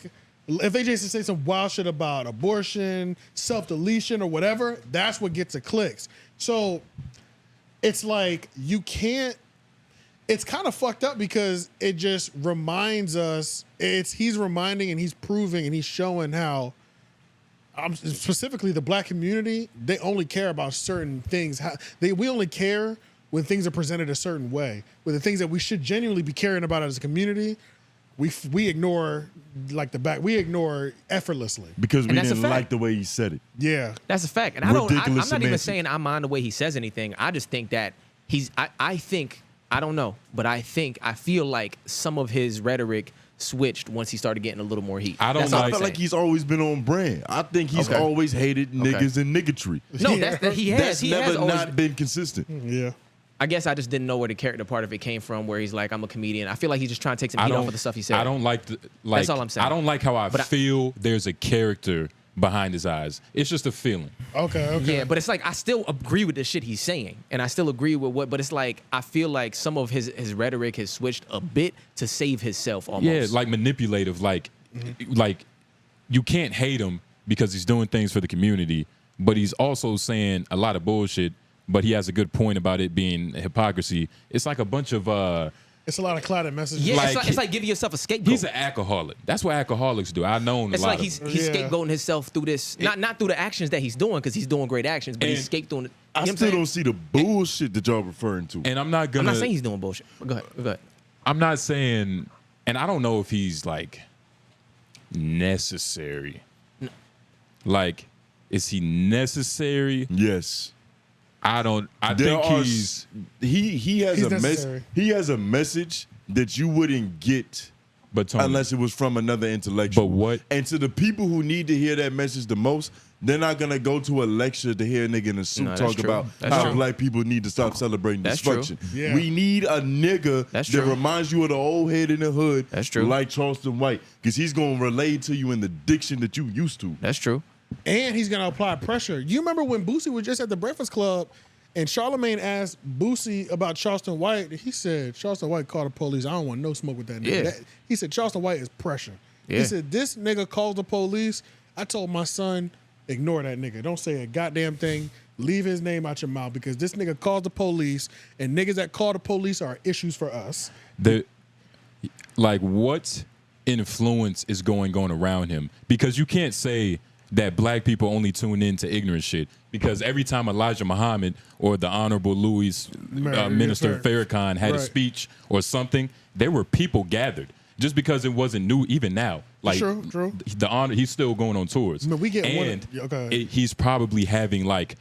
if they just say some wild shit about abortion, self-deletion, or whatever, that's what gets the clicks. So it's like you can't. It's kind of fucked up because it just reminds us. He's reminding and he's proving and he's showing how. Specifically, the black community, they only care about certain things. We only care when things are presented a certain way. With the things that we should genuinely be caring about as a community, we ignore we ignore effortlessly because we didn't like the way he said it. Yeah, that's a fact. And I'm not even saying I mind the way he says anything. I just think that I feel like some of his rhetoric switched once he started getting a little more heat. I feel like he's always been on brand. I think he's always hated niggas and niggatry. No, that's never not been consistent. Yeah. I guess I just didn't know where the character part of it came from, where he's like, I'm a comedian. I feel like he's just trying to take some heat off of the stuff he said. I don't like that's all I'm saying. I don't like how I feel there's a character behind his eyes. It's just a feeling. Okay. Yeah, but it's like I still agree with the shit he's saying, and I still agree with but it's like I feel like some of his rhetoric has switched a bit to save himself almost. Yeah, like manipulative, like you can't hate him because he's doing things for the community, but he's also saying a lot of bullshit, but he has a good point about it being hypocrisy. It's like a bunch of it's a lot of clouded messages. Yeah, it's like giving yourself a scapegoat. He's an alcoholic. That's what alcoholics do. I know. It's like he's scapegoating himself through this, not through the actions that he's doing, because he's doing great actions, but he's scapegoating it. I still don't see the bullshit that y'all referring to. And I'm not saying he's doing bullshit. Go ahead. I'm not saying, and I don't know if he's like necessary. No. Like, is he necessary? Yes. I think he has a message that you wouldn't get unless it was from another intellectual. But what? And to the people who need to hear that message the most, they're not gonna go to a lecture to hear a nigga in a suit talk about how black people need to stop celebrating dysfunction. Yeah. We need a nigga that reminds you of the old head in the hood, like Charleston White, because he's gonna relate to you in the diction that you used to. That's true. And he's gonna apply pressure. You remember when Boosie was just at the Breakfast Club and Charlamagne asked Boosie about Charleston White? He said, Charleston White called the police. I don't want no smoke with that nigga. Yeah. He said, Charleston White is pressure. Yeah. He said, this nigga calls the police. I told my son, ignore that nigga. Don't say a goddamn thing. Leave his name out your mouth, because this nigga calls the police, and niggas that call the police are issues for us. What influence is going on around him? Because you can't say that black people only tune in to ignorant shit, because every time Elijah Muhammad or the Honorable Minister Farrakhan had a speech or something, there were people gathered. Just because it wasn't new, even now, like true. The honor, he's still going on tours. I mean, we get he's probably having like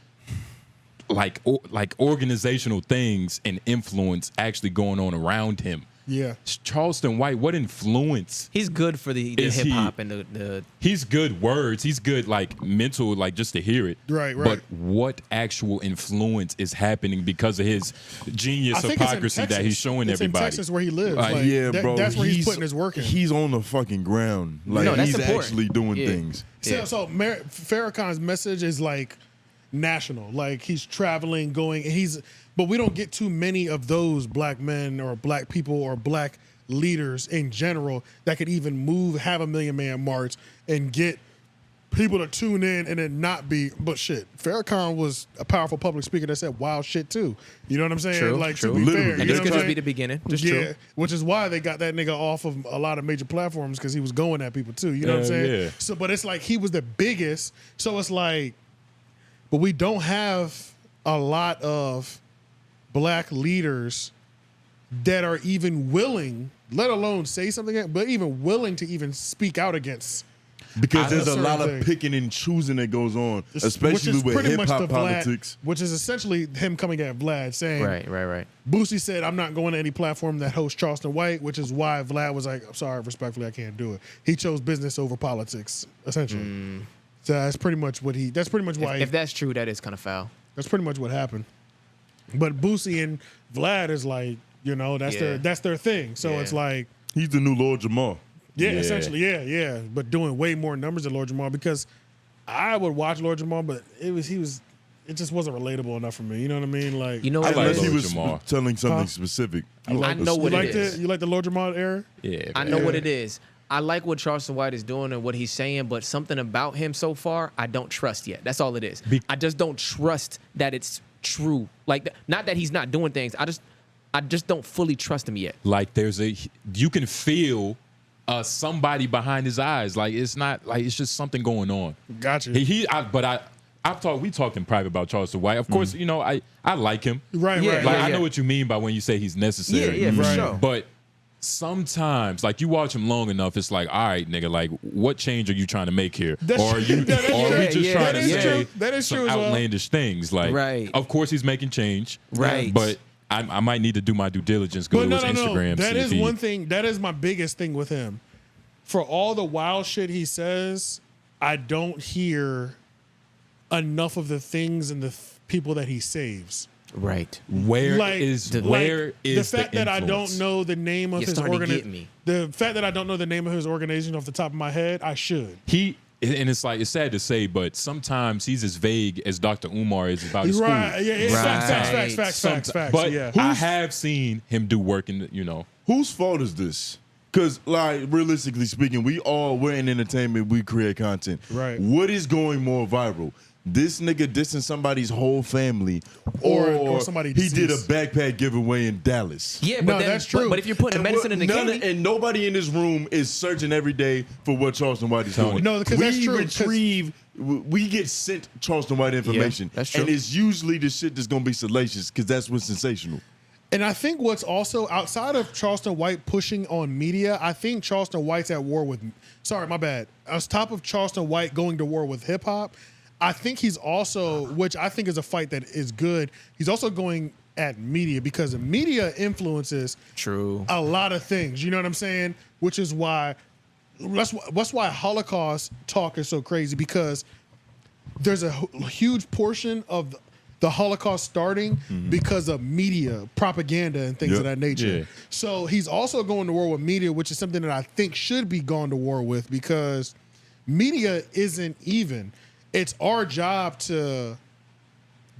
organizational things and influence actually going on around him. Yeah. Charleston White, what influence? He's good for the hip hop and the. He's good words. He's good mental, just to hear it. Right. But what actual influence is happening because of his genius hypocrisy that he's showing everybody? In Texas where he lives. Bro. That's where he's putting his work in. He's on the fucking ground. He's actually doing things. So Farrakhan's message is national. He's traveling, going, but we don't get too many of those black men or black people or black leaders in general that could even have a Million Man March and get people to tune in and then not be. But shit, Farrakhan was a powerful public speaker that said wild shit too. You know what I'm saying? True, like true. to be Literally. fair, And you this know could what just I'm be saying? the beginning. Just Yeah, true. which is why they got that nigga off of a lot of major platforms because he was going at people too. You know what I'm saying? Yeah. So, but it's like he was the biggest. So it's like, but we don't have a lot of black leaders that are even willing, let alone say something, but even willing to even speak out against. Because there's a certain lot of thing. picking and choosing that goes on, Which especially is with pretty hip much hop the Vlad, politics. which is essentially him coming at Vlad saying, Right. Boosie said, I'm not going to any platform that hosts Charleston White, which is why Vlad was like, I'm sorry, respectfully, I can't do it. He chose business over politics, essentially. So that's pretty much what that's pretty much why, If that's true, that is kind of foul. that's pretty much what happened. But Boosie and Vlad is like, you know, that's their thing. So Yeah. it's like, He's the new Lord Jamar. yeah, Yeah. essentially, yeah. But doing way more numbers than Lord Jamar because I would watch Lord Jamar, but it just wasn't relatable enough for me. You know what I mean? Like, You know I what like it Unless he is? Lord was Jamar. telling something Huh? specific. I know what you it like is. You like the Lord Jamar era? Yeah, I know what it is. I like what Charleston White is doing and what he's saying, but something about him so far, I don't trust yet. That's all it is. I just don't trust that it's true. Like, not that he's not doing things. I just don't fully trust him yet. Like you can feel somebody behind his eyes. Like it's not like it's just something going on. Gotcha. We talked in private about Charleston White. Of course, you know I like him. Right, Yeah, right. Like yeah, I know what you mean by when you say he's necessary. Yeah, for Right. sure. But sometimes, like you watch him long enough, it's like, all right, nigga, like what change are you trying to make here? That's Or are you, true. or are we just Yeah, trying that to is say true. That is some true as well. outlandish things? Like, Right. of course he's making change, Right. But I might need to do my due diligence. Go But to his Instagram. That see is if he, one thing. That is my biggest thing with him. For all the wild shit he says, I don't hear enough of the things and the people that he saves. Right. Where is the fact that I don't know the name of You're his starting to get organization? me. The fact that I don't know the name of his organization off the top of my head, I should. And it's like, it's sad to say, but sometimes he's as vague as Dr. Umar is about his Right? school. Yeah. Right. Facts. But Yeah. I have seen him do work in, Whose fault is this? Because, like, realistically speaking, we're in entertainment, we create content. Right. What is going more viral? This nigga dissing somebody's whole family, Or somebody he did a deceased. backpack giveaway in Dallas. Yeah, No, but that's true. But if you're putting medicine in the game, And nobody in this room is searching every day for what Charleston White is doing. No, because that's true, We get sent Charleston White information. that's true. And it's usually the shit that's going to be salacious because that's what's sensational. And I think what's also outside of Charleston White pushing on media, I think Charleston White's at war with. Sorry, my bad. On top of Charleston White going to war with hip hop, I think he's also, which I think is a fight that is good. He's also going at media because the media influences True. a lot of things. You know what I'm saying? Which is why that's why Holocaust talk is so crazy because there's a huge portion of the Holocaust starting because of media, propaganda, and things of that nature. Yeah. So he's also going to war with media, which is something that I think should be gone to war with because media isn't even. It's our job to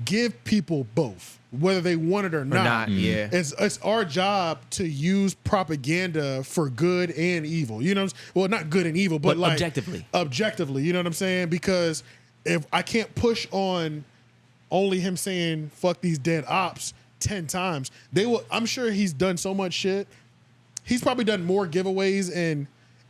give people both, whether they want it or not. Yeah. It's our job to use propaganda for good and evil. You know, well, not good and evil, but like objectively. You know what I'm saying? Because if I can't push on only him saying "fuck these dead ops" 10 times, they will. I'm sure he's done so much shit. He's probably done more giveaways and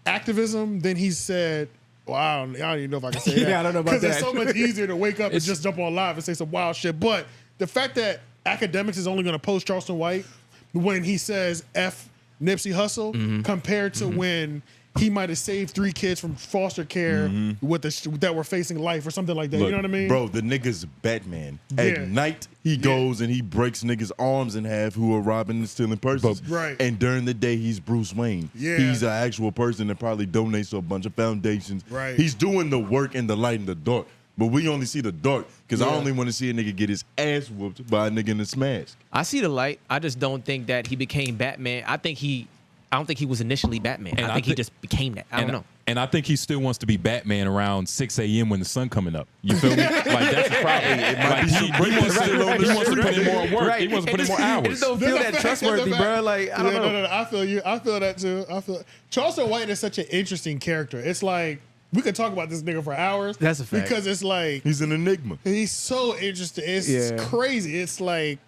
activism than he's said. Well, I don't even know if I can say that. Yeah, I don't know about because that. it's so much easier to wake up and just jump on live and say some wild shit. But the fact that Academics is only going to post Charleston White when he says F Nipsey Hussle compared to when he might have saved 3 kids from foster care that were facing life or something like that. Look, you know what I mean? Bro, the nigga's Batman. Yeah. At night, he goes and he breaks niggas' arms in half who are robbing and stealing persons. Right. And during the day, he's Bruce Wayne. Yeah. He's an actual person that probably donates to a bunch of foundations. Right. He's doing the work in the light and the dark. But we only see the dark because I only want to see a nigga get his ass whooped by a nigga in a mask. I see the light. I just don't think that he became Batman. I don't think he was initially Batman. And I think he just became that. I don't know. And I think he still wants to be Batman around 6 a.m. when the sun coming up. You feel me? Like that's the problem. Like, he wants to put in more work. He wants to put in more It hours. just don't feel that trustworthy, bro. Like, I don't know. No, I feel you. I feel that too. Charleston White is such an interesting character. It's like We could talk about this nigga for hours. That's a fact. Because it's like he's an enigma. He's so interesting. It's crazy. It's like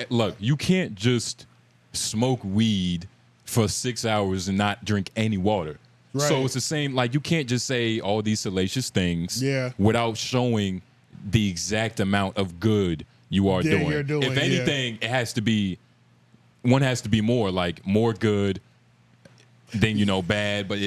look, you can't just smoke weed for 6 hours and not drink any water. Right. So it's the same. Like you can't just say all these salacious things without showing the exact amount of good you are doing. You're doing. If anything, it has to be one has to be more like more good than bad. But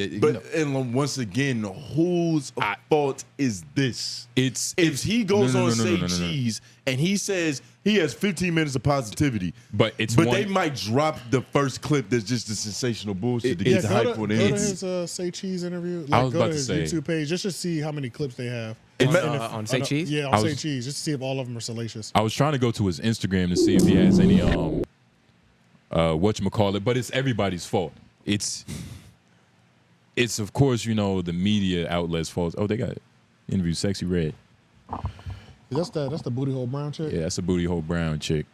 and once again, whose fault is this? It's if he goes on Say Cheese and he says he has 15 minutes of positivity, but they might drop the first clip that's just the sensational bullshit to get the hype for the Go to his Say Cheese interview. Like, I was about to say YouTube page just to see how many clips they have. On Say Cheese? Yeah, on Say Cheese, just to see if all of them are salacious. I was trying to go to his Instagram to see if he has any whatchamacallit, but it's everybody's fault. It's of course, the media outlets' fault. Oh, they got interview Sexy Red. That's the booty hole brown chick? Yeah, that's a booty hole brown chick.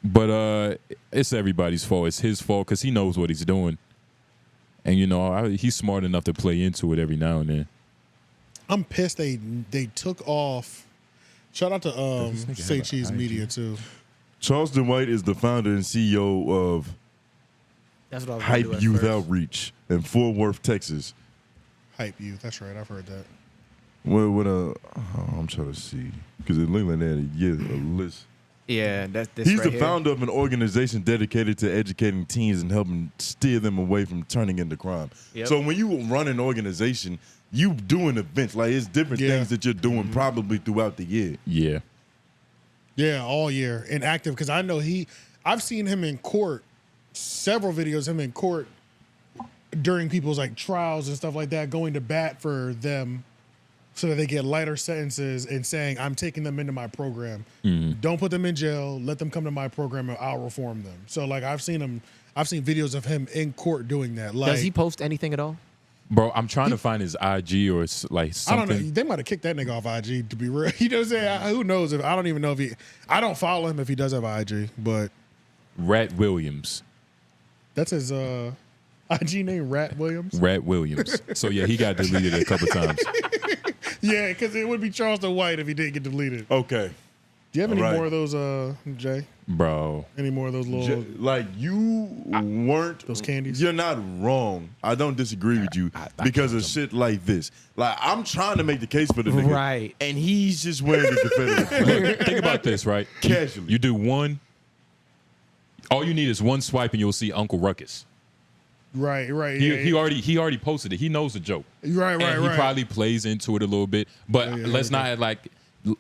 But it's everybody's fault. It's his fault because he knows what he's doing. And he's smart enough to play into it every now and then. I'm pissed they took off. Shout out to Say Cheese Media too. Charleston White is the founder and CEO of Hype Youth Outreach in Fort Worth, Texas. Hype Youth, that's right. I've heard that. Well, I'm trying to see because it looked like that. Yeah, a list. Yeah, he's the founder of an organization dedicated to educating teens and helping steer them away from turning into crime. Yep. So when you run an organization, you doing events like it's different things that you're doing probably throughout the year. Yeah. Yeah, all year and active because I know I've seen him in court. Several videos of him in court during people's like trials and stuff like that, going to bat for them so that they get lighter sentences and saying, I'm taking them into my program. Don't put them in jail. Let them come to my program and I'll reform them. So like I've seen videos of him in court doing that. Like, does he post anything at all? Bro, I'm trying to find his IG or like something. I don't know. They might have kicked that nigga off IG to be real. You know what I'm saying? Who knows? I don't even know if I don't follow him if he does have IG, but. Rat Williams. That's his IG name, Rat Williams? Rat Williams. So, yeah, he got deleted a couple times. Yeah, because it would be Charleston White if he didn't get deleted. Okay. Do you have any more of those, Jay? Bro. Any more of those little... weren't... Those candies? You're not wrong. I don't disagree with you because of shit like this. Like, I'm trying to make the case for the nigga. Right. And he's just wearing the Confederate flag. Think about this, right? Casually. You do one... All you need is one swipe and you'll see Uncle Ruckus. Right. He already posted it. He knows the joke. Right. He probably plays into it a little bit. But let's not act like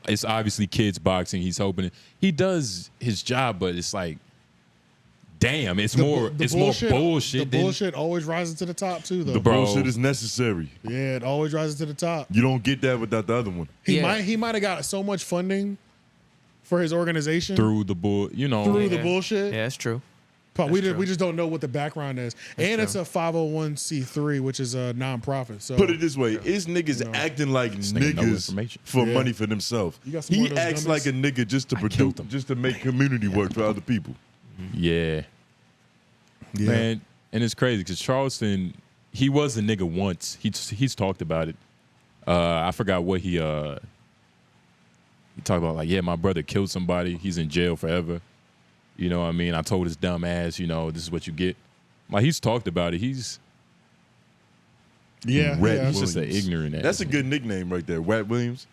it's obviously kids boxing. He's hoping it. He does his job, but it's like, damn, it's more bullshit. The bullshit always rises to the top too, though. The bullshit is necessary. Yeah, it always rises to the top. You don't get that without the other one. He might have got so much funding for his organization through the bullshit. Yeah, that's true. But we just don't know what the background is. And it's a 501c3, which is a nonprofit. So put it this way, it's niggas acting like niggas for money for themselves. He acts like a nigga just to produce, just to make community work for other people. Yeah. Man, and it's crazy because Charleston, he was a nigga once. He's talked about it. I forgot what he talked about, like, yeah, my brother killed somebody. He's in jail forever. You know what I mean? I told his dumb ass, this is what you get. Like, he's talked about it. He's just an ignorant ass. That's a good nickname right there, Rat Williams.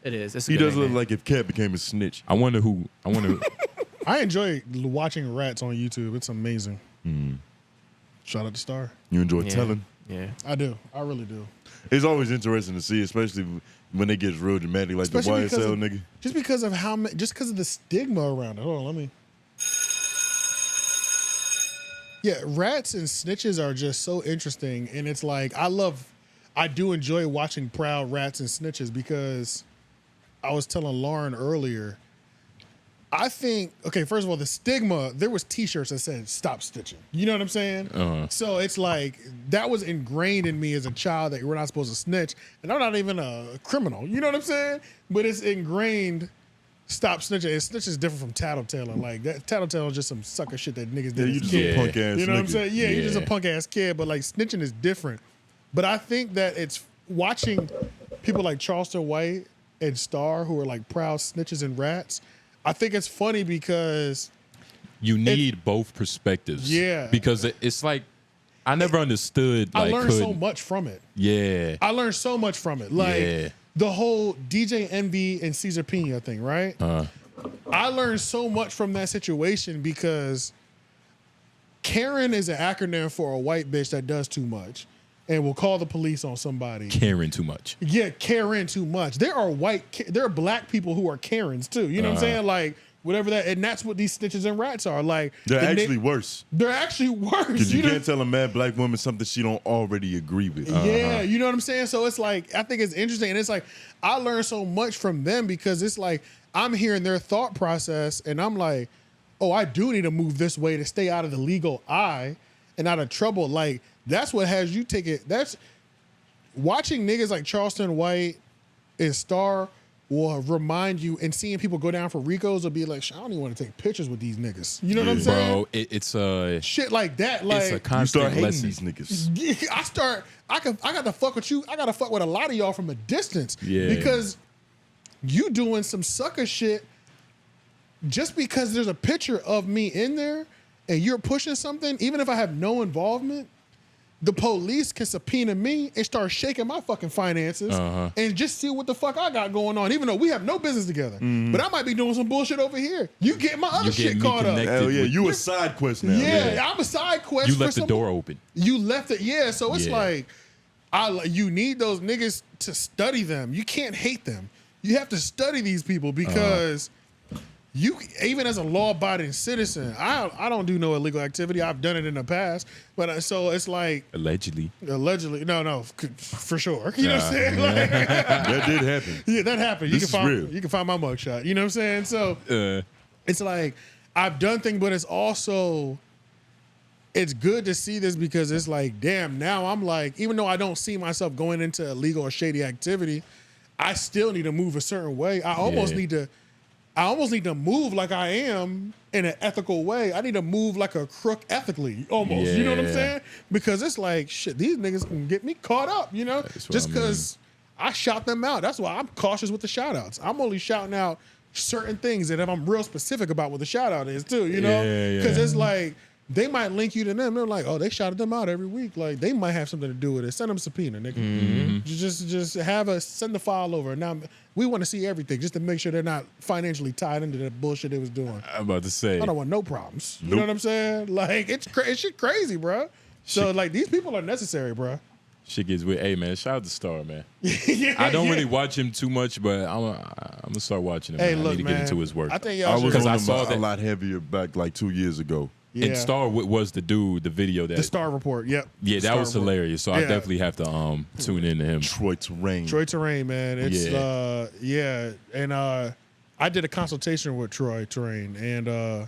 It is. He does look like if Cat became a snitch. I wonder who. I enjoy watching rats on YouTube. It's amazing. Shout out to Star. You enjoy telling? Yeah. I do. I really do. It's always interesting to see, especially when it gets real dramatic, like especially the YSL nigga. Just because of the stigma around it. Hold on, let me. Yeah, rats and snitches are just so interesting, and it's like I do enjoy watching proud rats and snitches because I was telling Lauren earlier. I think, okay, first of all, the stigma, there was T-shirts that said, stop stitching. You know what I'm saying? So it's like, that was ingrained in me as a child that we're not supposed to snitch. And I'm not even a criminal. You know what I'm saying? But it's ingrained stop snitching. And snitching is different from tattletaling. Like that tattletaling is just some sucker shit that niggas did. You just a punk ass. You know what I'm nigga. saying? Yeah, you're just a punk ass kid. But like snitching is different. But I think that it's watching people like Charleston White and Star who are like proud snitches and rats. I think it's funny because you need both perspectives. Yeah, because it's like I never understood. Like, I learned so much from it. Yeah, I learned so much from it. Like the whole DJ Envy and 𝔓𝔦𝔐𝔃𝚃 thing, right? I learned so much from that situation because Karen is an acronym for a white bitch that does too much and will call the police on somebody. Caring too much. Yeah, caring too much. There are black people who are Karens too. You know what I'm saying? Like whatever that, and that's what these snitches and rats are. Like they're actually worse. They're actually worse. Because you can't tell a mad black woman something she don't already agree with. Yeah, you know what I'm saying? So it's like, I think it's interesting. And it's like, I learned so much from them because it's like, I'm hearing their thought process and I'm like, oh, I do need to move this way to stay out of the legal eye and out of trouble. Like, that's what has you take it. That's watching niggas like Charleston White and Star will remind you, and seeing people go down for Ricos will be like, I don't even want to take pictures with these niggas. You know what I'm saying? Bro, it's shit like that. Like, it's a constant you start lesson. hating these niggas. I got to fuck with you. I got to fuck with a lot of y'all from a distance. Yeah. Because you doing some sucker shit just because there's a picture of me in there and you're pushing something, even if I have no involvement, the police can subpoena me and start shaking my fucking finances and just see what the fuck I got going on, even though we have no business together. But I might be doing some bullshit over here. You get my other shit caught up. Hell yeah, you a side quest now. Yeah, I'm a side quest. You left the door open. You left it, yeah. So it's like, you need those niggas to study them. You can't hate them. You have to study these people because you, even as a law-abiding citizen, I don't do no illegal activity. I've done it in the past, but so it's like allegedly, no, for sure. You know what I'm saying? Like, that did happen. Yeah, that happened. This is real. You can find my mugshot. You know what I'm saying? So it's like I've done things, but it's also it's good to see this because it's like, damn. Now I'm like, even though I don't see myself going into illegal or shady activity, I still need to move a certain way. I almost need to move like I am in an ethical way. I need to move like a crook ethically, almost. Yeah. You know what I'm saying? Because it's like, shit, these niggas can get me caught up, you know? Just because I shout them out. That's why I'm cautious with the shout outs. I'm only shouting out certain things that if I'm real specific about what the shout out is too, you know? Because it's like, they might link you to them. They're like, oh, they shouted them out every week. Like, they might have something to do with it. Send them a subpoena, nigga. Just send the file over. Now, we want to see everything just to make sure they're not financially tied into that bullshit they was doing. I'm about to say. I don't want no problems. You know what I'm saying? Like, it's shit crazy, bro. So, like, these people are necessary, bro. Shit gets weird. Hey, man, shout out to Star, man. I don't really watch him too much, but I'm going to start watching him. Hey, man. look, I need to get into his work. I think I was y'all on should. him a lot heavier back like 2 years ago. Yeah. And Star was the dude, the video that The Star Report, yep. Yeah, that Star was Report. hilarious. So I definitely have to tune into him. Troy Terrain, man. It's and I did a consultation with Troy Terrain, and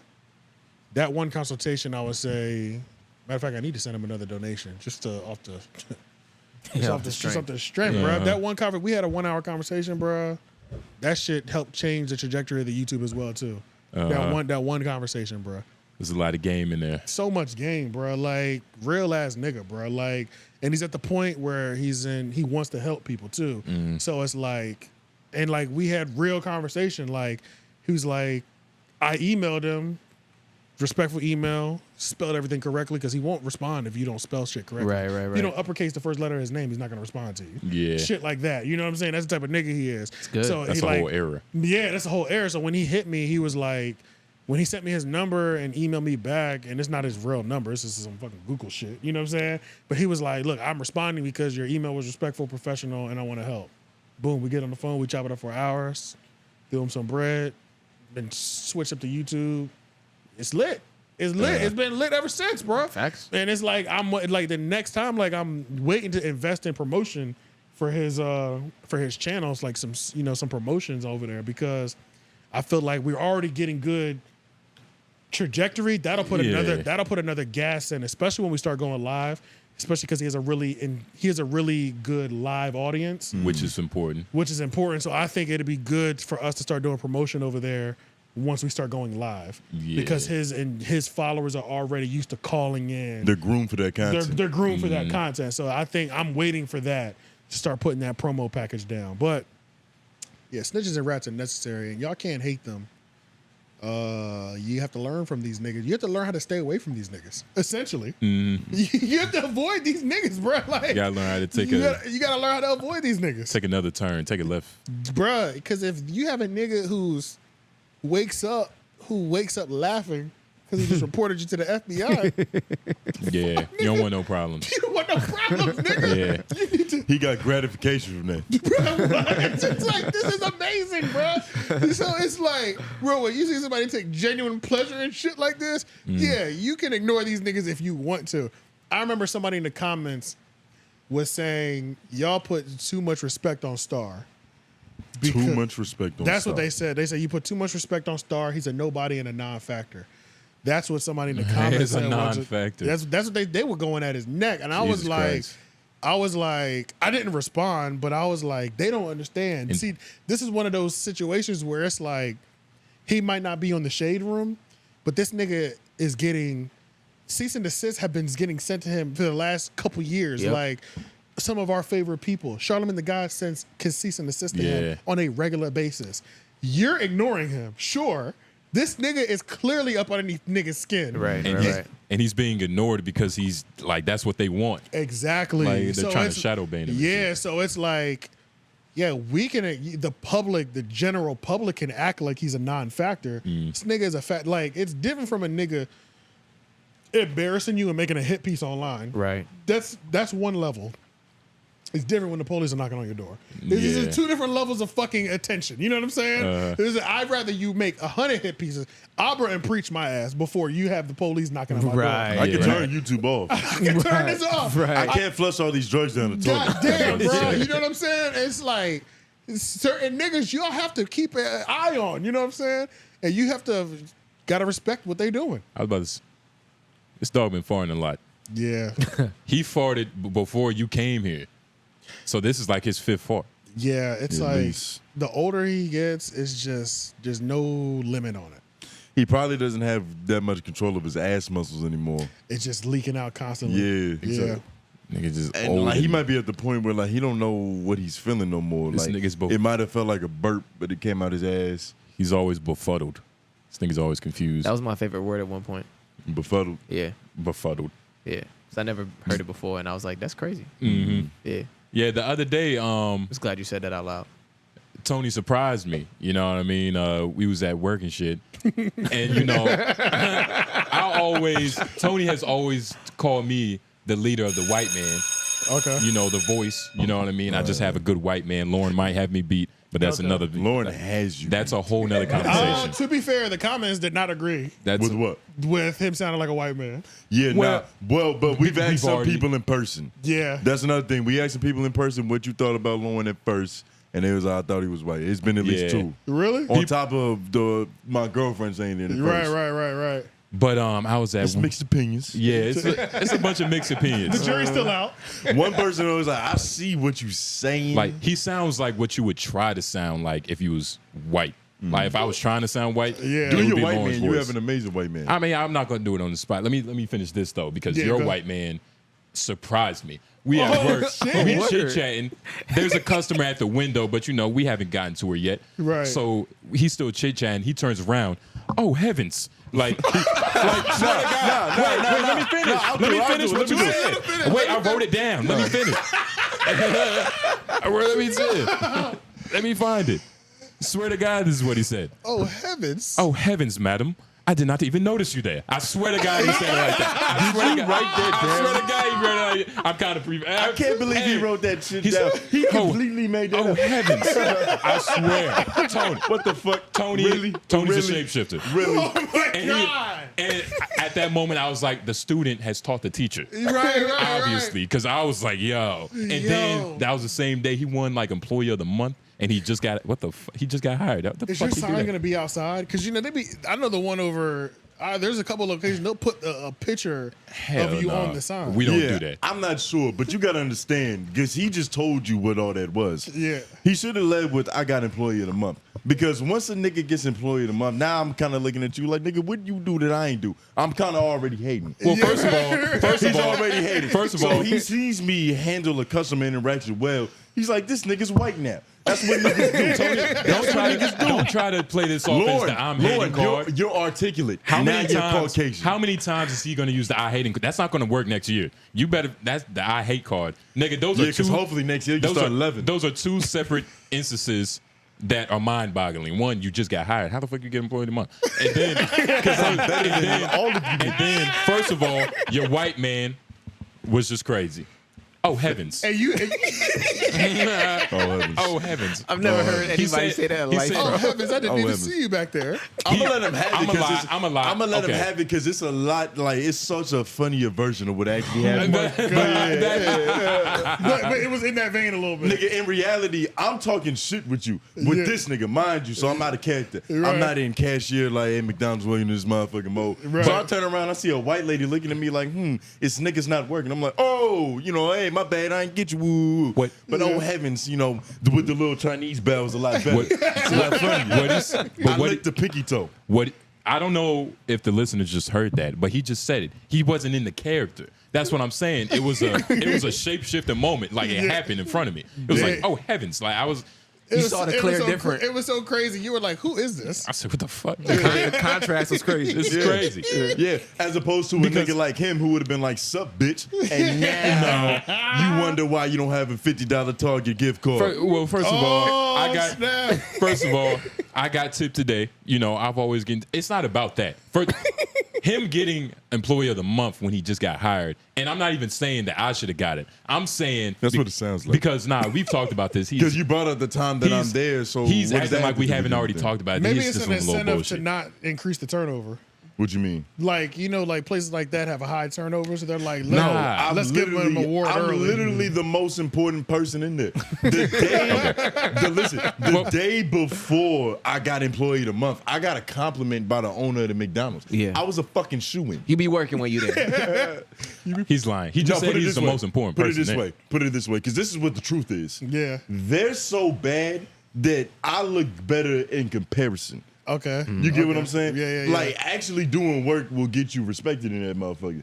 that one consultation, I would say, matter of fact, I need to send him another donation just off the strength, bro. That one we had a 1 hour conversation, bro. That shit helped change the trajectory of the YouTube as well too. That one conversation, bro. There's a lot of game in there. So much game, bro. Like, real ass nigga, bro. Like, and he's at the point where he wants to help people too. So it's like, and like we had real conversation. Like, he was like, I emailed him, respectful email, spelled everything correctly because he won't respond if you don't spell shit correctly. Right. If you don't uppercase the first letter of his name, he's not gonna respond to you. Yeah. Shit like that. You know what I'm saying? That's the type of nigga he is. It's good. So That's a whole error. Yeah, that's a whole error. So when he hit me, he was like, when he sent me his number and emailed me back, and it's not his real number, it's just some fucking Google shit, you know what I'm saying? But he was like, look, I'm responding because your email was respectful, professional, and I want to help. Boom, we get on the phone, we chop it up for hours, give him some bread, then switch up to YouTube. It's lit. It's lit. It's been lit ever since, bro. Facts. And it's like, I'm like the next time, like I'm waiting to invest in promotion for his channels, like some promotions over there, because I feel like we're already getting good trajectory. That'll put another gas in, especially when we start going live. especially because he has a really good live audience, which is important. So I think it'd be good for us to start doing promotion over there once we start going live, because his followers are already used to calling in. They're groomed for that content. They're groomed for that content. So I think I'm waiting for that to start putting that promo package down. But yeah, snitches and rats are necessary, and y'all can't hate them. You have to learn from these niggas. You have to learn how to stay away from these niggas. Essentially, you have to avoid these niggas, bro. Like, you gotta learn how to take you gotta learn how to avoid these niggas. Take another turn. Take a left, bro. Because if you have a nigga who wakes up laughing because he just reported you to the FBI. Yeah, you don't want no problems. You don't want no problems, nigga. Yeah, he got gratification from that. Bro, it's like, this is amazing, bro. So it's like, bro, when you see somebody take genuine pleasure in shit like this, yeah, you can ignore these niggas if you want to. I remember somebody in the comments was saying, y'all put too much respect on Star. Too much respect on Star. That's what they said. They said you put too much respect on Star. He's a nobody and a non-factor. That's what somebody in the comments said. It's a non-factor. That's what they were going at his neck. And I was like, I didn't respond, but I was like, they don't understand. And see, this is one of those situations where it's like, he might not be on the shade room, but this nigga is getting cease and desist have been getting sent to him for the last couple years. Yep. Like, some of our favorite people, 𝙬𝔦𝔐𝔓𝔦𝔑 can cease and desist to him on a regular basis. You're ignoring him, sure. This nigga is clearly up underneath nigga's skin. Right. And he's being ignored because he's like, that's what they want. Exactly. Like, they're trying to shadow ban him. Yeah, so it's like, yeah, we can, the public, the general public can act like he's a non-factor. This nigga is a fact. Like, it's different from a nigga embarrassing you and making a hit piece online. Right. That's one level. It's different when the police are knocking on your door. This is two different levels of fucking attention. You know what I'm saying? I'd rather you make 100 hit pieces, Abra and preach my ass before you have the police knocking on my door. I can turn YouTube off. I can turn this off. I can't flush all these drugs down the toilet. God damn, bro. You know what I'm saying? It's like certain niggas y'all have to keep an eye on. You know what I'm saying? And you have to gotta respect what they doing. I was about to say, this dog been farting a lot. Yeah. He farted before you came here. So this is like his fifth fart. Yeah, it's At like least. the older he gets, it's just there's no limit on it. He probably doesn't have that much control of his ass muscles anymore. It's just leaking out constantly. Yeah, exactly. Nigga just And old. like, he might be at the point where like he don't know what he's feeling no more. This Like nigga's it might have felt like a burp, but it came out his ass. He's always befuddled. This nigga's always confused. That was my favorite word at one point. Befuddled. Yeah. Befuddled. Yeah. Because I never heard it before, and I was like, that's crazy. Mm-hmm. Yeah. Yeah, the other day, I'm just glad you said that out loud. Tony surprised me. You know what I mean? We was at work and shit. And, you know, Tony has always called me the leader of the white man. Okay. You know, the voice. You know what I mean? I just have a good white man. Lauren might have me beat, but that's another. Lauren has you. That's a whole nother conversation. To be fair, the comments did not agree With what? with him sounding like a white man. Yeah, but we've asked some already- people in person. Yeah. That's another thing. We asked some people in person what you thought about Lauren at first, and it was I thought he was white. It's been at least two. Really? On top of my girlfriend saying it at first. Right. But I was at It's mixed opinions. Yeah, it's a bunch of mixed opinions. The jury's still out. One person was like, I see what you're saying. Like, he sounds like what you would try to sound like if you was white. Like, if I was trying to sound white, Yeah. it Do would your be white Lauren's man. You voice. have an amazing white man. I mean, I'm not gonna do it on the spot. Let me finish this though, because Yeah, your go white man surprised me. We at work, shit. we chit chatting. There's a customer at the window, but you know we haven't gotten to her yet. Right. So he's still chit chatting. He turns around. Oh heavens! Like, swear to God. Wait, let me finish. Let me finish what you said. Wait, I wrote it down. Let me finish. Let me see it. Let me find it. Swear to God, this is what he said. Oh heavens. Oh heavens, madam. I did not even notice you there. I swear to God he said it like that. I swear to God. I swear to God he wrote it like that. I'm kind of I can't believe he wrote that shit down. He completely made that Oh up. heavens. I swear. Tony. What the fuck? Tony. Really? Tony's Really? a shapeshifter. Really? Oh my And, God. and at that moment, I was like, the student has taught the teacher. Right. Obviously. Because I was like, yo. And then that was the same day he won like Employee of the Month. And he just got, he just got hired. What the Is fuck your he do sign that? gonna be outside? Because you know I know the one over There's a couple of occasions they'll put a picture of you on the sign. We don't do that. I'm not sure, but you got to understand because he just told you what all that was. Yeah. He should have led with I got employee of the month because once a nigga gets employee of the month, now I'm kind of looking at you like nigga, what you do that I ain't do? I'm kind of already hating. Well, first of all, He's already hating. First of all, he sees me handle a customer interaction well. He's like, this nigga's white now. That's what niggas do, Tony. That's what niggas do. Don't try to play this off as the I'm hating card. You're articulate. How now many you're times? Caucasian. How many times is he going to use the I hating? That's not going to work next year. You better. That's the I hate card, nigga. Those are two. Hopefully next year you start 11. Those are two separate instances that are mind-boggling. One, you just got hired. How the fuck you get employed a month? And then, and then, first of all, your white man was just crazy. Oh heavens! And you, oh heavens! I've never heard anybody say that in life. oh heavens! I didn't even heavens. see you back there. I'm gonna let him have it. I'm gonna let him okay. have it because it's a lot. Like it's such a funnier version of what actually happened. But it was in that vein a little bit. Nigga, in reality, I'm talking shit with you. With this nigga, mind you, so I'm out of character. Right. I'm not in cashier like, hey, McDonald's working this motherfucking mode. Right. So I turn around, I see a white lady looking at me like, it's niggas not working. I'm like, oh, hey, my bad, I ain't get you. Woo. What? But oh heavens, with the little Chinese bell was a lot better. It's a lot funnier. I licked the pinky toe. What? I don't know if the listeners just heard that, but he just said it. He wasn't in the character. That's what I'm saying. It was a shape-shifting moment. Like it happened in front of me. It was like, oh heavens! Like I was. You saw the clear difference. It was so crazy. You were like, "Who is this?" I said, "What the fuck?" The contrast was crazy. This is crazy. Yeah, as opposed to a nigga like him who would have been like, sup, bitch. And now you wonder why you don't have a $50 Target gift card. First of all, I got tipped today. I've always getting. It's not about that. Him getting employee of the month when he just got hired, and I'm not even saying that I should have got it. I'm saying that's what it sounds like. Because we've talked about this. Because you brought up the time that I'm there, so he's acting like we haven't already talked about it. Maybe it's an incentive to not increase the turnover. What you mean? Like, like places like that have a high turnover, so they're like, let's give them an award early. I'm literally the most important person in there. The day before I got employee of the month, I got a compliment by the owner of the McDonald's. Yeah. I was a fucking shoo-in. You be working when you there. He's lying. He just said he's the most important person. Put it this way, because this is what the truth is. Yeah. They're so bad that I look better in comparison. Okay. You get what I'm saying? Yeah. Like, actually doing work will get you respected in that motherfucker.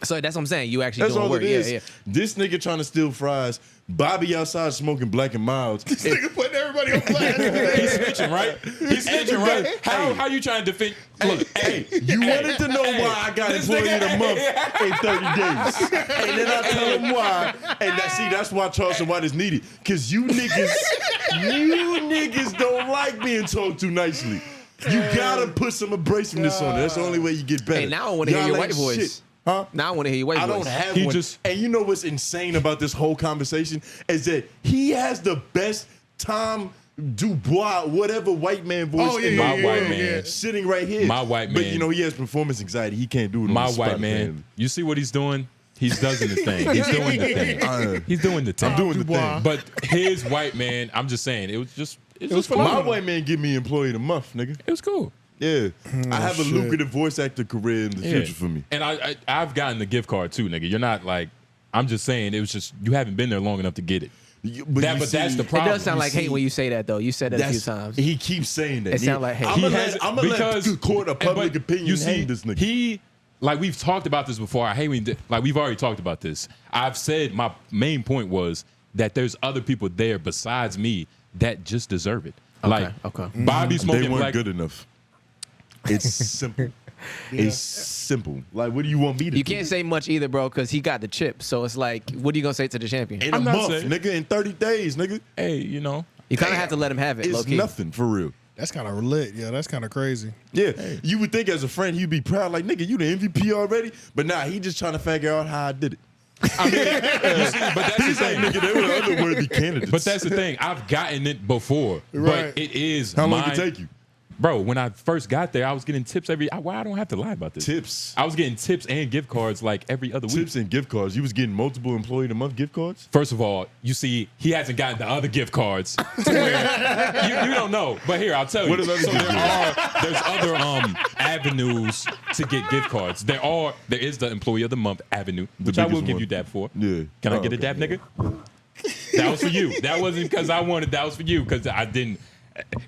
So that's what I'm saying. You actually That's doing all work. it is. Yeah. This nigga trying to steal fries. Bobby outside smoking Black and Milds. This nigga putting everybody on blast. He's snitching, right? He's snitching, right? How you trying to defend? Look, you wanted to know why I got employee of the month in 30 days. And then I tell him why. And that's why Charleston White is needed. Because you niggas don't like being talked to nicely. You gotta put some abrasiveness on it. That's the only way you get better. Hey, now I want to hear your white voice. Shit. Huh? Now I want to hear your white voice. I don't have one. And you know what's insane about this whole conversation is that he has the best Tom Dubois, whatever white man voice in my white man sitting right here. My white man. But he has performance anxiety. He can't do it. My white man. You see what he's doing? He's doing the thing. He's doing the thing. He's doing the thing. I'm doing the thing. But his white man, I'm just saying, it was cool. My white man give me employee of the month, nigga. It was cool. Yeah, I have a lucrative voice actor career in the future for me. And I've gotten the gift card too, nigga. You're not like, I'm just saying, it was just, you haven't been there long enough to get it. But that's the problem. It does sound like hate when you say that, though. You said that a few times. He keeps saying that. It sounds like hate. I'm gonna let the court of public opinion hate this nigga. Like we've talked about this before. I hate when, like we've already talked about this. I've said my main point was that there's other people there besides me that just deserve it. Okay. Bobby smoking they weren't black. good enough. It's simple. It's simple. Like, what do you want me to do? You can't say much either, bro, because he got the chip. So it's like, what are you gonna say to the champion? In a month, nigga. In 30 days, nigga. Hey, you kind of have to let him have it. It's nothing for real. That's kind of lit. Yeah, that's kind of crazy. Yeah, you would think as a friend he'd be proud, like, nigga, you the MVP already. But nah, he just trying to figure out how I did it. I mean, but that's He's the like, thing. nigga, they were the other worthy candidates. But that's the thing. I've gotten it before, Right. but it is. How long did it take you? Bro, when I first got there, I was getting tips why I don't have to lie about this. Tips. I was getting tips and gift cards like every other week. Tips and gift cards. You was getting multiple employee of the month gift cards? First of all, you see, he hasn't gotten the other gift cards to where you don't know. But here, I'll tell you. What are those So there's other avenues to get gift cards. There is the Employee of the Month avenue, which I will give you dab for. Yeah. Can I get a dab, nigga? That was for you. That wasn't because I wanted. That was for you because I didn't.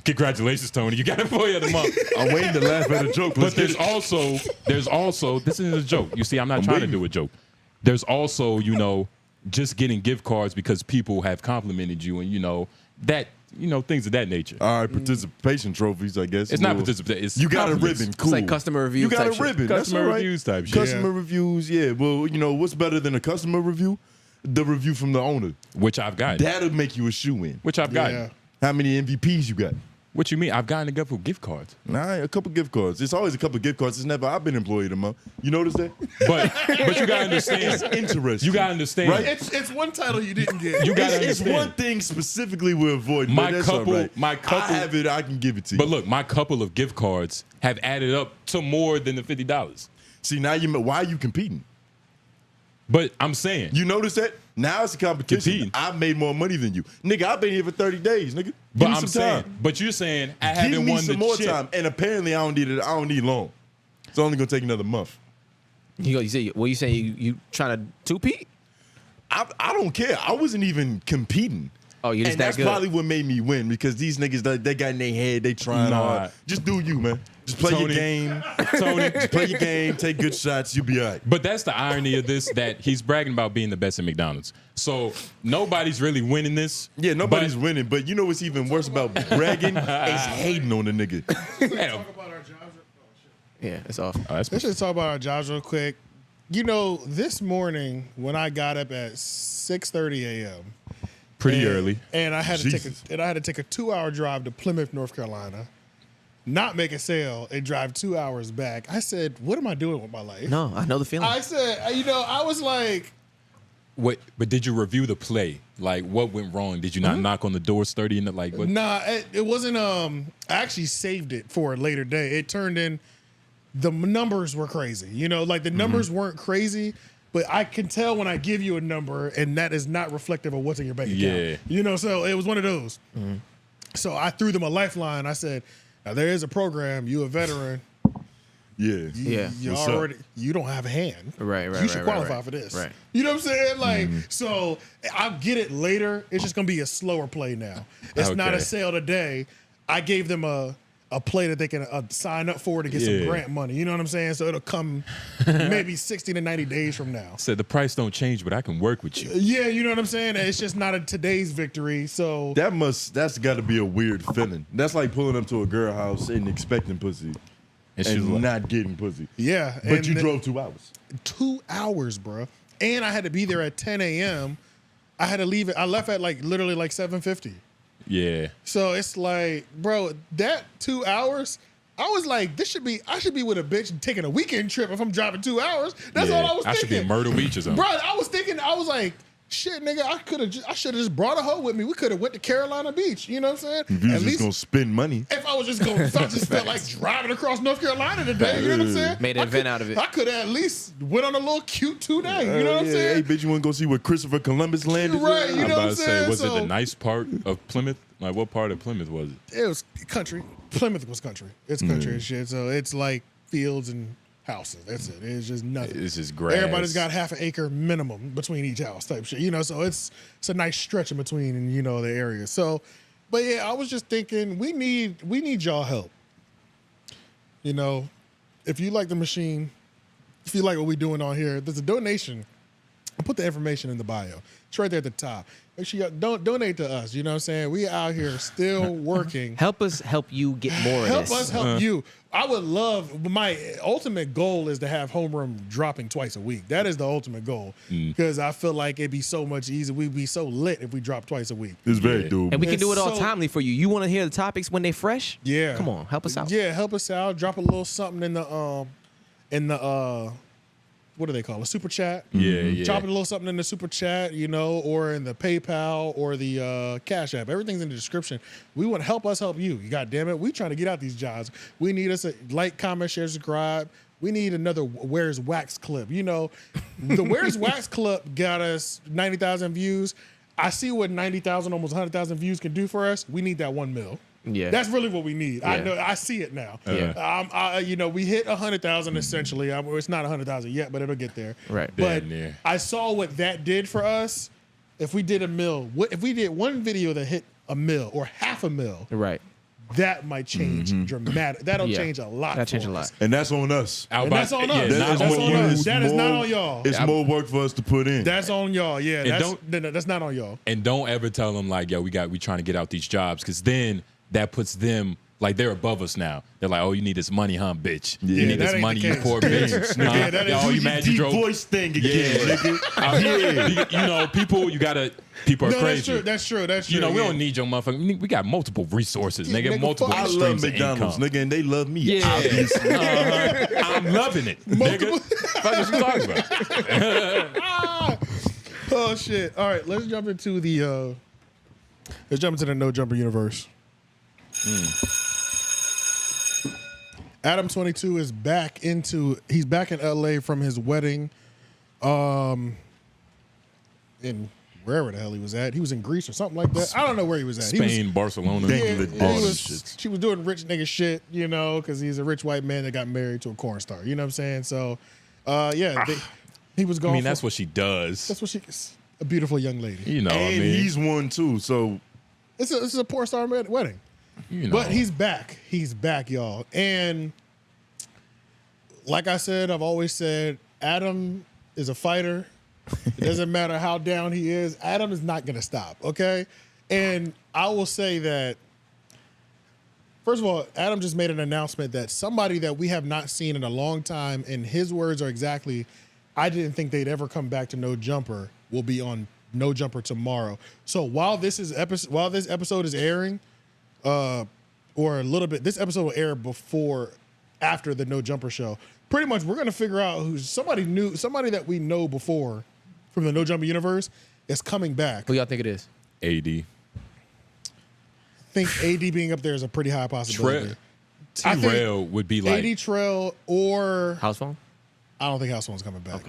Congratulations, Tony. You got Employee of the Month. I'm waiting to laugh at a joke. But there's also this isn't a joke. You see, I'm not trying to do a joke. There's also, just getting gift cards because people have complimented you and things of that nature. All right, participation trophies, I guess. It's not participation. It's you got a ribbon. Cool. It's like customer reviews. You got type a shit. ribbon. Customer That's all right. reviews type shit. Customer reviews, yeah. Well, what's better than a customer review? The review from the owner. Which I've gotten. That'll make you a shoe-in. Which I've gotten. Yeah. How many MVPs you got? What you mean? I've gotten a couple of gift cards. Nah, a couple gift cards. It's always a couple gift cards. It's never I've been Employee of the Month. You notice that? But you gotta understand. It's interesting. You gotta understand. Right? It's one title you didn't get. You gotta It's understand. one thing specifically we're avoiding. My but that's couple- all right. my couple- I have it. I can give it to you. But look, my couple of gift cards have added up to more than the $50. See, now why are you competing? But I'm saying, You notice that? Now it's a competition. Competing. I've made more money than you. Nigga, I've been here for 30 days, nigga. Give but me I'm some saying, time. but you're saying I Give haven't me won the some more chip. time. And apparently I don't need it. I don't need long. It's only gonna take another month. You say you trying to two-peat? I don't care. I wasn't even competing. Oh, you just And that that's good. probably what made me win because these niggas, they got in their head, they trying Nah. hard. Just do you, man. Just play your Tony. game. Tony. Just play your game, take good shots, you'll be all right. But that's the irony of this, that he's bragging about being the best at McDonald's. So nobody's really winning this. Yeah, nobody's winning, but you know what's even worse about bragging is hating on the nigga. Damn. Yeah, it's off. Oh, that's Let's just talk about our jobs real quick. This morning when I got up at 6:30 a.m. pretty early. and I had Jesus. to take a 2-hour drive to Plymouth, North Carolina, not make a sale, and drive 2 hours back. I said, "What am I doing with my life?" No, I know the feeling. I said, I was like, What? But did you review the play? Like, what went wrong? Did you not knock on the door sturdy and like what? nah, it wasn't. I actually saved it for a later day. It turned in. The numbers were crazy. Like the numbers weren't crazy, but I can tell when I give you a number and that is not reflective of what's in your bank account. Yeah. So it was one of those. So I threw them a lifeline. I said, now there is a program. You a veteran. Yeah. Yeah. You What's already. You don't have a hand. Right, You should qualify right. for this. Right. You know what I'm saying? Like, so I'll get it later. It's just gonna be a slower play now. It's not a Okay. sale today. I gave them a play that they can sign up for to get some Yeah. grant money. You know what I'm saying? So it'll come maybe 60 to 90 days from now. Said the price don't change, but I can work with you. Yeah, you know what I'm saying? It's just not a today's victory. So That's got to be a weird feeling. That's like pulling up to a girl house and expecting pussy And she's and like, not getting pussy. yeah. But you drove 2 hours. 2 hours, bro. And I had to be there at 10 a.m. I had to leave it. I left at literally 7:50. yeah. So it's like, bro, that 2 hours, I was like, I should be with a bitch and taking a weekend trip if I'm driving 2 hours. That's all I was I should thinking. be in Myrtle Beach or something. Bro, I was like, shit, nigga, I should have just brought a hoe with me. We could have went to Carolina Beach. You know what I'm saying? If you was At just least gonna spend money. if I just felt like driving across North Carolina today, you know what I'm saying? Made an event out of it. I could have at least went on a little cute 2 day. You know what I'm Hey, saying? bitch, you want to go see where Christopher Columbus landed? Right, you I'm know about what I'm to say, saying? was it So- the nice part of Plymouth? Like, what part of Plymouth was it? It was country. Plymouth was country. It's country and shit. So it's like fields and houses. That's it. It's just nothing. It's just grass. Everybody's got half an acre minimum between each house type shit. So it's a nice stretch in between the area. So, but yeah, I was just thinking we need y'all help. If you like the machine, if you like what we're doing on here, there's a donation. I'll put the information in the bio. It's right there at the top. Make sure you don't donate to us. You know what I'm saying? We out here still working. Help us help you get more of Help this. us help you. I would love, my ultimate goal is to have Homeroom dropping twice a week. That is the ultimate goal. Because I feel like it'd be so much easier. We'd be so lit if we drop twice a week. It's very doable. And we can It's do it all so- timely for you. You want to hear the topics when they fresh? Yeah. Come on, help us out. Yeah, help us out. Drop a little something in the what do they call it? Super chat. Yeah. Drop a little something in the super chat, or in the PayPal or the Cashapp. Everything's in the description. We want to help us help you. God damn it. We trying to get out these jobs. We need us a like, comment, share, subscribe. We need another Where's Wax clip. The Where's Wax clip got us 90,000 views. I see what 90,000, almost 100,000 views can do for us. We need that 1 mil. Yeah. That's really what we need. I Yeah. know. I see it now. Yeah. You know, we hit 100,000 essentially. It's not 100,000 yet, but it'll get there. Right. But Damn near. I saw what that did for us. If we did a mil, if we did one video that hit a mil or half a mil, Right. that might change dramatic. That'll Yeah. change a lot. That change for a us. lot. And that's on us. And that's on us. Yeah, That's not on on us. you. That is not on y'all. It's more work for us to put in. That's on y'all. Yeah. And That's not on y'all. And don't ever tell them like, yo, we trying to get out these jobs, because then that puts them like they're above us now. They're like, oh, you need this money, huh, bitch? Yeah, You need that this ain't money, the you case. poor bitch. Yeah, that Yo, is- you mad you deep drove? voice thing again, nigga. Out here, you know, people are No, crazy. that's true. That's true. You know, we yeah. don't need your motherfucking. We got multiple resources, Yeah, nigga. nigga, Multiple fuck- I love streams of McDonald's, income. nigga, and they love me. Yeah, Obviously. I'm loving it, nigga. Fuck what you talking about? Oh shit! All right, let's jump into the no jumper universe. Adam22 is back he's back in LA from his wedding, in wherever the hell he was at. He was in Greece or something like that. I don't know where he was at. He was, Spain, Barcelona. Dangling all balls. them shits. she was doing rich nigga shit, you know, because he's a rich white man that got married to a porn star. You know what I'm saying? So, he was going. I mean, that's what she does. That's what she's a beautiful young lady. You know, what I And mean, he's one too. So This is a porn star wedding. you know, But he's back. He's back, y'all. And like I said, I've always said, Adam is a fighter. It doesn't matter how down he is. Adam is not going to stop, okay? And I will say that, first of all, Adam just made an announcement that somebody that we have not seen in a long time, and his words are exactly, I didn't think they'd ever come back to No Jumper, will be on No Jumper tomorrow. So while this episode is airing, or a little bit, this episode will air after the No Jumper show. Pretty much, we're gonna figure out who's somebody that we know before from the No Jumper universe is coming back. Who y'all think it is? AD. I think AD being up there is a pretty high possibility. I think T-Rail would be like, AD Trail or House phone? I don't think House Phone's coming back.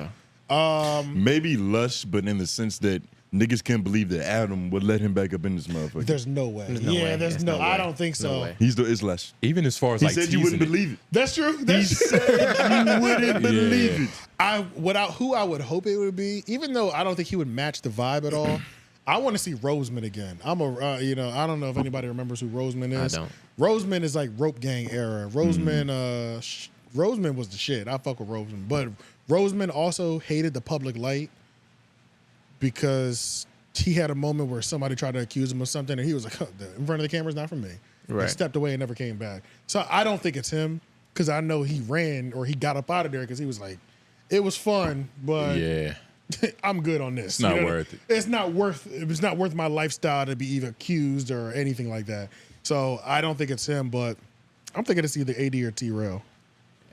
Okay. maybe Lush, but in the sense that niggas can't believe that Adam would let him back up in this motherfucker. There's no way. There's no way. There's There's no. no I way. don't think so. No way. It's Lush. even as far as He like said you wouldn't teasing it. believe it. That's true. He That's said you wouldn't believe it. who I would hope it would be, even though I don't think he would match the vibe at all. I want to see Roseman again. I don't know if anybody remembers who Roseman is. I don't. Roseman is like Rope Gang era. Roseman, Roseman was the shit. I fuck with Roseman, but Roseman also hated the public light because he had a moment where somebody tried to accuse him of something, and he was like, "In front of the camera is not for me." Right. He stepped away and never came back. So I don't think it's him because I know he ran or he got up out of there because he was like, "It was fun, but Yeah. I'm good on this. It's not worth it. It's not worth my lifestyle to be either accused or anything like that. So I don't think it's him, but I'm thinking it's either AD or T-Rail.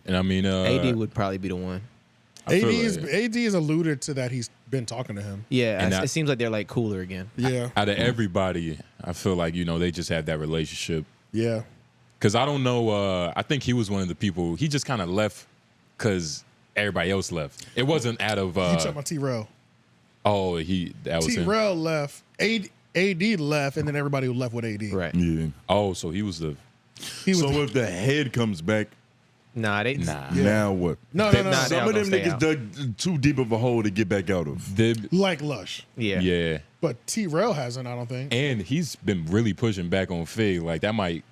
And I mean, AD would probably be the one. I feel AD is alluded to that he's been talking to him. Yeah, And it seems like they're like cooler again. Yeah, out of everybody, I feel like, they just have that relationship. yeah. Because I don't know, I think he was one of the people, he just kind of left because everybody else left. It wasn't out of, You talking about T-Rail? that was him. T-Rail left. AD left, and then everybody left with AD. Right. Yeah. Oh, so he was the, He was So if the head comes back, Nah, they now what? no. Nah, they Some all of them gonna stay niggas out. dug too deep of a hole to get back out of. like Lush, Yeah. yeah. but T-Rail hasn't. I don't think. And he's been really pushing back on Fig. Like, that might,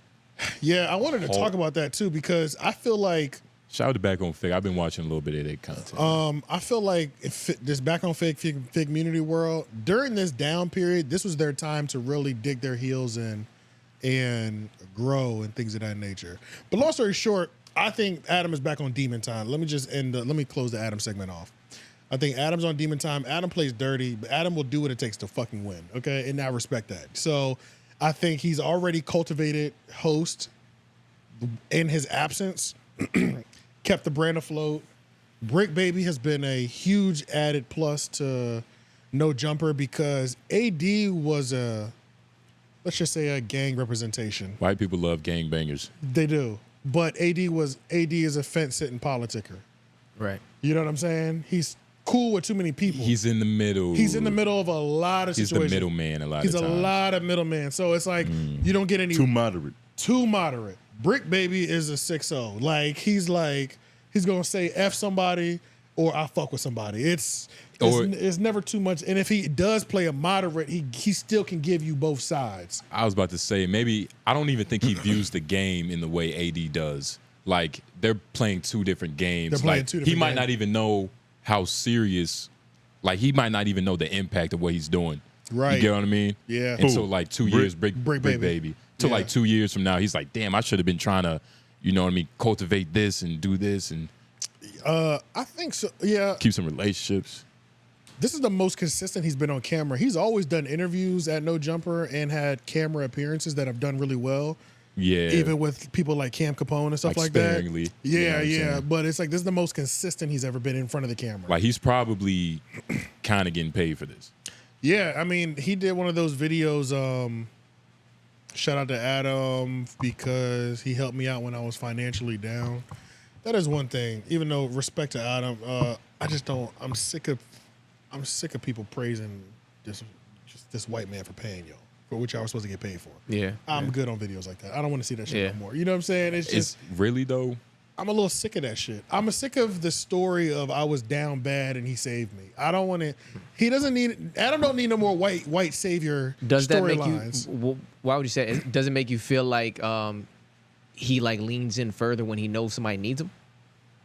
Yeah, I wanted to talk about that too because I feel like shout out to back on Fig. I've been watching a little bit of their content. I feel like if this back on Fig community world during this down period, this was their time to really dig their heels in and grow and things of that nature. But long story short, I think Adam is back on Demon Time. Let me close the Adam segment off. I think Adam's on Demon Time. Adam plays dirty, but Adam will do what it takes to fucking win. Okay, and I respect that. So I think he's already cultivated host in his absence. Kept the brand afloat. Brick Baby has been a huge added plus to No Jumper because AD was let's just say a gang representation. White people love gangbangers. They do. But AD is a fence-sitting politicker. Right. You know what I'm saying? He's cool with too many people. He's in the middle. He's in the middle of a lot of He's situations. the middleman a lot He's of a times. lot of middleman. So it's like you don't get any Too moderate. too moderate. Brick Baby is a 6-0. Like he's gonna say F somebody or I fuck with somebody. It's never too much. And if he does play a moderate, he still can give you both sides. I was about to say, maybe I don't even think he views the game in the way AD does. Like they're playing two different games. They're playing like, two different he might games. not even know how serious, like he might not even know the impact of what he's doing. Right. You get what I mean? Yeah. And so like 2 years, Brick Baby. So Yeah. like 2 years from now, he's like, damn, I should have been trying to, you know what I mean, cultivate this and do this and I think so. Yeah. keep some relationships. This is the most consistent he's been on camera. He's always done interviews at No Jumper and had camera appearances that have done really well. Yeah. Even with people like Cam Capone and stuff like sparingly, that. you know Yeah, what I'm yeah. saying? But it's like this is the most consistent he's ever been in front of the camera. Like he's probably kind of getting paid for this. Yeah, I mean, he did one of those videos. Shout out to Adam because he helped me out when I was financially down. That is one thing. Even though respect to Adam, I just don't. I'm sick of people praising this white man for paying y'all for which y'all were supposed to get paid for. Yeah, I'm good on videos like that. I don't want to see that shit no more. You know what I'm saying? It's just really though. I'm a little sick of that shit. I'm sick of the story of I was down bad and he saved me. I don't want to. He doesn't need. Adam don't need no more white savior. Does that make storylines. you? Why would you say? Does it make you feel like he like leans in further when he knows somebody needs him?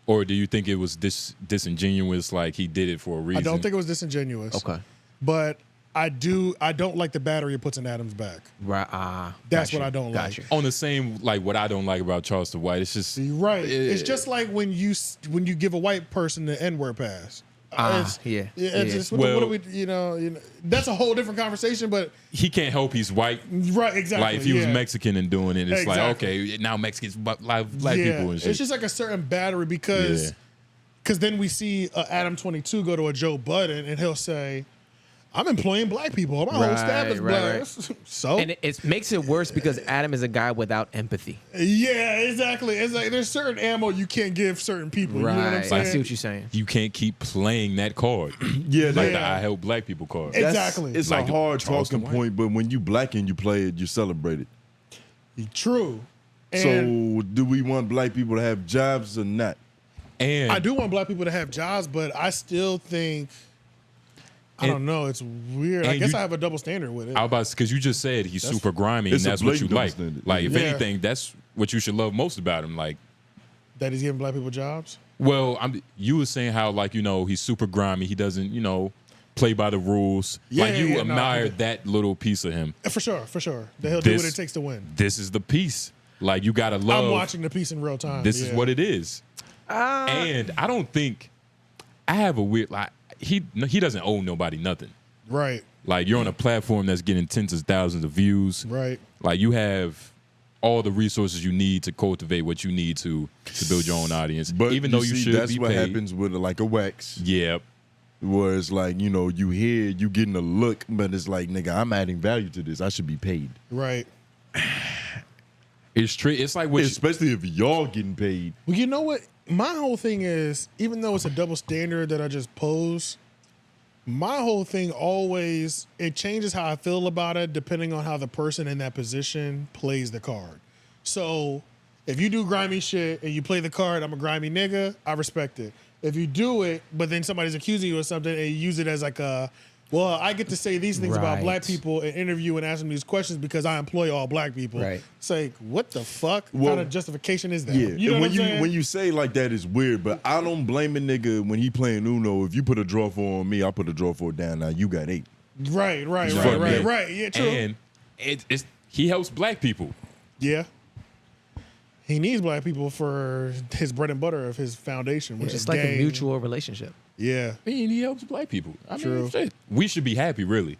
Or do you think it was disingenuous, like he did it for a reason? I don't think it was disingenuous. Okay. But I don't like the battery it puts in Adam's back. Right. That's what I don't like. you. On the same, like what I don't like about Charleston White, it's just Right. It's just like when you give a white person the N-word pass. It's just, what do we, you know, that's a whole different conversation, but he can't help he's white. Right, exactly. Like if he was Mexican and doing it, it's like, Exactly. okay, now Mexicans like black people and shit. It's just like a certain battery because then we see Adam22 go to a Joe Budden and he'll say, I'm employing black people. My whole staff is black. So And it makes it worse because Adam is a guy without empathy. yeah, exactly. It's like there's certain ammo you can't give certain people. Right. You know what I'm saying? I see what you're saying. You can't keep playing that card. Yeah, Like the I help black people card. Exactly. It's Like a hard Charleston talking White. point, but when you black and you play it, you celebrate it. True. And So do we want black people to have jobs or not? And I do want black people to have jobs, but I still think I don't know. It's weird. I and guess you- I have a double standard with it. I was because you just said he's super grimy and it's a that's what you blatant like. standard. Like if Yeah. anything, that's what you should love most about him. Like, That he's giving black people jobs. well, you were saying how like he's super grimy. He doesn't play by the rules. Yeah, like you yeah, no, admire I- that little piece of him. For sure. That he'll do what This- it takes to win. This is the piece. Like you gotta love. I'm watching the piece in real time. This is what it is. And I don't think I have a weird like he doesn't owe nobody nothing. Right. Like you're on a platform that's getting tens of thousands of views. Right. Like you have all the resources you need to cultivate what you need to build your own audience. But even though you see, should that's be what paid. happens with like a wax. Yep. Where it's like, you hear you getting a look, but it's like, nigga, I'm adding value to this. I should be paid. Right. It's true. It's like what Especially if y'all getting paid. Well, you know what? My whole thing is, even though it's a double standard that I just pose, my whole thing always, it changes how I feel about it depending on how the person in that position plays the card. So if you do grimy shit and you play the card, I'm a grimy nigga, I respect it. If you do it, but then somebody's accusing you of something and you use it as like a, well, I get to say these things about black people and interview and ask them these questions because I employ all black people. Right. It's like, what the fuck Well, kind of justification is that? Yeah. You know And what I'm saying? when you say like that, it's weird, but I don't blame a nigga when he playing Uno. If you put a draw 4 on me, I put a draw 4 down. Now you got 8. Right. fuck me. Yeah, true. And he helps black people. Yeah. He needs black people for his bread and butter of his foundation, which is It's like gang. a mutual relationship. Yeah. I mean, he helps black people. I True. mean, shit. We should be happy, really.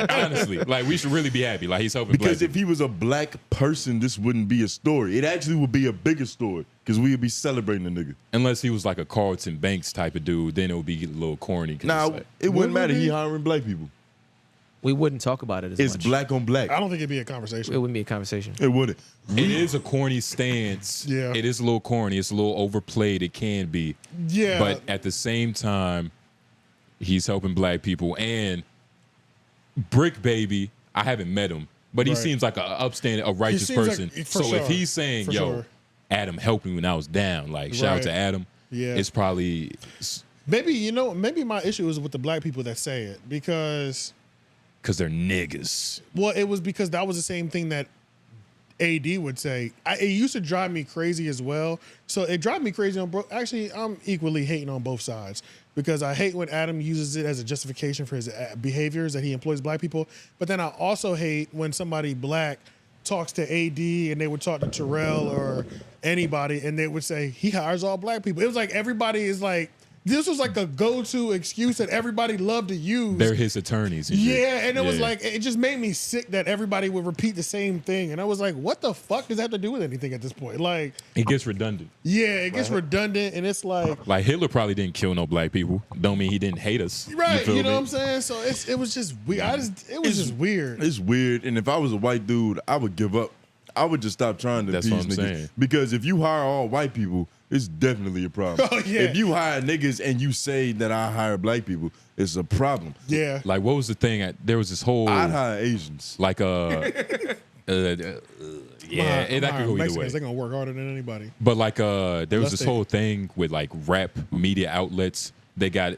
Honestly, like we should really be happy. Like he's helping Because black if he was a black person, this wouldn't be a story. It actually would be a bigger story because we would be celebrating the nigga. people. Unless he was like a Carlton Banks type of dude, then it would be a little corny. 'Cause Now, it's like, it wouldn't Would matter. we? He hiring black people. We wouldn't talk about it as It's much. black on black. I don't think it'd be a conversation. It wouldn't be a conversation. It wouldn't. it is a corny stance. Yeah. It is a little corny. It's a little overplayed. It can be. Yeah. But at the same time, he's helping black people. And Brick Baby, I haven't met him, but he seems like a upstanding, a righteous person. Like, so if he's saying, "Yo, Adam helped me when I was down," like shout out to Adam. Yeah, it's probably maybe maybe my issue is with the black people that say it because they're niggas. Well, it was because that was the same thing that AD would say. It used to drive me crazy as well. So it drives me crazy on actually, I'm equally hating on both sides because I hate when Adam uses it as a justification for his behaviors that he employs black people. But then I also hate when somebody black talks to AD and they would talk to Terrell or anybody and they would say he hires all black people. It was like everybody is like, this was like a go-to excuse that everybody loved to use. They're his attorneys. Yeah, and it was like, it just made me sick that everybody would repeat the same thing. And I was like, what the fuck does that have to do with anything at this point? Like, it gets redundant. Yeah, it gets redundant, and it's like Hitler probably didn't kill no black people. Don't mean he didn't hate us. Right, you know what I'm saying? So it was just weird. It was just weird. It's weird, and if I was a white dude, I would give up. I would just stop trying to That's tease what I'm niggas. saying. Because if you hire all white people, it's definitely a problem. Oh, yeah. If you hire niggas and you say that I hire black people, it's a problem. Yeah. Like, what was the thing? There was this whole... I'd hire Asians. Like, yeah, it that could go either way. They're going to work harder than anybody. But, like, there was this whole thing with, like, rap media outlets. They got...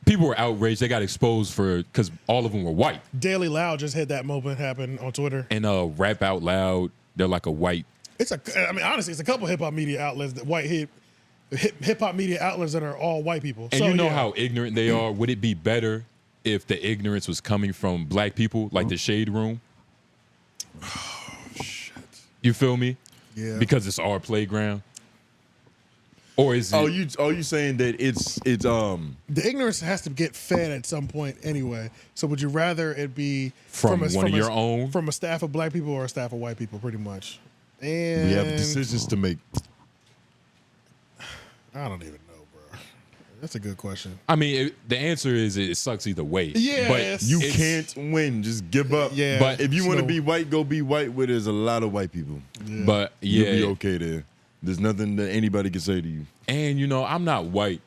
People were outraged. They got exposed because all of them were white. Daily Loud just had that moment happen on Twitter. And Rap Out Loud, they're like a white... honestly, it's a couple hip hop media outlets that hip hop media outlets that are all white people. And so, you know how ignorant they are. Would it be better if the ignorance was coming from black people, like the Shade Room? Oh shit! You feel me? Yeah. Because it's our playground. Or is it? Are you saying that it's the ignorance has to get fed at some point anyway? So would you rather it be from your own, from a staff of black people or a staff of white people, pretty much? And we have decisions to make. I don't even know, bro. That's a good question. I mean, the answer is it sucks either way. Yeah, but you can't win. Just give up. Yeah, but if you want to be white, go be white. Where there's a lot of white people. Yeah. But yeah, you'll be okay there. There's nothing that anybody can say to you. And I'm not white,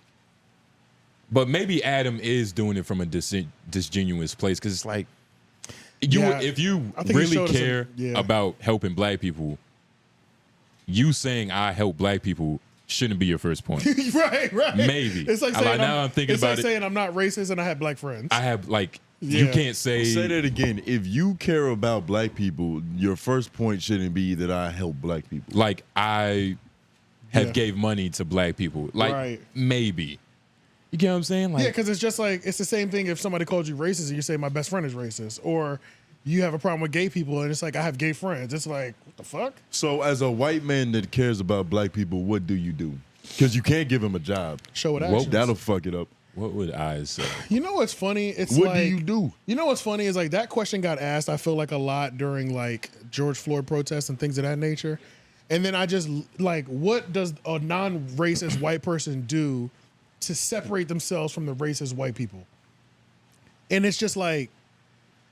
but maybe Adam is doing it from a disingenuous place because it's like, if you really care about helping black people, you saying I help black people shouldn't be your first point. right. Maybe. It's like saying now I'm thinking about it. It's like saying I'm not racist and I have black friends. I have you can't say that again. If you care about black people, your first point shouldn't be that I help black people. Like I have gave money to black people. Like maybe. You get what I'm saying? Like, yeah, because it's just like it's the same thing if somebody called you racist and you say my best friend is racist, or you have a problem with gay people and it's like I have gay friends. It's like what the fuck? So as a white man that cares about black people, what do you do? Because you can't give him a job. Show it actions. That'll fuck it up. What would I say? You know what's funny? It's what like, do you do? You know what's funny is like that question got asked. I feel like a lot during like George Floyd protests and things of that nature, and then I just like, what does a non-racist white person do to separate themselves from the racist white people? And it's just like,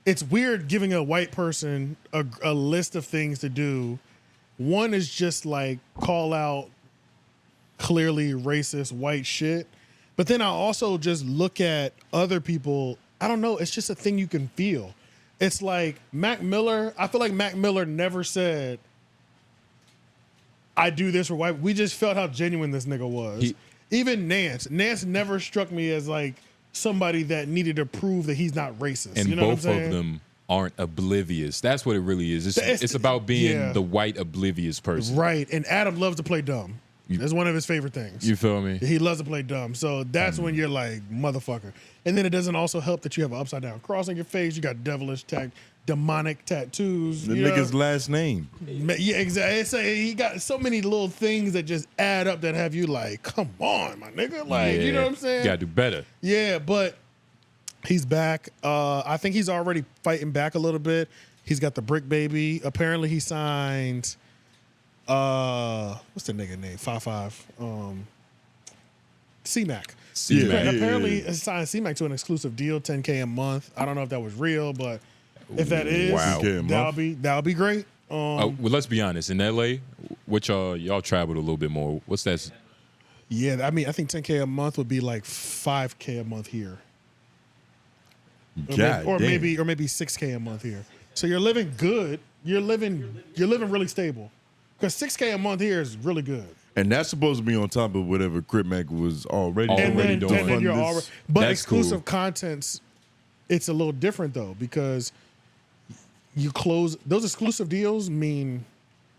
it's weird giving a white person a list of things to do. One is just like call out clearly racist white shit. But then I also just look at other people. I don't know. It's just a thing you can feel. It's like Mac Miller. I feel like Mac Miller never said, I do this for white. We just felt how genuine this nigga was. Even Nance. Nance never struck me as like somebody that needed to prove that he's not racist. And you know both what I'm saying? of them aren't oblivious. That's what it really is. It's about being the white oblivious person. Right. And Adam loves to play dumb. That's one of his favorite things. You feel me? He loves to play dumb. So that's when you're like, motherfucker. And then it doesn't also help that you have an upside down cross on your face. You got demonic tattoos. The nigga's last name. Yeah, exactly. He got so many little things that just add up that have you like, come on, my nigga. Like, you know what I'm saying? You gotta do better. Yeah, but he's back. I think he's already fighting back a little bit. He's got the Brick Baby. Apparently he signed what's the nigga name? 5'5". C-Mac. Apparently he signed C-Mac to an exclusive deal, $10K a month. I don't know if that was real, but if that is, that'll be great. Well, let's be honest. In LA, which y'all traveled a little bit more. What's that? Yeah, I mean, I think $10K a month would be like $5K a month here. Or maybe $6K a month here. So you're living good. You're living really stable. Because $6K a month here is really good. And that's supposed to be on top of whatever Cripmac was already doing. And then you're already, but That's exclusive cool. contents, it's a little different though, because you close those exclusive deals mean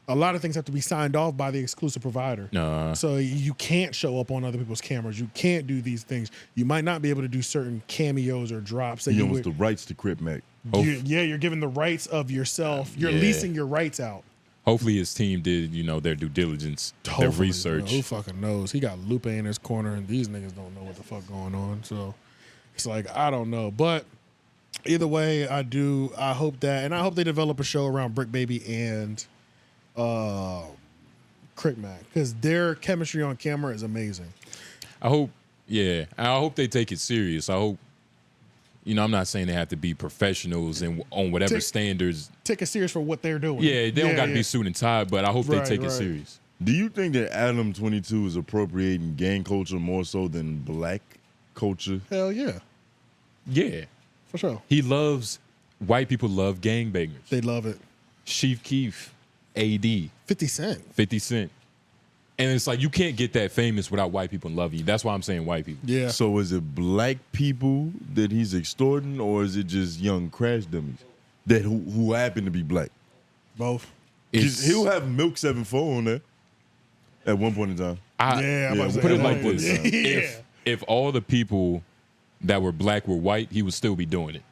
a lot of things have to be signed off by the exclusive provider. So you can't show up on other people's cameras. You can't do these things. You might not be able to do certain cameos or drops that you you owns the rights to Cripmac. You're giving the rights of yourself. You're leasing your rights out. Hopefully his team did, their due diligence, their research. Who fucking knows? He got Lupe in his corner, and these niggas don't know what the fuck going on. So it's like, I don't know. But either way, I hope that, and I hope they develop a show around Brick Baby and Cripmac, because their chemistry on camera is amazing. I hope they take it serious. I hope, I'm not saying they have to be professionals and on whatever standards. Take it serious for what they're doing. Yeah, they don't got to be suit and tie, but I hope they take it serious. Do you think that Adam22 is appropriating gang culture more so than black culture? Hell yeah. Yeah. For sure. White people love gangbangers. They love it. Chief Keef, AD. 50 Cent. 50 Cent. And it's like, you can't get that famous without white people loving you. That's why I'm saying white people. Yeah. So is it black people that he's extorting, or is it just young crash dummies that who happen to be black? Both. He'll have Milk 7-4 on there at one point in time. Put it like this. If all the people that were black were white, he would still be doing it.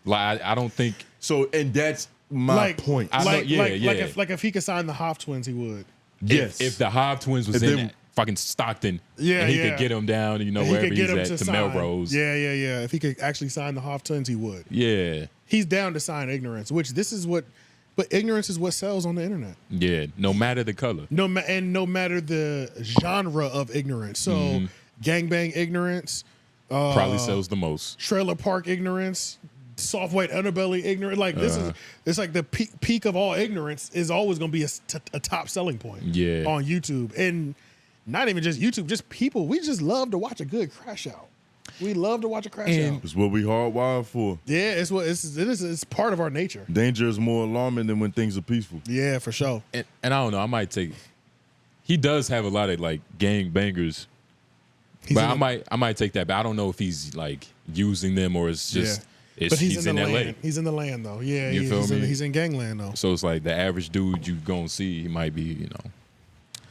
Like, I don't think. So, and that's my point. Like if he could sign the Hoff twins, he would. Yes. If the 𝙿𝙾𝚃 was in fucking Stockton, and he could get them down, wherever he's at to Melrose. Yeah. If he could actually sign the Hoff twins, he would. Yeah. He's down to sign Ignorance, but ignorance is what sells on the internet. Yeah, no matter the color. No matter the genre of ignorance. So gangbang ignorance. Probably sells the most. Trailer park ignorance. Soft white underbelly ignorance. Like it's like the peak of all ignorance is always going to be a top selling point on YouTube. And not even just YouTube, just people. We just love to watch a good crash out. We love to watch a crash out. It's what we hardwired for. Yeah, it's part of our nature. Danger is more alarming than when things are peaceful. Yeah, for sure. And I don't know, he does have a lot of like gang bangers. But I might take that, but I don't know if he's like using them or it's just but he's in LA. Land. He's in the land though. Yeah, you feel me? He's in gangland though. So it's like the average dude you gonna see, he might be,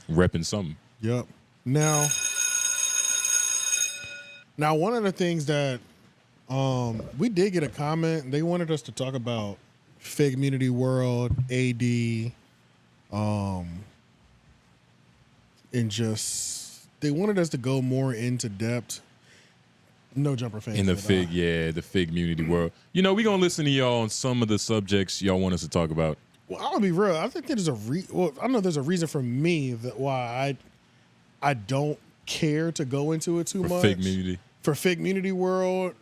repping something. Yep. Now one of the things that we did get a comment. They wanted us to talk about Fig Community World, AD, and just they wanted us to go more into depth. No Jumper fans. In the Fig, the Fig Community World. We're going to listen to y'all on some of the subjects y'all want us to talk about. Well, I'll be real. I think there's I know there's a reason for me that why I don't care to go into it too much. Fig Community. For Fig Community World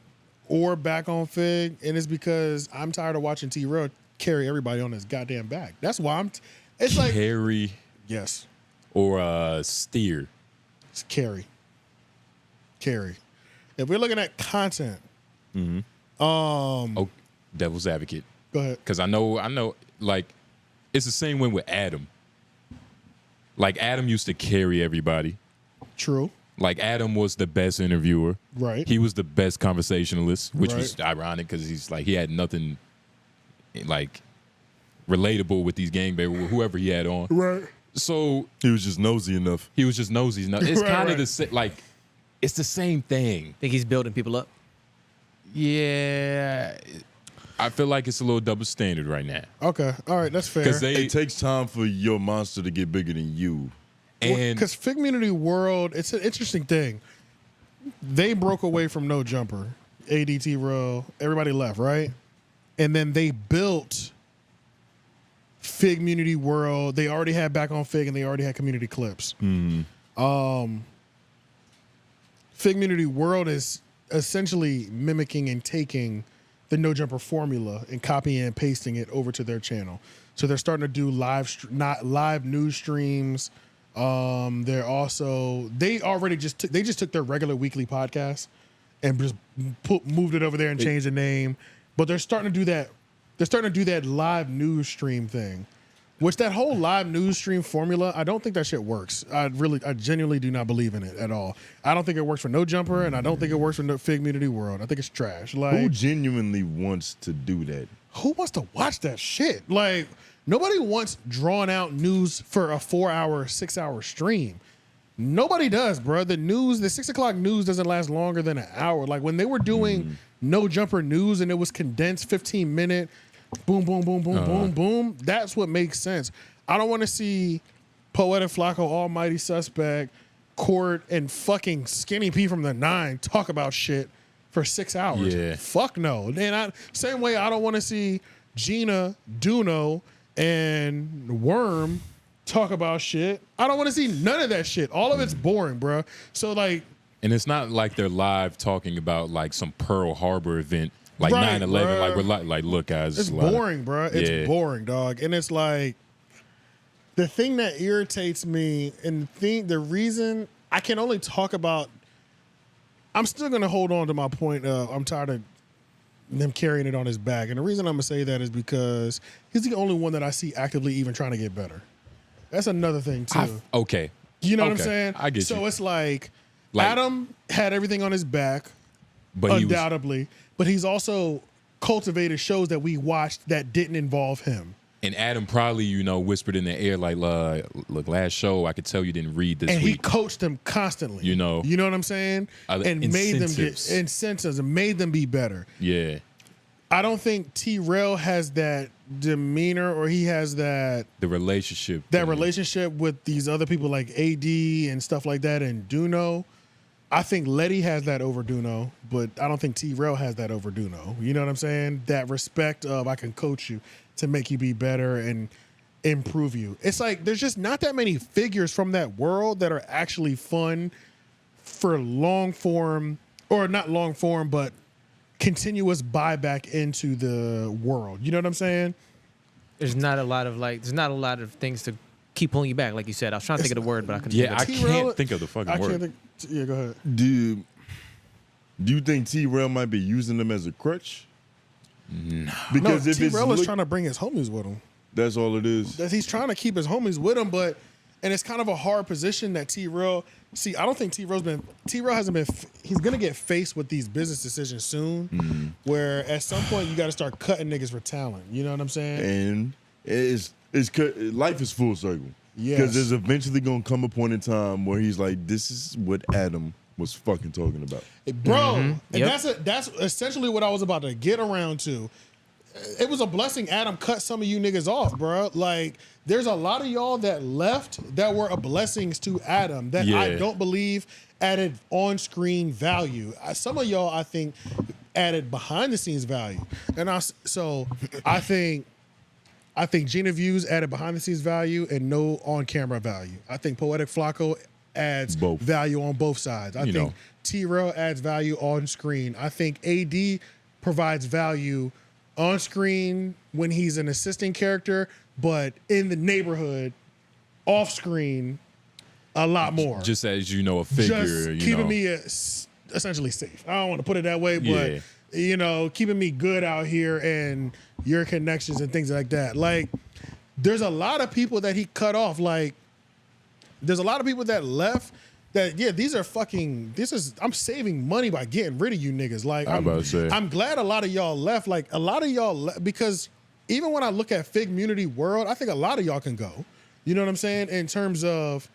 or back on Fig. And it's because I'm tired of watching T-Rail carry everybody on his goddamn back. That's why it's like. Carry. Yes. Or steer. It's carry. If we're looking at content, devil's advocate. Go ahead. Because I know, like, it's the same way with Adam. Like, Adam used to carry everybody. True. Like, Adam was the best interviewer. Right. He was the best conversationalist, which was ironic because he's like, he had nothing, like, relatable with these gangbangers, whoever he had on. Right. So he was just nosy enough. It's kind of the same, like, it's the same thing. Think he's building people up? Yeah. I feel like it's a little double standard right now. Okay. All right. That's fair. Because it takes time for your monster to get bigger than you. And because Fig Community World, it's an interesting thing. They broke away from No Jumper, ADT Row, everybody left, right? And then they built Fig Community World. They already had Back on Fig and they already had Community Clips. Fig Community World is essentially mimicking and taking the No Jumper formula and copying and pasting it over to their channel. So they're starting to do live news streams. They just took their regular weekly podcast and just moved it over there and changed the name. But they're starting to do that they're starting to do that live news stream thing, which that whole live news stream formula, I don't think that shit works. I genuinely do not believe in it at all. I don't think it works for No Jumper, and I don't think it works for no Fig Community World. I think it's trash. Like, who genuinely wants to do that? Who wants to watch that shit? Like, nobody wants drawn out news for a 4-hour, 6-hour stream. Nobody does, bro. The news, the 6 o'clock news doesn't last longer than an hour. Like when they were doing No Jumper news and it was condensed 15-minute, boom, boom, boom, boom, boom, boom. That's what makes sense. I don't want to see Poetic Flacco, Almighty Suspect, Court, and fucking Skinny P from the 9 talk about shit for 6 hours. Yeah. Fuck no. And same way I don't want to see Gina, Duno, and Worm talk about shit. I don't want to see none of that shit. All of it's boring, bro. So like, and it's not like they're live talking about like some Pearl Harbor event, like 9/11. Bruh. Like we're like, look, guys, it's boring, bro. It's boring, dog. And it's like the thing that irritates me, and the reason I can only talk about. I'm still gonna hold on to my point. I'm tired of them carrying it on his back, and the reason I'm gonna say that is because he's the only one that I see actively even trying to get better. That's another thing too. Okay. You know what I'm saying? I get you. So it's like Adam had everything on his back, but undoubtedly, but he's also cultivated shows that we watched that didn't involve him. And Adam probably, whispered in the air like, look, last show I could tell you didn't read this and week. He coached them constantly. You know what I'm saying? And made them get incentives and made them be better. Yeah. I don't think T-Rail has that demeanor, or he has the relationship with these other people like AD and stuff like that, and Duno. I think Letty has that over Duno, but I don't think T-Rail has that over Duno. You know what I'm saying? That respect of I can coach you to make you be better and improve you. It's like there's just not that many figures from that world that are actually fun for long form, or not long form, but continuous buyback into the world. You know what I'm saying? There's not a lot of things to keep pulling you back, like you said. I was trying to think of the word, but I couldn't. Yeah, I can't think of the fucking word. Yeah, go ahead. Do you think T-Rail might be using them as a crutch? No. Because if T-Rail is trying to bring his homies with him. That's all it is. He's trying to keep his homies with him, and it's kind of a hard position that T-Rail. See, I don't think T-Rail hasn't been. He's gonna get faced with these business decisions soon, where at some point you got to start cutting niggas for talent. You know what I'm saying? And life is full circle. Yes. Because there's eventually gonna come a point in time where he's like, this is what Adam was fucking talking about, bro. And that's essentially what I was about to get around to. It was a blessing Adam cut some of you niggas off, bro. Like, there's a lot of y'all that left that were blessings to Adam that I don't believe added on-screen value. Some of y'all, I think, added behind-the-scenes value. And I think Gina Views added behind-the-scenes value and no on-camera value. I think Poetic Flacco adds value on both sides. I think T-Rail adds value on screen. I think AD provides value on screen when he's an assistant character, but in the neighborhood, off screen, a lot more. Just as a figure. Just keeping me essentially safe. I don't want to put it that way, but keeping me good out here and your connections and things like that. Like, there's a lot of people that he cut off. Like, there's a lot of people that left. I'm saving money by getting rid of you niggas. Like, I'm glad a lot of y'all left. Like, a lot of y'all left because even when I look at Fig Community World, I think a lot of y'all can go. You know what I'm saying? In terms of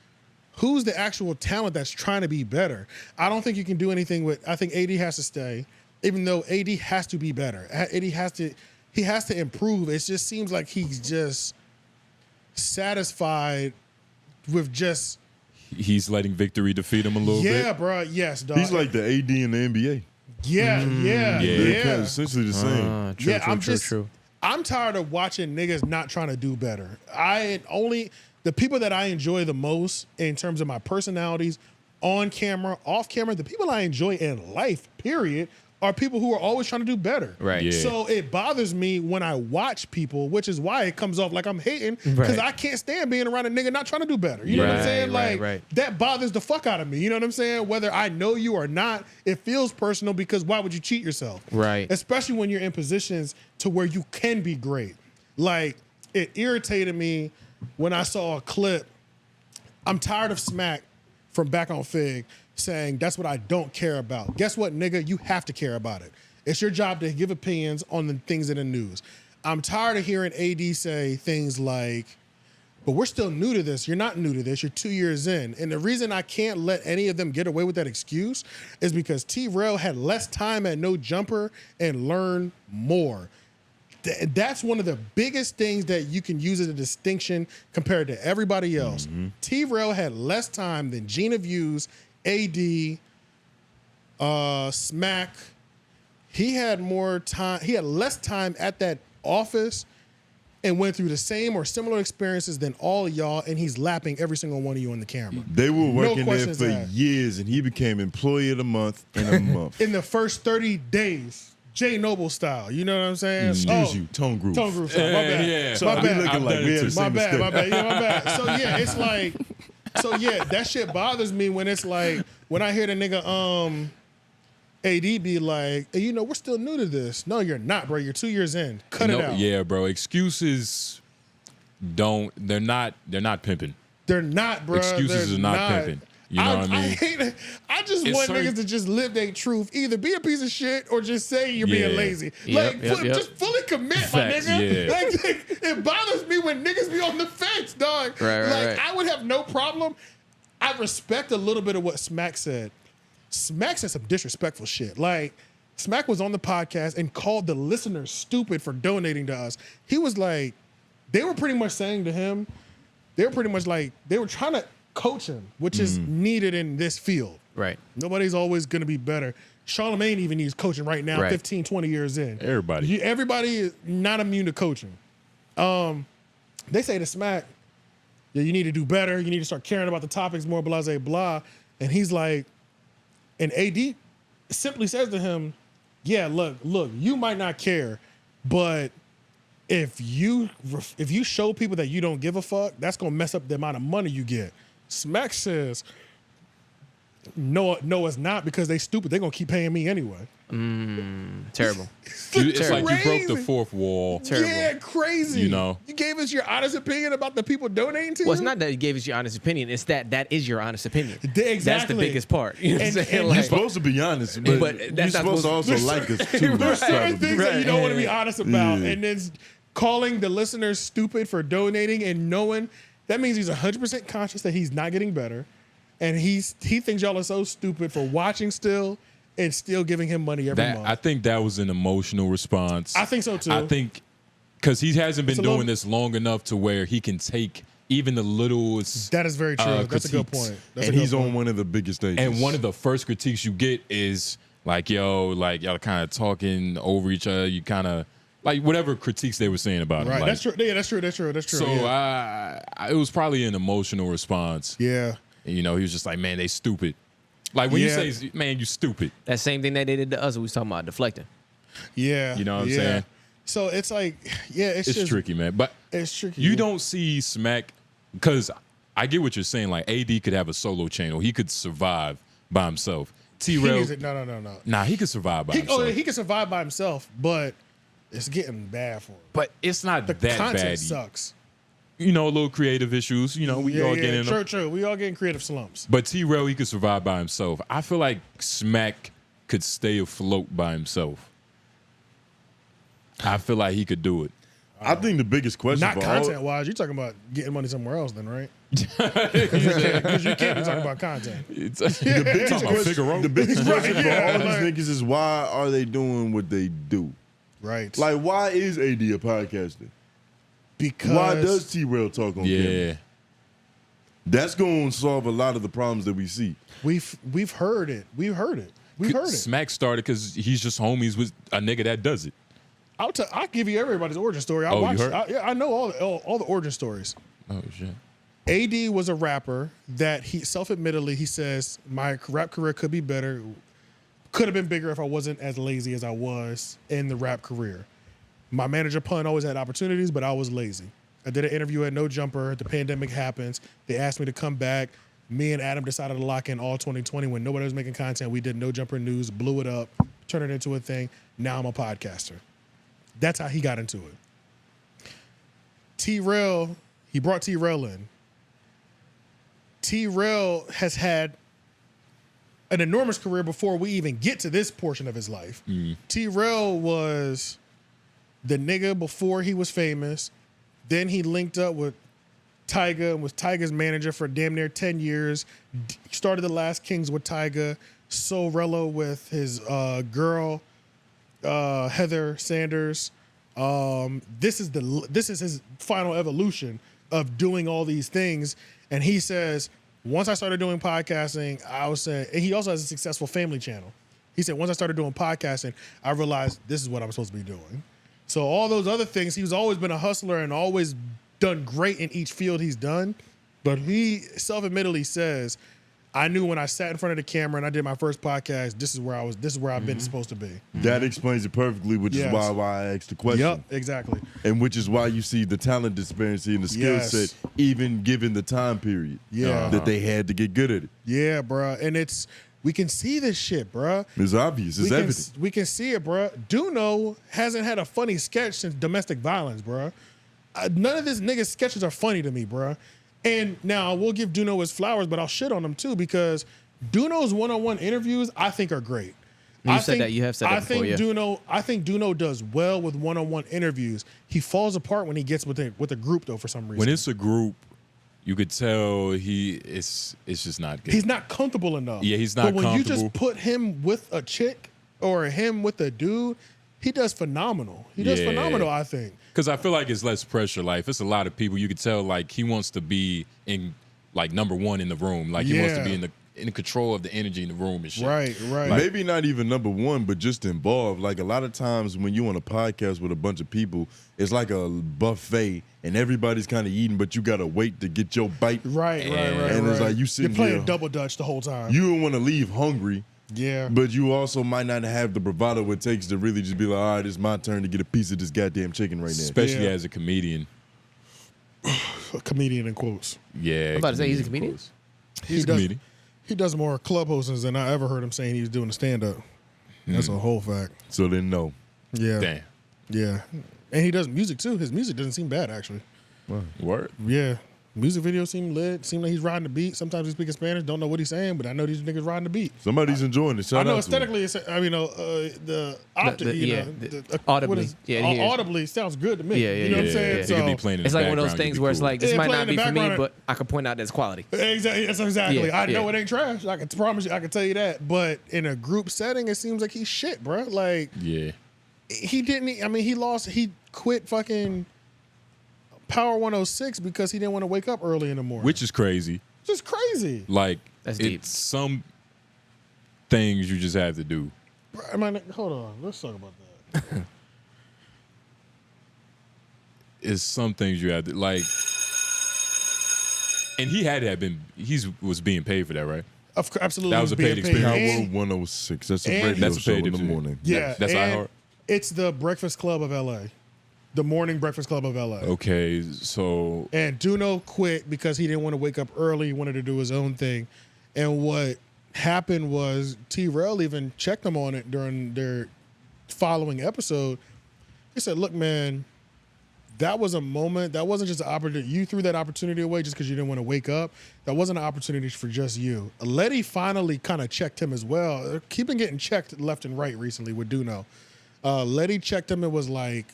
who's the actual talent that's trying to be better. I don't think you can do anything I think AD has to stay, even though AD has to be better. AD has to improve. It just seems like he's just satisfied with just. He's letting victory defeat him a little bit. Yeah, bro. Yes, dog. He's like the AD in the NBA. Yeah. They're kind of essentially the same. True. I'm tired of watching niggas not trying to do better. The people that I enjoy the most in terms of my personalities, on camera, off camera, the people I enjoy in life, period, are people who are always trying to do better. Right. Yeah. So it bothers me when I watch people, which is why it comes off like I'm hating, because I can't stand being around a nigga not trying to do better. You know what I'm saying? Like that bothers the fuck out of me. You know what I'm saying? Whether I know you or not, it feels personal because why would you cheat yourself? Right. Especially when you're in positions to where you can be great. Like it irritated me when I saw a clip. I'm tired of Smack from back on Fig saying that's what I don't care about. Guess what, nigga? You have to care about it. It's your job to give opinions on the things in the news. I'm tired of hearing AD say things like, but we're still new to this. You're not new to this. You're 2 years in. And the reason I can't let any of them get away with that excuse is because T-Rail had less time at No Jumper and learned more. That's one of the biggest things that you can use as a distinction compared to everybody else. T-Rail had less time than Gina Views, AD, Smack. He had more time. He had less time at that office and went through the same or similar experiences than all of y'all, and he's lapping every single one of you on the camera. They were working there for years, and he became Employee of the Month in a month. In the first 30 days. J Noble style, you know what I'm saying? Excuse you, Tone Groove. Tone Groove style. My bad. Yeah. So my we bad. looking like we had the same mistake. My bad. Yeah, my bad. So yeah, it's like, that shit bothers me when it's like when I hear the nigga AD be like, hey, you know, we're still new to this. No, you're not, bro. You're 2 years in. Cut it out. Yeah, bro. Excuses they're not pimping. They're not, bro. Excuses are not pimping. You know what I mean? I hate it. I just want niggas to just live their truth. Either be a piece of shit or just say you're being lazy. Just fully commit, Facts, my nigga. yeah. Like, it bothers me when niggas be on the fence, dog. Right. I would have no problem. I respect a little bit of what Smack said. Smack said some disrespectful shit. Like, Smack was on the podcast and called the listeners stupid for donating to us. He was like, they were pretty much saying to him, they were pretty much like, they were trying to coach him, which is needed in this field. Right. Nobody's always going to be better. Charlamagne even needs coaching right now, 15, 20 years in. Everybody is not immune to coaching. They say to Smack, yeah, you need to do better. You need to start caring about the topics more, blah, blah, blah. And he's like, and AD simply says to him, yeah, look, you might not care, but if you show people that you don't give a fuck, that's going to mess up the amount of money you get. Smack says, no, it's not because they stupid. They're going to keep paying me anyway. Terrible. It's like you broke the fourth wall. Terrible. Yeah, crazy. You know? You gave us your honest opinion about the people donating to you? Well, it's not that you gave us your honest opinion. It's that is your honest opinion. Exactly. That's the biggest part. You know what I'm saying? You're supposed to be honest, but you're supposed to also like us too. There's certain things that you don't want to be honest about. And then calling the listeners stupid for donating and knowing that means he's 100% conscious that he's not getting better. And he thinks y'all are so stupid for watching still and still giving him money every month. I think that was an emotional response. I think so too. I think because he hasn't been doing this long enough to where he can take even the littlest. That is very true. That's a good point. And he's on one of the biggest stages. And one of the first critiques you get is like, yo, like y'all kind of talking over each other. You kind of like whatever critiques they were saying about him. Right. Like, That's true. Yeah, that's true. So it was probably an emotional response. Yeah. And, you know, he was just like, man, they stupid. Like when you say, man, you stupid. That same thing that they did to us, we was talking about deflecting. Yeah. You know what I'm saying? So it's like, it's just tricky, man. But it's tricky. You don't see Smack, because I get what you're saying. Like AD could have a solo channel. He could survive by himself. T-Rail. No. Nah, he could survive by himself. He can survive by himself, but it's getting bad for him. But it's not the that content bad. Sucks. You know, a little creative issues. You know, we all get in them. True. We all getting creative slumps. But T-Rail, he could survive by himself. I feel like Smack could stay afloat by himself. I feel like he could do it. I think the biggest question, not content-wise, you're talking about getting money somewhere else, then, right? Because you can't be talking about content. The biggest question for all these niggas is why are they doing what they do? Right. Like, why is AD a podcaster? Because why does T-Rail talk on camera? That's going to solve a lot of the problems that we see. We've heard it. We've heard it. Smack started because he's just homies with a nigga that does it. I'll give you everybody's origin story. I know all the origin stories. Oh shit. AD was a rapper that he self-admittedly he says my rap career could be better. Could have been bigger if I wasn't as lazy as I was in the rap career. My manager Pun always had opportunities, but I was lazy. I did an interview at No Jumper. The pandemic happens. They asked me to come back. Me and Adam decided to lock in all 2020 when nobody was making content. We did No Jumper News, blew it up, turned it into a thing. Now I'm a podcaster. That's how he got into it. T-Rail, he brought T-Rail in. T-Rail has had an enormous career before we even get to this portion of his life. T-Rail was the nigga before he was famous. Then he linked up with Tyga and was Tyga's manager for damn near 10 years. Started The Last Kings with Tyga. Sorello with his girl, Heather Sanders. This is his final evolution of doing all these things. And he says, once I started doing podcasting, I was saying, and he also has a successful family channel. He said, once I started doing podcasting, I realized this is what I'm supposed to be doing. So all those other things, he's always been a hustler and always done great in each field he's done. But he self-admittedly says, I knew when I sat in front of the camera and I did my first podcast, this is where I've been supposed to be. That explains it perfectly, which is why I asked the question. Yep, exactly. And which is why you see the talent disparity and the skill set, even given the time period that they had to get good at it. Yeah, bro. And we can see this shit, bro. It's obvious. It's evident. We can see it, bro. Duno hasn't had a funny sketch since Domestic Violence, bro. None of this nigga's sketches are funny to me, bro. And now we'll give Duno his flowers, but I'll shit on him too because Duno's one-on-one interviews I think are great. You have said that before, yeah. I think Duno does well with one-on-one interviews. He falls apart when he gets with a group though for some reason. When it's a group, you could tell it's just not good. He's not comfortable enough. Yeah, he's not comfortable. But when you just put him with a chick or him with a dude, he does phenomenal. He does phenomenal, I think. Because I feel like it's less pressure. Like, if it's a lot of people, you could tell, like, he wants to be in, like, number one in the room. Like, he wants to be in control of the energy in the room and shit. Right. Like, maybe not even number one, but just involved. Like, a lot of times when you're on a podcast with a bunch of people, it's like a buffet, and everybody's kind of eating, but you got to wait to get your bite. Right. And it's like you sitting You're playing there, double dutch the whole time. You don't want to leave hungry. Yeah. But you also might not have the bravado it takes to really just be like, all right, it's my turn to get a piece of this goddamn chicken right now. Especially as a comedian. A comedian in quotes. Yeah. I'm about to say he's a comedian. He's a comedian. He does more club hostings than I ever heard him saying he was doing a stand-up. That's a whole fact. So then no. Yeah. Damn. Yeah. And he does music too. His music doesn't seem bad actually. Word. Yeah. Music videos seem lit. Seem like he's riding the beat. Sometimes he's speaking Spanish. Don't know what he's saying, but I know these niggas riding the beat. Somebody's enjoying it. I know aesthetically, audibly sounds good to me. You know what I'm saying? It could be playing in it's the like one of those things where it's like, this might not be for me, background. but I can point out there's quality. Exactly. That's exactly. I know it ain't trash. I can promise you. I can tell you that. But in a group setting, it seems like he's shit, bro. Like, he didn't. I mean, he quit fucking Power 106 because he didn't want to wake up early in the morning. Which is crazy. Just crazy. Like, that's deep. It's some things you just have to do. Hold on. Let's talk about that. It's some things you have to, like, and he was being paid for that, right? Absolutely. That was a paid experience. Power 106. That's a radio show in the morning. Yeah. That's iHeart. It's the Breakfast Club of LA. The morning Breakfast Club of LA. Okay, so. And Duno quit because he didn't want to wake up early. He wanted to do his own thing. And what happened was T-Rail even checked him on it during their following episode. He said, look, man, that was a moment. That wasn't just an opportunity. You threw that opportunity away just because you didn't want to wake up. That wasn't an opportunity for just you. Letty finally kind of checked him as well. He's been getting checked left and right recently with Duno. Letty checked him and was like,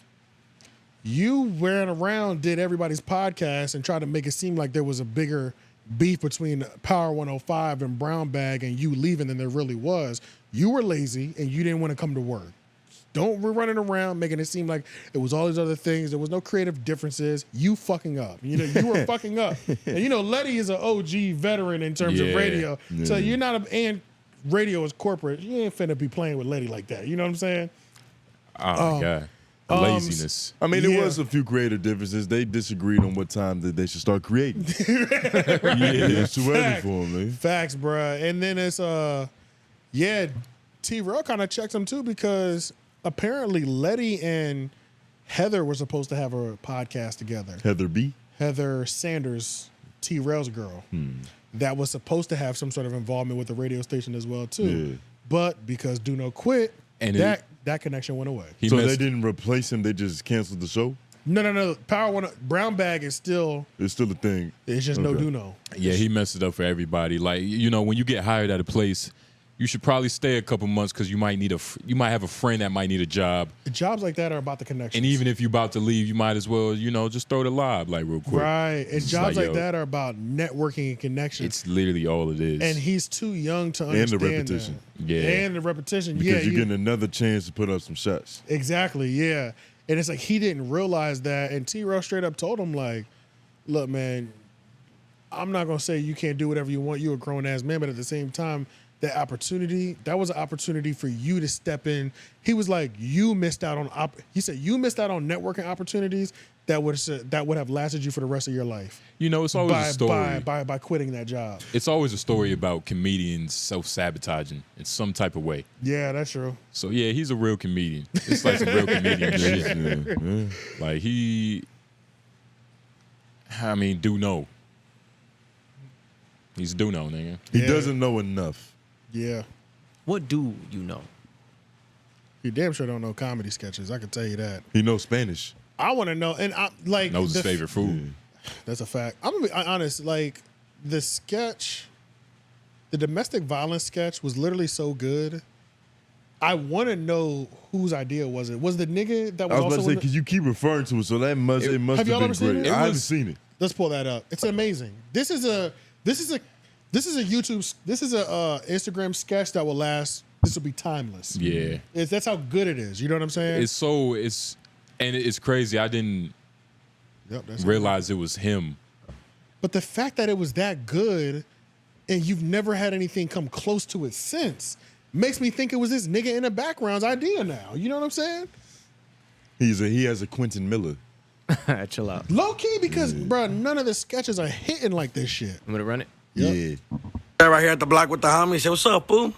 you ran around, did everybody's podcast and tried to make it seem like there was a bigger beef between Power 105 and Brown Bag and you leaving than there really was. You were lazy and you didn't want to come to work. Don't be running around making it seem like it was all these other things. There was no creative differences. You fucking up. You were fucking up. And Letty is an OG veteran in terms of radio. Yeah. So you're not and radio is corporate. You ain't finna be playing with Letty like that. You know what I'm saying? Oh my God. Laziness. I mean, there was a few creative differences. They disagreed on what time that they should start creating. It's too early for them, man. Facts, bruh. And then it's T-Rail kind of checked him too because apparently Letty and Heather were supposed to have a podcast together. Heather Sanders, T-Rail's girl. That was supposed to have some sort of involvement with the radio station as well too. Yeah. But because Duno quit, and that connection went away. So they didn't replace him, they just canceled the show? No. Brown Bag is still... It's still a thing. It's just no Duno. Yeah, he messed it up for everybody. Like, you know, when you get hired at a place, you should probably stay a couple months because you might have a friend that might need a job. Jobs like that are about the connections. And even if you're about to leave, you might as well, you know, just throw the lob like real quick. Right. And jobs like that are about networking and connections. It's literally all it is. And he's too young to understand. And the repetition. That. Yeah. And the repetition. Because you're getting another chance to put up some shots. Exactly. Yeah. And it's like he didn't realize that. And T-Rail straight up told him, like, look, man, I'm not going to say you can't do whatever you want. You're a grown-ass man. But at the same time, that was an opportunity for you to step in. He was like, you missed out on, he said, you missed out on networking opportunities that would have lasted you for the rest of your life. You know, it's always a story. By quitting that job. It's always a story about comedians self-sabotaging in some type of way. Yeah, that's true. So, yeah, he's a real comedian. It's like some real comedian shit. Yeah. Like, do know. He's do know, nigga. He doesn't know enough. Yeah. What do you know? You damn sure don't know comedy sketches. I can tell you that. He knows Spanish. I want to know, and knows his favorite food. That's a fact. I'm gonna be honest. Like the domestic violence sketch was literally so good. I want to know whose idea was it. Was the nigga that was? I was about to say because you keep referring to it, so it must have been great. I haven't seen it. Let's pull that up. It's amazing. This is a YouTube. This is a Instagram sketch that will last. This will be timeless. Yeah, that's how good it is. You know what I'm saying? It's crazy. I didn't realize it was him. But the fact that it was that good, and you've never had anything come close to it since, makes me think it was this nigga in the background's idea now. You know what I'm saying? He has a Quentin Miller. Chill out. Low key because, bro, none of the sketches are hitting like this shit. I'm gonna run it. Yep. Yeah. Right here at the block with the homies. Say, what's up, boo?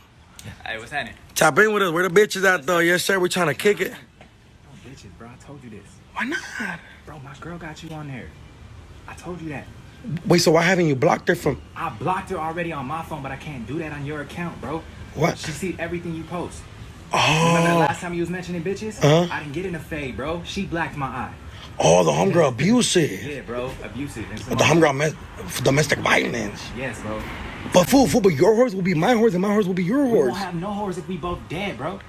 Hey, what's happening? Tap in with us. Where the bitches at, though? Yes, sir. We trying to kick it. No bitches, bro. I told you this. Why not? Bro, my girl got you on there. I told you that. Wait, so why haven't you blocked her from... I blocked her already on my phone, but I can't do that on your account, bro. What? She see everything you post. Oh. Remember the last time you was mentioning bitches? Uh-huh. I didn't get in the fade, bro. She blacked my eye. Oh, the homegirl abusive. Yeah, bro. Abusive. The homegirl domestic violence. Yes, bro. But fool, but your horse will be my horse and my horse will be your We horse. won't have no horse if we both dead, bro.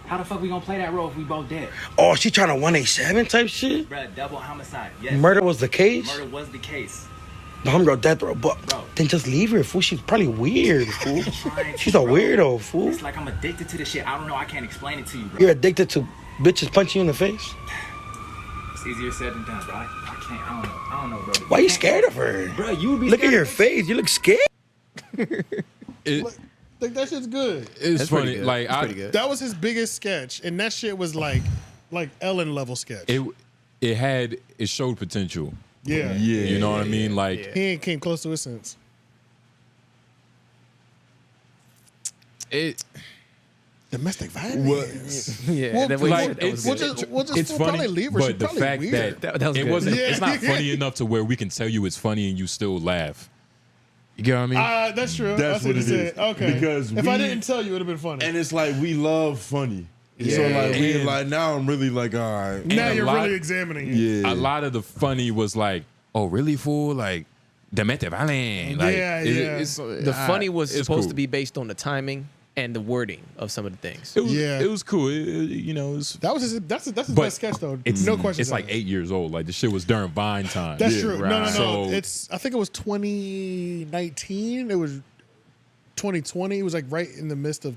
How the fuck we gonna play that role if we both dead? Oh, she trying to 187 type shit? Bro, double homicide. Yes. Murder was the case? Murder was the case. The homegirl death row, but bro, then just leave her, fool. She's probably weird, fool. She's a weirdo, fool. It's like I'm addicted to this shit. I don't know. I can't explain it to you, bro. You're addicted to bitches punching you in the face? It's easier said than done, bro. I can't. I don't know, bro. Why are you scared of her? Bro, you would be Look at your face. You look scared. Like that shit's good. It's funny. Like that was his biggest sketch, and that shit was like Ellen level sketch. It showed potential. Yeah. You know what I mean? Like he ain't came close to it since. Domestic violence. Yeah, we'll just funny, probably leave her. But the fact weird. that was it good. wasn't, it's not funny enough to where we can tell you it's funny and you still laugh. You get what I mean? That's true. That's what it is. Okay. Because if I didn't tell you, it would have been funny. And it's like we love funny. Yeah. So like now I'm really like, all right. Now you're really examining it. Yeah. A lot of the funny was like, oh really, fool? Like domestic violence. Like, the funny was supposed cool. to be based on the timing and the wording of some of the things. It was cool. That's his best sketch though. No question. It's like 8 years old. Like the shit was during Vine time. That's true. Right. No. So, I think it was 2019. It was 2020. It was like right in the midst of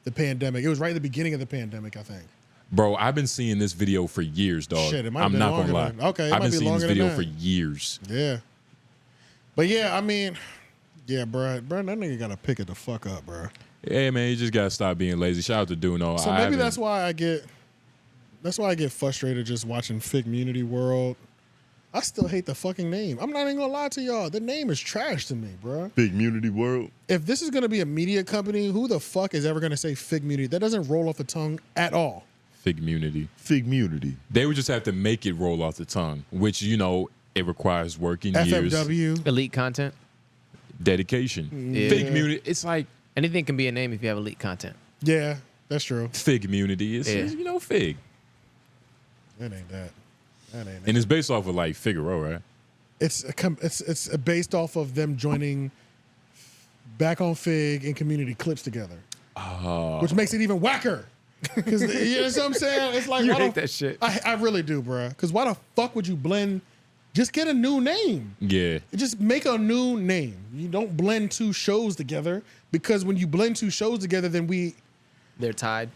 the pandemic. It was right at the beginning of the pandemic, I think. Bro, I've been seeing this video for years, dog. Shit, it might have I'm been not longer gonna lie. than- okay, it I've might been be seeing this longer than video that. for years. Yeah. But yeah, I mean, yeah, bro, that nigga gotta pick it the fuck up, bro. Hey man, you just gotta stop being lazy. Shout out to Duno. So maybe that's why I get frustrated just watching Fig Community World. I still hate the fucking name. I'm not even gonna lie to y'all. The name is trash to me, bro. Figmunity World. If this is gonna be a media company, who the fuck is ever gonna say Figmunity? That doesn't roll off the tongue at all. Figmunity. Figmunity. They would just have to make it roll off the tongue, which, you know, it requires working FWM. years. Elite content. Dedication. Yeah. Figmunity. It's like anything can be a name if you have elite content. Yeah, that's true. Figmunity is, you know, Fig. That ain't that. That ain't And it's based off of like Figaro, right? It's based off of them joining Back on Fig and Community Clips together, which makes it even whacker. Because you know what I'm saying? It's like you hate that shit. I really do, bro. Because why the fuck would you blend? Just get a new name. Yeah. Just make a new name. You don't blend two shows together, because when you blend two shows together, then they're tied.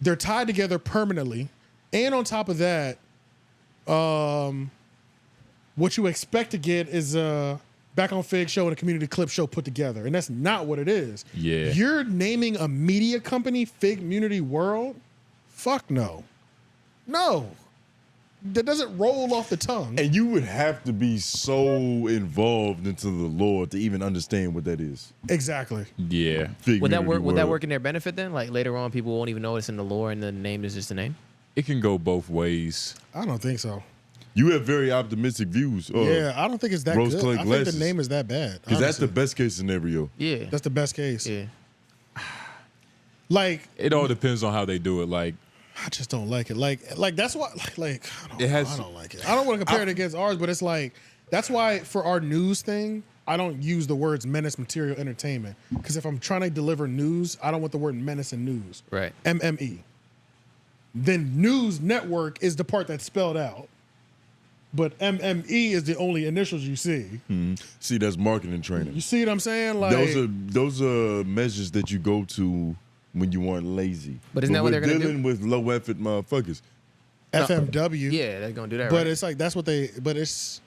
They're tied together permanently, and on top of that, what you expect to get is a Back on Fig show and a Community Clip show put together, and that's not what it is. Yeah. You're naming a media company Figmunity World? Fuck no. No. That doesn't roll off the tongue. And you would have to be so involved into the lore to even understand what that is. Exactly. Yeah. Would that work? Would that work in their benefit then? Like later on, people won't even know it's in the lore, and the name is just a name. It can go both ways. I don't think so. You have very optimistic views. Yeah, I don't think it's that good. I think the name is that bad. Because that's the best case scenario. Yeah. That's the best case. Yeah. Like, it all depends on how they do it. Like, I just don't like it. Like that's why. Like I don't like it. I don't want to compare it against ours, but it's like that's why for our news thing, I don't use the words Menace Material Entertainment, because if I'm trying to deliver news, I don't want the word menace in news. Right. MME. Then News Network is the part that's spelled out, but MME is the only initials you see. See, that's marketing training. You see what I'm saying? Like those are measures that you go to when you aren't lazy. But isn't that what they're going to do? Dealing with low effort motherfuckers. FMW. Yeah, they're going to do that. But right? it's like that's what they. But it's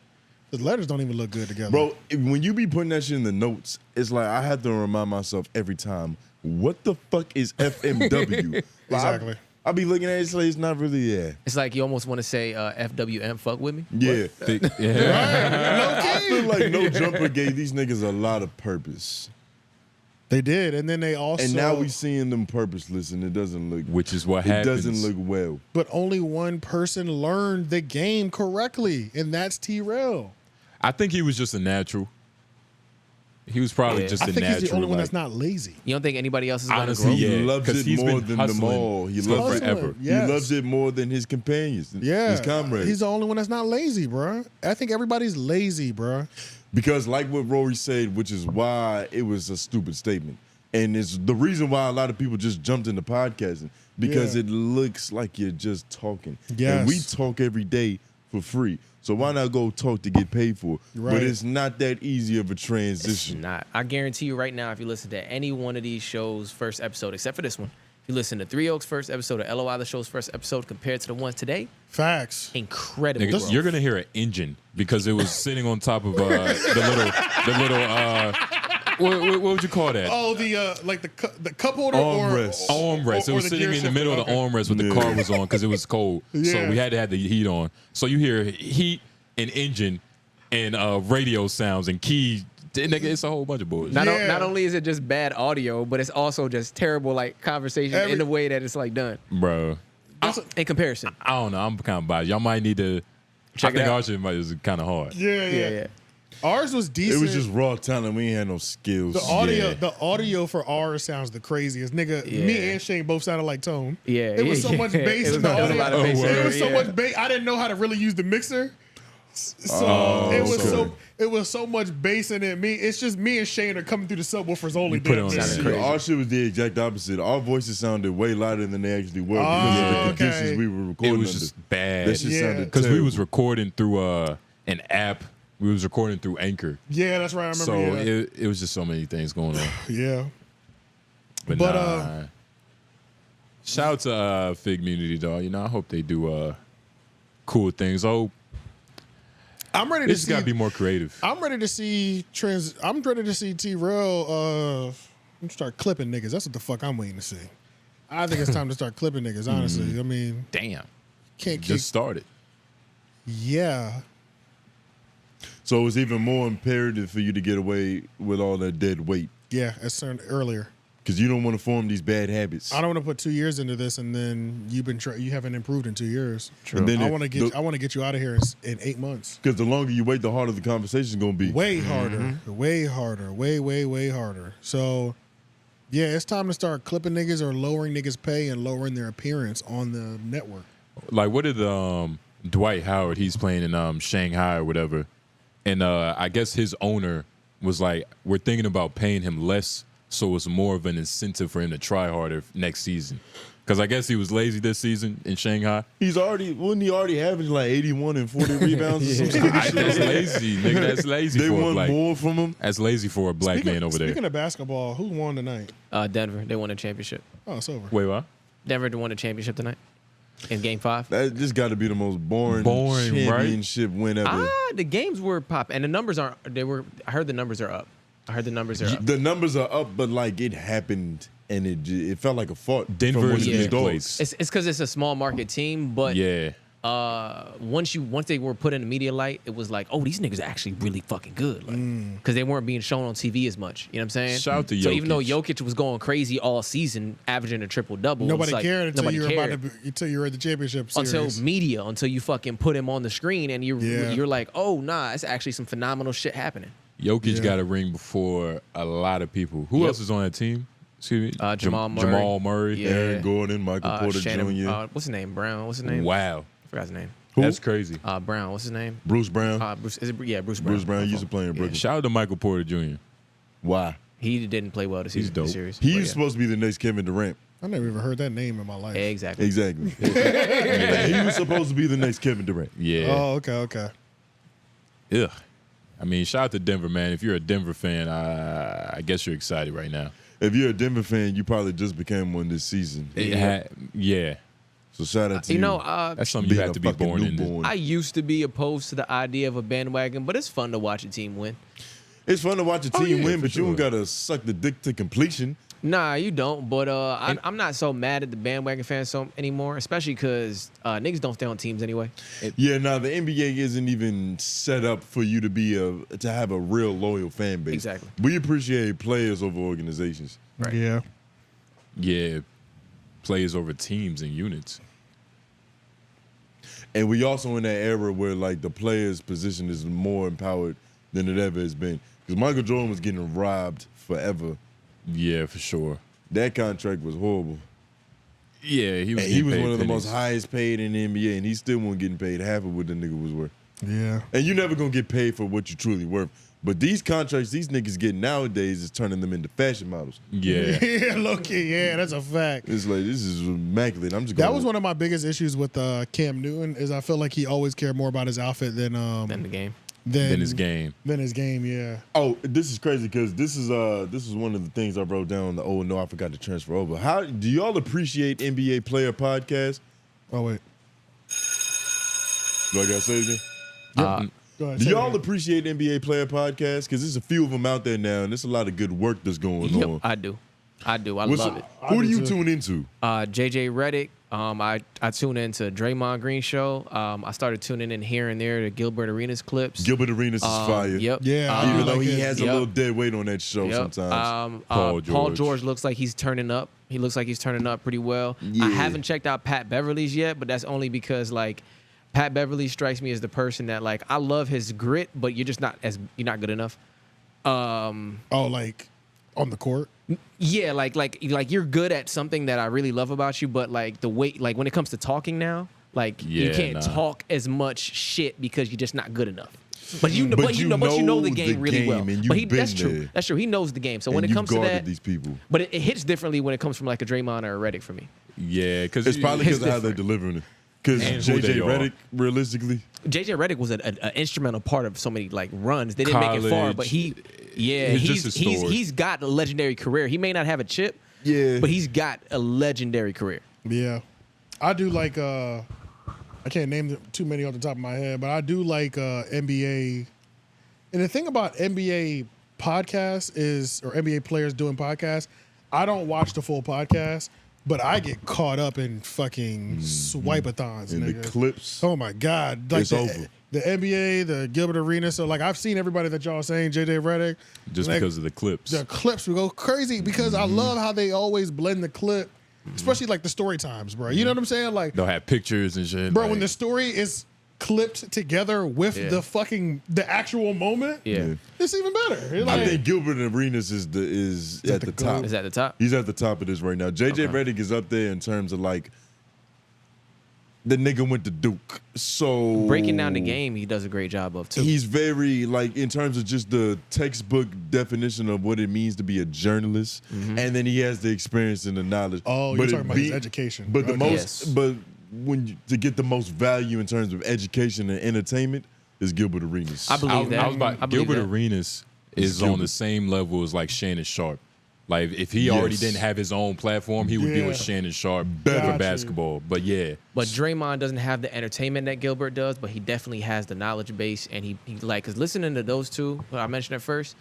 the letters don't even look good together, Bro, when you be putting that shit in the notes, it's like I have to remind myself every time, what the fuck is FMW? Exactly. I be looking at it, it's not really It's like you almost want to say FWM, fuck with me. Yeah. I feel like No Jumper gave these niggas a lot of purpose. They did, and then they also. And now we seeing them purposeless, and it doesn't look. Which is what it happens. doesn't look well. But only one person learned the game correctly, and that's T-Rail. I think he was just a natural. He was probably just a natural. I think he's the only one that's not lazy. You don't think anybody else is going to Honestly, grow? yeah. He loves it more than them all. He loves it forever. Yes. He loves it more than his companions, Yeah, his comrades. he's the only one that's not lazy, bro. I think everybody's lazy, bro. Because like what Rory said, which is why it was a stupid statement. And it's the reason why a lot of people just jumped into podcasting, because it looks like you're just talking. Yes. And we talk every day for free. So why not go talk to get paid for? Right. But it's not that easy of a transition. It's not. I guarantee you right now, if you listen to any one of these shows' first episode, except for this one, if you listen to Three Oaks' first episode or LOI the show's first episode compared to the ones today, facts. Incredible. Nigga, you're gonna hear an engine because it was sitting on top of the little what would you call that? Oh, the like the cup holder armrest. Armrest. It was sitting in the middle of the armrest with the car was on because it was cold. So we had to have the heat on. So you hear heat and engine and radio sounds and key. Nigga, it's a whole bunch of bullshit. Not only is it just bad audio, but it's also just terrible like conversation in the way that it's like done. Bro. In comparison. I don't know. I'm kind of biased. Y'all might need to check it out. Our shit is kind of hard. Yeah. Ours was decent. It was just raw talent. We ain't had no skills. The audio for ours sounds the craziest. Nigga, me and Shane both sounded like Tone. Yeah. It was so much bass in the audio. It was so much bass. I didn't know how to really use the mixer. So it was so much bass in it. It's just me and Shane are coming through the subwoofers only. Our shit was the exact opposite. Our voices sounded way louder than they actually were because of the conditions we were recording. It was just bad. That shit sounded because we was recording through an app. We was recording through Anchor. Yeah, that's right. I remember. So it was just so many things going on. Yeah. But nah. Shout out to Figmunity, dog. You know, I hope they do cool things. I'm ready to see. It's got to be more creative. I'm ready to see I'm ready to see T-Rail start clipping niggas. That's what the fuck I'm waiting to see. I think it's time to start clipping niggas. Honestly, I mean, damn, can't just started. Yeah, So it's even more imperative for you to get away with all that dead weight. Yeah, as said earlier. Because you don't want to form these bad habits. I don't want to put 2 years into this and then you haven't improved in 2 years. True. And then I want to get you out of here in 8 months. Because the longer you wait, the harder the conversation is going to be. Way harder. Way harder. Way harder. So, yeah, it's time to start clipping niggas or lowering niggas' pay and lowering their appearance on the network. Like, what did Dwight Howard, he's playing in Shanghai or whatever, and I guess his owner was like, we're thinking about paying him less, so it's more of an incentive for him to try harder next season. Because I guess he was lazy this season in Shanghai. Wasn't he already having like 81 and 40 rebounds or something? That's lazy, nigga. That's lazy. They want more from him? That's lazy for a black man over there. Speaking of basketball, who won tonight? Denver. They won a championship. Oh, it's over. Wait, what? Denver won a championship tonight in Game 5. That just got to be the most boring championship win ever. The games were popping, and the numbers aren't. I heard the numbers are up. The numbers are up, but like it happened, and it felt like a fought. Denver is a big place. It's because it's a small market team, but yeah. Once they were put in the media light, it was like, oh, these niggas are actually really fucking good, like because they weren't being shown on TV as much. You know what I'm saying? Shout out to Jokic. So even though Jokic was going crazy all season, averaging a triple double, nobody like, cared until you were at the championship series. Until you fucking put him on the screen and you're like, oh nah, it's actually some phenomenal shit happening. Jokic got a ring before a lot of people. Who else is on that team? Excuse me. Jamal Murray. Yeah. Aaron Gordon, Michael Porter Jr. What's his name? Brown. What's his name? Wow. I forgot his name. Who? That's crazy. Brown. What's his name? Bruce Brown. Bruce Brown. Bruce Brown used to play in Brooklyn. Shout out to Michael Porter Jr. Why? He didn't play well this season. He's dope. Series, He's supposed to be the next Kevin Durant. I never even heard that name in my life. Exactly. He was supposed to be the next Kevin Durant. Yeah. Oh, okay. Ugh. I mean, shout out to Denver, man. If you're a Denver fan, I guess you're excited right now. If you're a Denver fan, you probably just became one this season. Yeah. So shout out to you. That's something you have to be born into. I used to be opposed to the idea of a bandwagon, but it's fun to watch a team win. It's fun to watch a team win, but you don't gotta suck the dick to completion. Nah, you don't. But I'm not so mad at the bandwagon fans anymore, especially because niggas don't stay on teams anyway. The NBA isn't even set up for you to have a real loyal fan base. Exactly. We appreciate players over organizations. Right. Yeah. Yeah. Players over teams and units. And we also in that era where like the player's position is more empowered than it ever has been. Because Michael Jordan was getting robbed forever. Yeah, for sure. That contract was horrible. Yeah, he was one of the most highest paid in the NBA, and he still wasn't getting paid half of what the nigga was worth. Yeah. And you're never gonna get paid for what you're truly worth. But these contracts these niggas get nowadays is turning them into fashion models. Yeah. Yeah, low-key, yeah, that's a fact. It's like, this is immaculate. That was one of my biggest issues with Cam Newton is I feel like he always cared more about his outfit than the game. Than his game. Than his game, yeah. Oh, this is crazy because this is one of the things I wrote down. I forgot to transfer over. How do y'all appreciate NBA player podcasts? Oh wait. Do I gotta say it again? Go ahead, do y'all appreciate NBA player podcasts? Because there's a few of them out there now, and there's a lot of good work that's going on. I do. I love it. Who do you tune into? JJ Redick. I tune into Draymond Green show. I started tuning in here and there to Gilbert Arenas clips. Gilbert Arenas is fire. Yep. Yeah. Even though he has a little dead weight on that show sometimes. Paul George looks like he's turning up. He looks like he's turning up pretty well. Yeah. I haven't checked out Pat Beverly's yet, but that's only because like Pat Beverly strikes me as the person that like I love his grit, but you're just not good enough. Like on the court? Yeah, like you're good at something that I really love about you, but like the way like when it comes to talking now, like you can't talk as much shit because you're just not good enough. But you know the game really well. That's true. That's true. He knows the game. So when it comes to that, these people. But it hits differently when it comes from like a Draymond or a Redick for me. Yeah, because it's probably because of how they're delivering it. Because JJ Redick, realistically, JJ Redick was an instrumental part of so many like runs. They didn't make it far, but he's got a legendary career. He may not have a chip, but he's got a legendary career. Yeah, I do like. I can't name too many off the top of my head, but I do like NBA. And the thing about NBA podcasts or NBA players doing podcasts, I don't watch the full podcast. But I get caught up in fucking swipe-a-thons. In the clips. Oh, my God. Like it's over. the NBA, the Gilbert Arenas. So like I've seen everybody that y'all are saying, JJ Redick. Just like, because of the clips. The clips will go crazy because I love how they always blend the clip, especially like the story times, bro. You know what I'm saying? Like they'll have pictures and shit. bro, like, when the story is clipped together with the actual moment, it's even better. It's like, I think Gilbert Arenas is at the top. Is at the top? He's at the top of this right now. JJ Redick is up there in terms of like the nigga went to Duke. So breaking down the game, he does a great job of too. He's very like in terms of just the textbook definition of what it means to be a journalist, and then he has the experience and the knowledge. Oh, you're talking about his education. But the Okay. most, but to get the most value in terms of education and entertainment is Gilbert Arenas. I believe that. I was about, I believe Gilbert that. Arenas is Gilbert. on the same level as like Shannon Sharp. Like if he already didn't have his own platform, he would be with Shannon Sharp Better. for basketball. But yeah, But Draymond doesn't have the entertainment that Gilbert does, but he definitely has the knowledge base. And he like, because listening to those two, what I mentioned at first,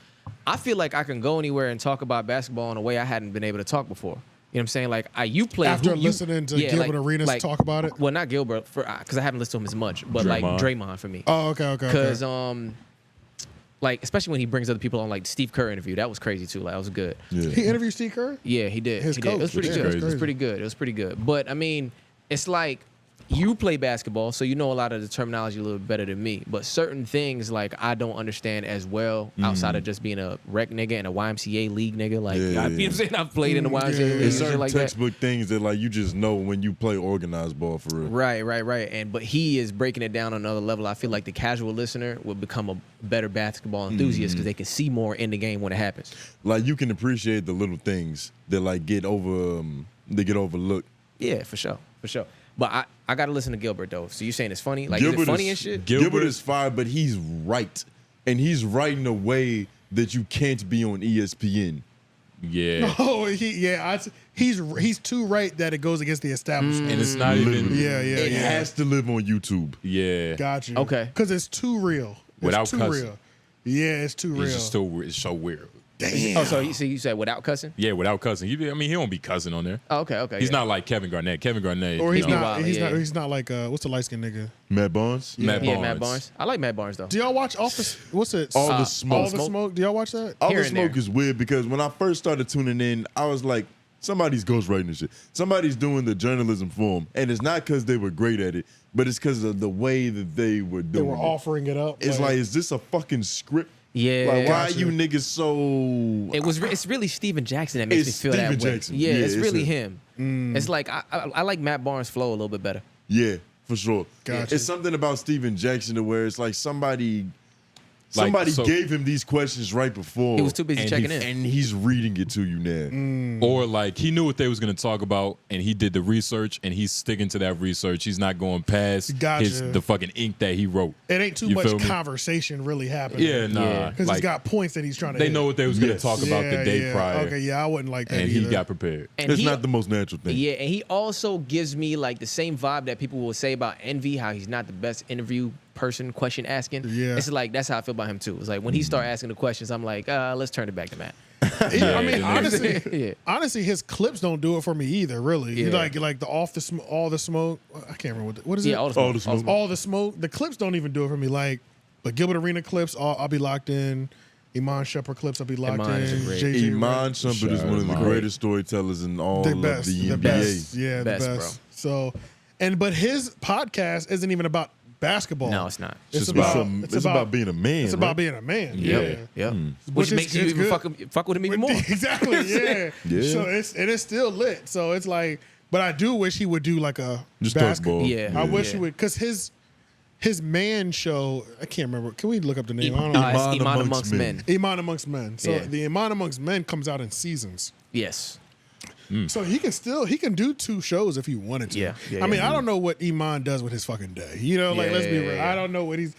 I feel like I can go anywhere and talk about basketball in a way I hadn't been able to talk before. You know what I'm saying? Like, you play After listening to Gilbert Arenas talk about it? Well, not Gilbert, because I haven't listened to him as much, but like Draymond for me. Oh, okay. Because like especially when he brings other people on, like Steve Kerr interview, that was crazy too. Like that was good. Yeah. He interviewed Steve Kerr? Yeah, he did. His He did. It was coach. pretty Yeah, good. that's It was crazy. pretty good. It was pretty good. But I mean, it's like you play basketball, so you know a lot of the terminology a little bit better than me. But certain things like I don't understand as well outside of just being a rec nigga and a YMCA league nigga. Like you know what I'm saying? I've played in the YMCA league There's and certain shit like that. textbook things that like you just know when you play organized ball for real. Right. And but he is breaking it down on another level. I feel like the casual listener will become a better basketball enthusiast because they can see more in the game when it happens. Like you can appreciate the little things that like get overlooked. Yeah, for sure. But I got to listen to Gilbert though. So you're saying it's funny? Like Gilbert is it funny is, and shit? Gilbert is fine, but he's right, and he's right in a way that you can't be on ESPN. yeah. Oh, he's too right that it goes against the establishment. And it's not even. It has to live on YouTube. Yeah. Got you. Okay. Because it's too real. Without it's too cussing. real. Yeah, it's too real. It's just it's so weird. Damn. Oh, so you said without cussing? Yeah, without cussing. He don't be cussing on there. Oh, okay. He's not like Kevin Garnett. Kevin Garnett. Or he's you know, not. Wild, He's yeah. not. He's not like what's the light skinned nigga? Matt Barnes. Matt Barnes. Matt Barnes. I like Matt Barnes though. Do y'all watch Office? What's it? All the Smoke. All the smoke. Do y'all watch that? All Here the and Smoke there. is weird because when I first started tuning in, I was like, somebody's ghostwriting this shit. Somebody's doing the journalism for them, and it's not because they were great at it, but it's because of the way that they were doing They were it. offering it up. It's like, is this a fucking script? Yeah. Like, why Gotcha. are you niggas so? It's really Steven Jackson that makes It's me feel that Steven way. Jackson. Yeah, Yeah, it's it's really him. him. It's like I like Matt Barnes' flow a little bit better. Yeah, for sure. Gotcha. It's something about Steven Jackson to where it's like somebody Like, so- gave him these questions right before. He was too busy And checking he- in. and he's reading it to you now. Or like he knew what they was going to talk about, and he did the research, and he's sticking to that research. He's not going past Gotcha. the fucking ink that he wrote. it ain't too You much feel me? conversation really happening. Yeah, nah. Yeah. Because Like, he's got points that he's trying to. they hit. know what they was going to Yes. talk about the day yeah. prior, Okay, yeah, I wouldn't like that and either. he got prepared. And It's he, not the most natural thing. Yeah, and he also gives me like the same vibe that people will say about Envy, how he's not the best interview person, question asking. Yeah. It's like that's how I feel about him too. It's like when he start asking the questions, I'm like, let's turn it back to Matt. I mean, Yeah. honestly, his clips don't do it for me either. Really, Yeah. like the all the smoke. I can't remember what is it. Yeah, all the smoke. All the smoke. All the smoke. The clips don't even do it for me. Like, but Gilbert Arena clips, I'll be locked in. Iman Shumpert clips, I'll be locked Iman is a in. great- JJ Iman Shumpert is one of the Shout out. greatest storytellers in all the of best, the the NBA. best, yeah, Best, the best. So, but his podcast isn't even about basketball. No, it's not. It's Just about it's about being a man. It's right? about being a man. Yep. Yeah. Which is- makes you it's even good. fuck with him even more. Exactly. Yeah. Yeah. So it's still lit. So it's like, but I do wish he would do like a Just talk basketball. ball. Yeah. I wish Yeah. he would, because his man show. I can't remember. Can we look up the name? I don't know. It's Iman Iman Amongst Amongst Men. Iman Amongst Men. So Yeah. the Iman Amongst Men comes out in seasons. Yes. So he can do 2 shows if he wanted to. Yeah, yeah, I mean, yeah. I don't know what Iman does with his fucking day. You know, like Yeah, let's be yeah, real. yeah. I don't know what he's.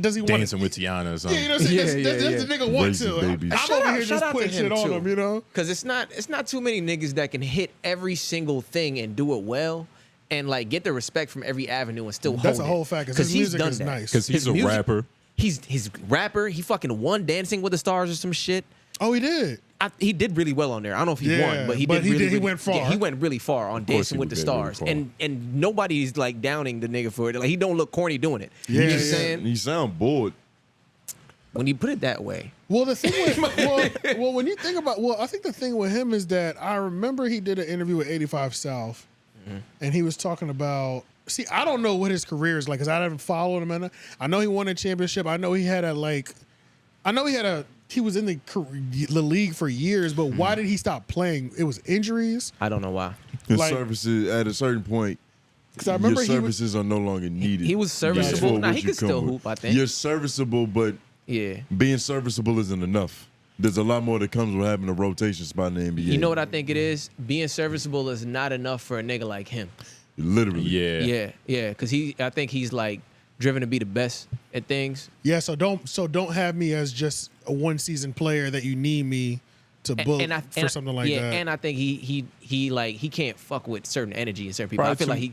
Does he want Dancing with Tiana or something. Yeah, you know what I'm saying? Yeah, Does the nigga want Raisin to? babies. I'm Shout over out- here shout just out to putting him, shit on too. him, you know? Because it's not too many niggas that can hit every single thing and do it well and like get the respect from every avenue and still hold That's a it. whole fact, 'cause his he's music done is that. nice. Because he's His a music- rapper. He's rapper. He fucking won Dancing with the Stars or some shit. Oh, he did. he did really well on there. I don't know if he won, but he went far. Yeah, he went really far on Dancing with the Stars, really and nobody's like downing the nigga for it. Like he don't look corny doing it. Yeah, you know what I'm saying? He sound bored when you put it that way. Well, the thing with when you think about I think the thing with him is that I remember he did an interview with 85 South, and he was talking about. See, I don't know what his career is like because I haven't followed him. I know he won a championship. I know he had he was in the league for years, but why did he stop playing? It was injuries. I don't know why. His services at a certain point. Because I remember your services are no longer needed. He was serviceable. Now he could still hoop. I think you're serviceable, but being serviceable isn't enough. There's a lot more that comes with having a rotation spot in the NBA. You know what I think it is? Being serviceable is not enough for a nigga like him. Literally, yeah. Because I think he's like driven to be the best at things. Yeah, so don't have me as just a one season player that you need me to book for something like that. Yeah, and I think he can't fuck with certain energy and certain people. I feel like he.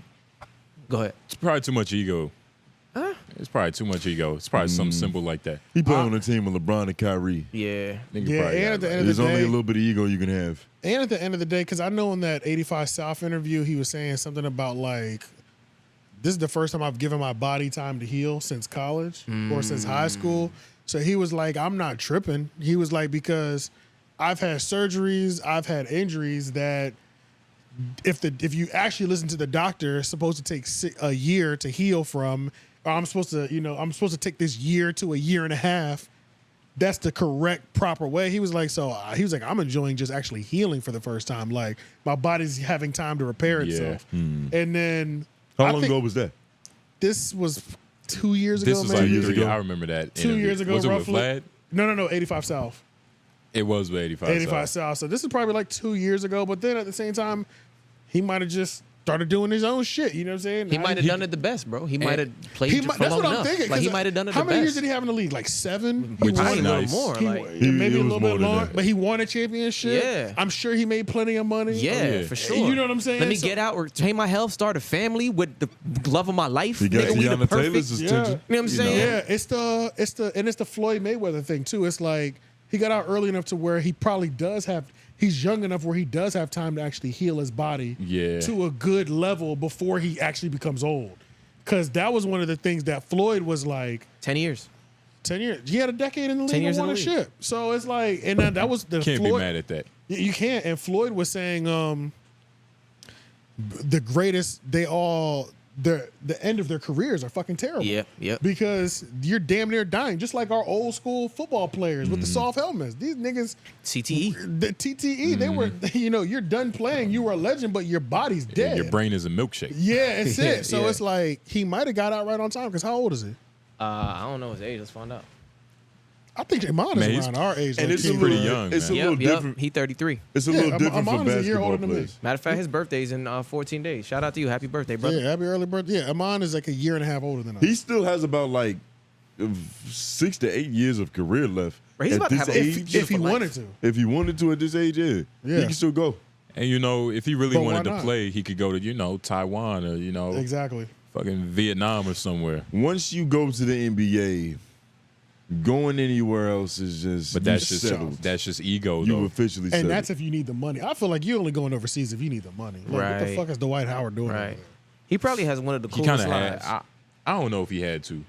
Go ahead. It's probably too much ego. Huh? It's probably too much ego. It's probably something simple like that. He played on a team with LeBron and Kyrie. Yeah. And at the end of the there's day, only a little bit of ego you can have. And at the end of the day, because I know in that 85 South interview, he was saying something about like, this is the first time I've given my body time to heal since college or since high school. So he was like, I'm not tripping. He was like, because I've had surgeries, I've had injuries that if you actually listen to the doctor, it's supposed to take a year to heal from. Or I'm supposed to take this year to a year and a half. That's the correct, proper way. He was like, I'm enjoying just actually healing for the first time. Like my body's having time to repair itself. And then how long ago was that? This was 2 years ago. This was like years ago. I remember that. 2 years ago, was roughly. It with Vlad? No, 85 South. It was with 85 South. So this is probably like 2 years ago. But then at the same time, he might have just started doing his own shit. You know what I'm saying? He might have done it the best, bro. He might have played for that's long what I'm enough. thinking. Like he might have done it the best. How many years did he have in the league? Like 7? Which is a little more. Maybe a little bit long. But he won a championship. Yeah. I'm sure he made plenty of money. Yeah, for sure. You know what I'm saying? Let me get out, retain my health, start a family with the love of my life. He got Tiana Taylor's attention. You know what I'm saying? Yeah, it's the Floyd Mayweather thing too. It's like he got out early enough to where he probably does have. He's young enough where he does have time to actually heal his body to a good level before he actually becomes old. Because that was one of the things that Floyd was like. 10 years. 10 years. He had a decade in the league 10 years and won a ship. So it's like, and that was the Can't Floyd, be mad at that. You can't. And Floyd was saying the greatest, the end of their careers are fucking terrible. Yeah. Because you're damn near dying, just like our old school football players with the soft helmets. These niggas, CTE, the TTE, they were, you're done playing. You were a legend, but your body's dead. Your brain is a milkshake. Yeah, it's it. So it's like he might have got out right on time. Because how old is he? I don't know his age. Let's find out. I think Iman is around our age. And it's pretty young. It's a little different. He 33. It's a little different for basketball than me. players. Matter of fact, his birthday's in 14 days. Shout out to you. Happy birthday, brother. Yeah, happy early birthday. Yeah, Iman is like a year and a half older than us. He still has about like 6 to 8 years of career left. Bro, he's at about to this have a age. If he wanted to. If he wanted to at this age, he can still go. And if he really But wanted why to not? play, he could go to Taiwan or Exactly. fucking Vietnam or somewhere. Once you go to the NBA, going anywhere else is just. But that's settled. just ego. You though. officially And settled. that's if you need the money. I feel like you're only going overseas if you need the money. Like, what the Right. fuck is Dwight Howard doing? Right. He probably has one of the He coolest kind of lives. had. I don't know if he had to,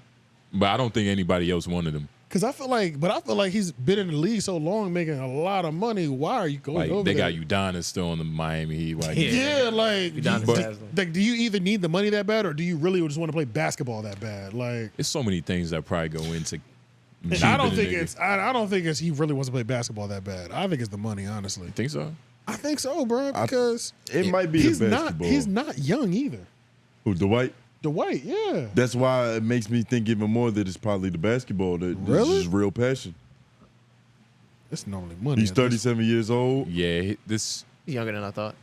but I don't think anybody else wanted him. Because I feel like he's been in the league so long, making a lot of money. Why are you going Like over they there? got Udonis still on the Miami Heat. Like, Yeah, like, Udonis Haslem. do you either need the money that bad, or do you really just want to play basketball that bad? Like, it's so many things that probably go into. I don't think it's he really wants to play basketball that bad. I think it's the money, honestly. Think so? I think so, bro. Because it might be he's the not basketball. he's not young either. Who, Dwight? Dwight, yeah. That's why it makes me think even more that it's probably the basketball that Really? is real passion. It's normally money. He's 37 years old. Yeah, this He's younger than I thought.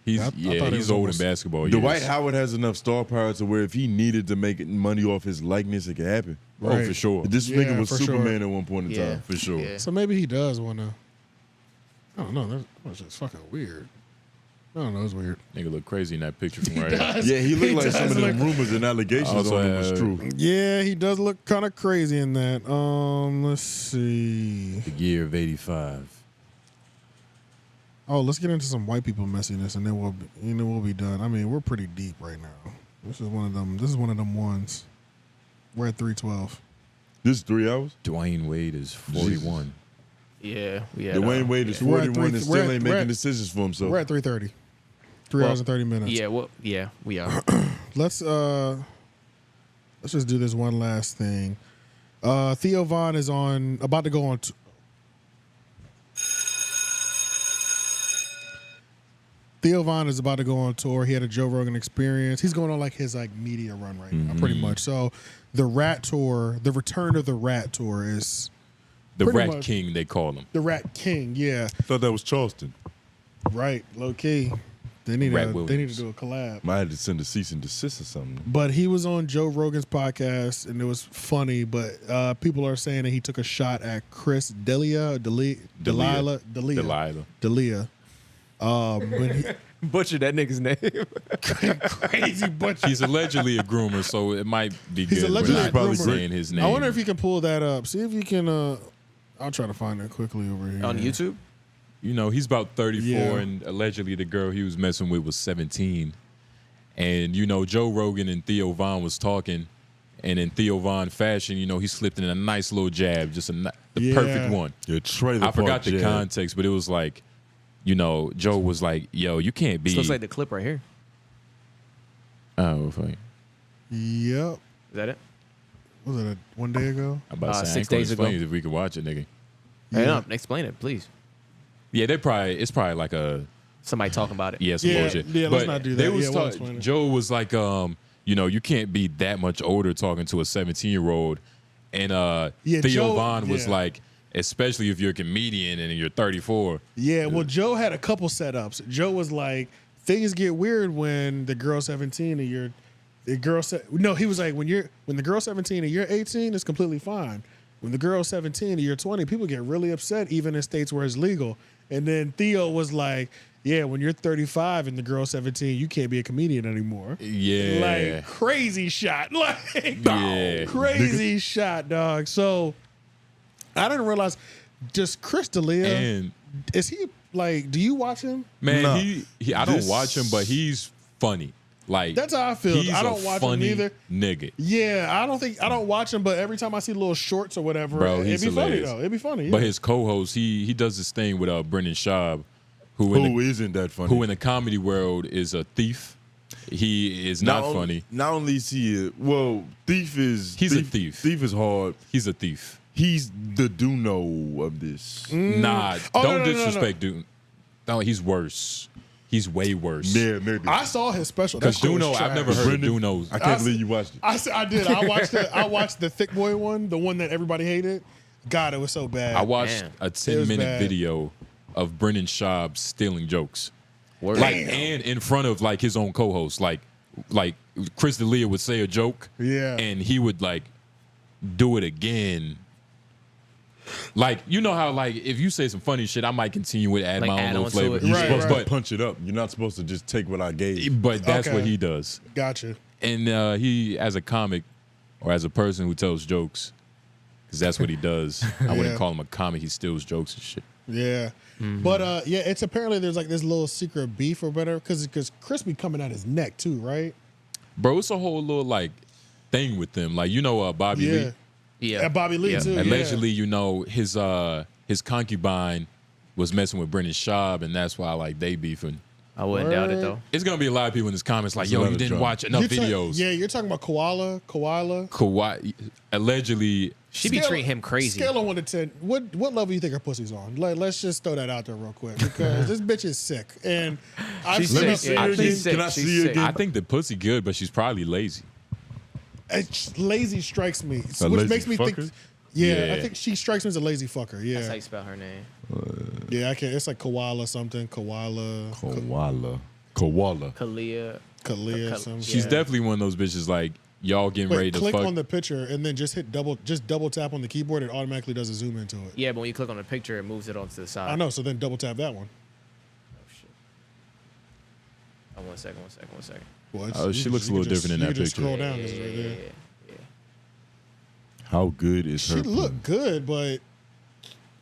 he's I thought it he's was old almost- in basketball. Dwight years. Howard has enough star power to where if he needed to make money off his likeness, it could happen. Oh, Right. for sure. This Yeah, nigga was for Superman sure. at one point in Yeah. time. For sure. Yeah. So maybe he does want to. I don't know. That was just fucking weird. I don't know. It's weird. Nigga look crazy in that picture from right here. Yeah, he looked like some of does them rumors and allegations Also, on him was true. Yeah, he does look kind of crazy in that. Let's see. The year of '85. Oh, let's get into some white people messiness, and then we'll be done. I mean, we're pretty deep right now. This is one of them ones. We're at 3:12. This is 3 hours. Dwayne Wade is 41. Yeah, Dwayne Wade is 41 and still ain't making decisions for himself. We're at 3:30. 3 hours and 30 minutes. Yeah, well, yeah, we are. Let's just do this one last thing. Theo Von is about to go on. Theo Von is about to go on tour. He had a Joe Rogan Experience. He's going on like his media run right now, pretty much. So the Rat Tour, the return of the Rat Tour is the Rat King. They call him the Rat King. Yeah, thought that was Charleston. Right, low key. They need to do a collab. Might have to send a cease and desist or something. But he was on Joe Rogan's podcast, and it was funny. But people are saying that he took a shot at Chris D'Elia. Butchered that nigga's name. Crazy butcher. He's allegedly a groomer, so it might be He's good. allegedly We're probably saying his name. I wonder if you can pull that up. See if you can. I'll try to find it quickly over here on YouTube. You know, he's about 34, and allegedly the girl he was messing with was 17. And, you know, Joe Rogan and Theo Von was talking, and in Theo Von fashion, you know, he slipped in a nice little jab, just the perfect one. I forgot the context, but it was like, you know, Joe was like, yo, you can't be. This looks like the clip right here. Oh, funny. Yep. Is that it? Was it one day ago? I'm about to say, 6 days ago. If we could watch it, nigga. Hey, no, explain it, please. Yeah, it's probably like somebody talking about it. Yeah, some bullshit. Yeah, let's not do that. Joe was like, you know, you can't be that much older talking to a 17-year-old. And Theo Von was like, especially if you're a comedian and you're 34. Yeah, well, Joe had a couple setups. Joe was like, things get weird when the girl's 17 and you're the girl. No, he was like, when the girl's 17 and you're 18, it's completely fine. When the girl's 17 and you're 20, people get really upset, even in states where it's legal. And then Theo was like, yeah, when you're 35 and the girl's 17, you can't be a comedian anymore. Yeah. Like, crazy shot. Like, crazy shot, dog. So, I didn't realize, just Chris D'Elia, is he, like, do you watch him? Man, no. I don't watch him, but he's funny. Like, that's how I feel. I don't watch him either. Nigga. Yeah, I don't watch him, but every time I see little shorts or whatever, bro, it'd be funny though. It'd be funny. Yeah. But his co-host, he does this thing with Brendan Schaub, who isn't that funny? Who in the comedy world is a thief. He is not funny. Not only is he a thief. He's a thief. Thief is hard. He's a thief. He's the Duno of this. Nah, don't disrespect Duno. No, he's worse. He's way worse. Yeah, maybe. I saw his special. Because Duno, I've never heard of Duno's. I can't believe you watched it. I did. I watched the Thick Boy one, the one that everybody hated. God, it was so bad. I watched a 10-minute video of Brendan Schaub stealing jokes. Like, and in front of like his own co-host. Like Chris D'Elia would say a joke. Yeah. And he would like do it again. Like, you know how, like, if you say some funny shit, I might continue with add my own little flavor. You're supposed to punch it up. You're not supposed to just take what I gave. But that's what he does. Gotcha. And he, as a comic or as a person who tells jokes, because that's what he does. I wouldn't call him a comic. He steals jokes and shit. Yeah. Mm-hmm. But, it's apparently there's like this little secret beef or whatever, because Chris be coming at his neck too, right? Bro, it's a whole little, like, thing with them. Like, you know Bobby Lee? Yeah, Bobby Lee too. Allegedly, you know, his concubine was messing with Brendan Schaub, and that's why like they beefing. I wouldn't doubt it though. It's gonna be a lot of people in his comments like, "Yo, you didn't watch enough videos." Yeah, you're talking about Koala. Allegedly, she be treating him crazy. Scale of 1 to 10. What level do you think her pussy's on? Like, let's just throw that out there real quick because this bitch is sick, and she's sick. Can I see her again? I think the pussy good, but she's probably lazy. Lazy strikes me, which makes me think. Yeah, I think she strikes me as a lazy fucker. Yeah, that's how you spell her name. Yeah, I can't. It's like koala something. Koala. Kalia. Something. She's definitely one of those bitches like y'all getting ready to click fuck. on the picture and then just double tap on the keyboard. It automatically does a zoom into it. Yeah, but when you click on the picture, it moves it onto the side. I know. So then double tap that one. Oh shit. Oh, one second. Well, she looks a little different in that picture. Just scroll down. Right there. How good is her? She looked good, but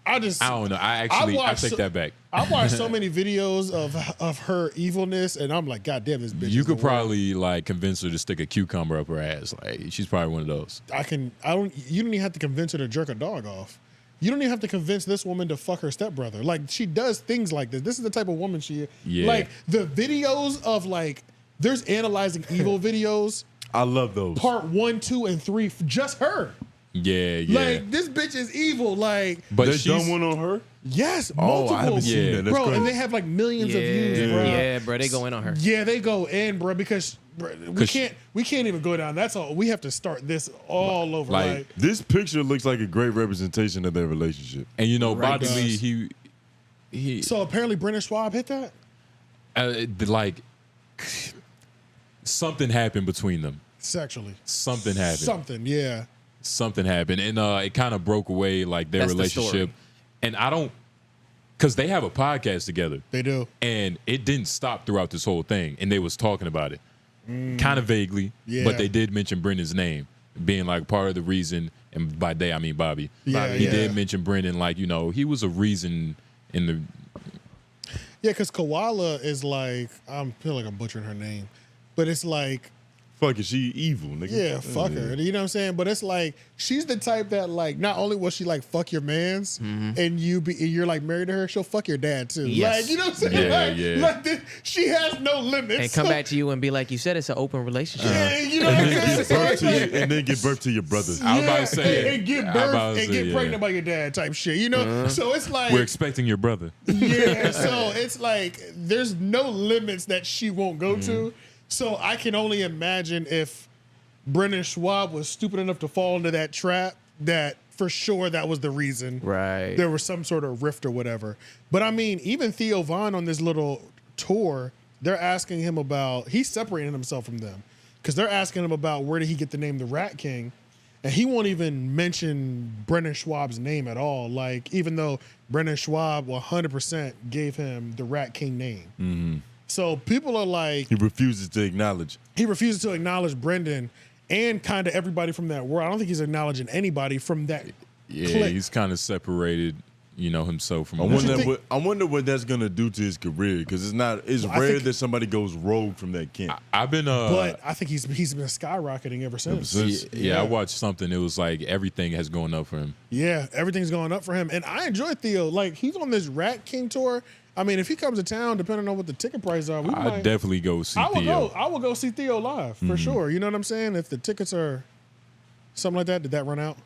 I don't know. I take that back. I watched so many videos of her evilness, and I'm like, God damn, this bitch. You could probably like convince her to stick a cucumber up her ass. Like she's probably one of those. You don't even have to convince her to jerk a dog off. You don't even have to convince this woman to fuck her stepbrother. Like she does things like this. This is the type of woman she is. Yeah. Like the videos of like, there's analyzing evil videos. I love those. Part 1, 2, and 3, just her. Yeah, yeah. Like this bitch is evil. Like, but they done one on her. Yes, multiple. I haven't seen that. That's bro, crazy. and they have like millions of views, bro. Yeah, bro, they go in on her. Yeah, they go in, bro, because we can't even go down. That's all. We have to start this all over. Like this picture looks like a great representation of their relationship. And you know, Bobby Lee, he. So apparently, Brendan Schwab hit that. Like something happened between them. Sexually. Something happened. Something happened, and it kind of broke away like their relationship. And I don't, because they have a podcast together. They do, and it didn't stop throughout this whole thing. And they was talking about it, kind of vaguely, but they did mention Brendan's name being like part of the reason. And by they, I mean Bobby. He did mention Brendan, like he was a reason in the. Yeah, because Koala is like, I feel like I'm butchering her name, but it's like. Fuck, is she evil, nigga? Yeah, fuck her. You know what I'm saying? But it's like she's the type that like not only will she like fuck your mans and you're like married to her, she'll fuck your dad too. Yes. Like you know what I'm saying? Yeah, Like she has no limits. And come back to you and be like, you said it's an open relationship. Yeah, you know what I'm saying? And then give birth to your brothers. I was about to say, and get birth and get pregnant by your dad type shit. You know? So it's like we're expecting your brother. Yeah, so it's like there's no limits that she won't go to. So I can only imagine if Brendan Schwab was stupid enough to fall into that trap, that for sure that was the reason. Right. There was some sort of rift or whatever. But I mean, even Theo Von on this little tour, they're asking him about, he's separating himself from them because they're asking him about where did he get the name the Rat King. And he won't even mention Brendan Schwab's name at all. Like, even though Brendan Schwab 100% gave him the Rat King name. Mm-hmm. So people are like... He refuses to acknowledge. He refuses to acknowledge Brendan and kind of everybody from that world. I don't think he's acknowledging anybody from that clique. He's kind of separated, himself from. I wonder what that's gonna do to his career because it's rare that somebody goes rogue from that camp. I've been, but I think he's been skyrocketing ever since. Yeah, I watched something. It was like everything has gone up for him. Yeah, everything's going up for him, and I enjoy Theo. Like he's on this Rat King tour. I mean, if he comes to town, depending on what the ticket prices are, I'd definitely go see Theo. I will go see Theo live for sure. You know what I'm saying? If the tickets are something like that, did that run out?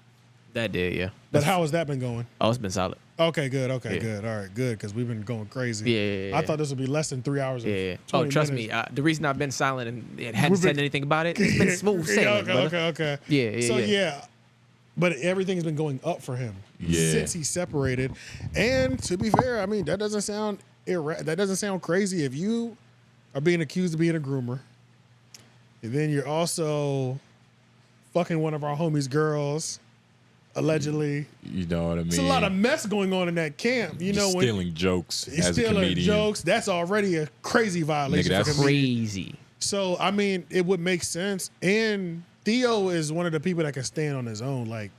That did, yeah. But how has that been going? Oh, it's been solid. Okay, good. All right, good. Because we've been going crazy. Yeah. I thought this would be less than 3 hours. Yeah. Oh, trust me. The reason I've been silent and hadn't said anything about it, it's been smooth sailing. Okay. Yeah. But everything's been going up for him since he separated. And to be fair, I mean that doesn't sound crazy if you are being accused of being a groomer, and then you're also fucking one of our homies' girls, allegedly. You know what I mean? It's a lot of mess going on in that camp. You know, stealing jokes as a comedian. Jokes. That's already a crazy violation. Nigga, that's crazy. So I mean, it would make sense. And Theo is one of the people that can stand on his own. Like,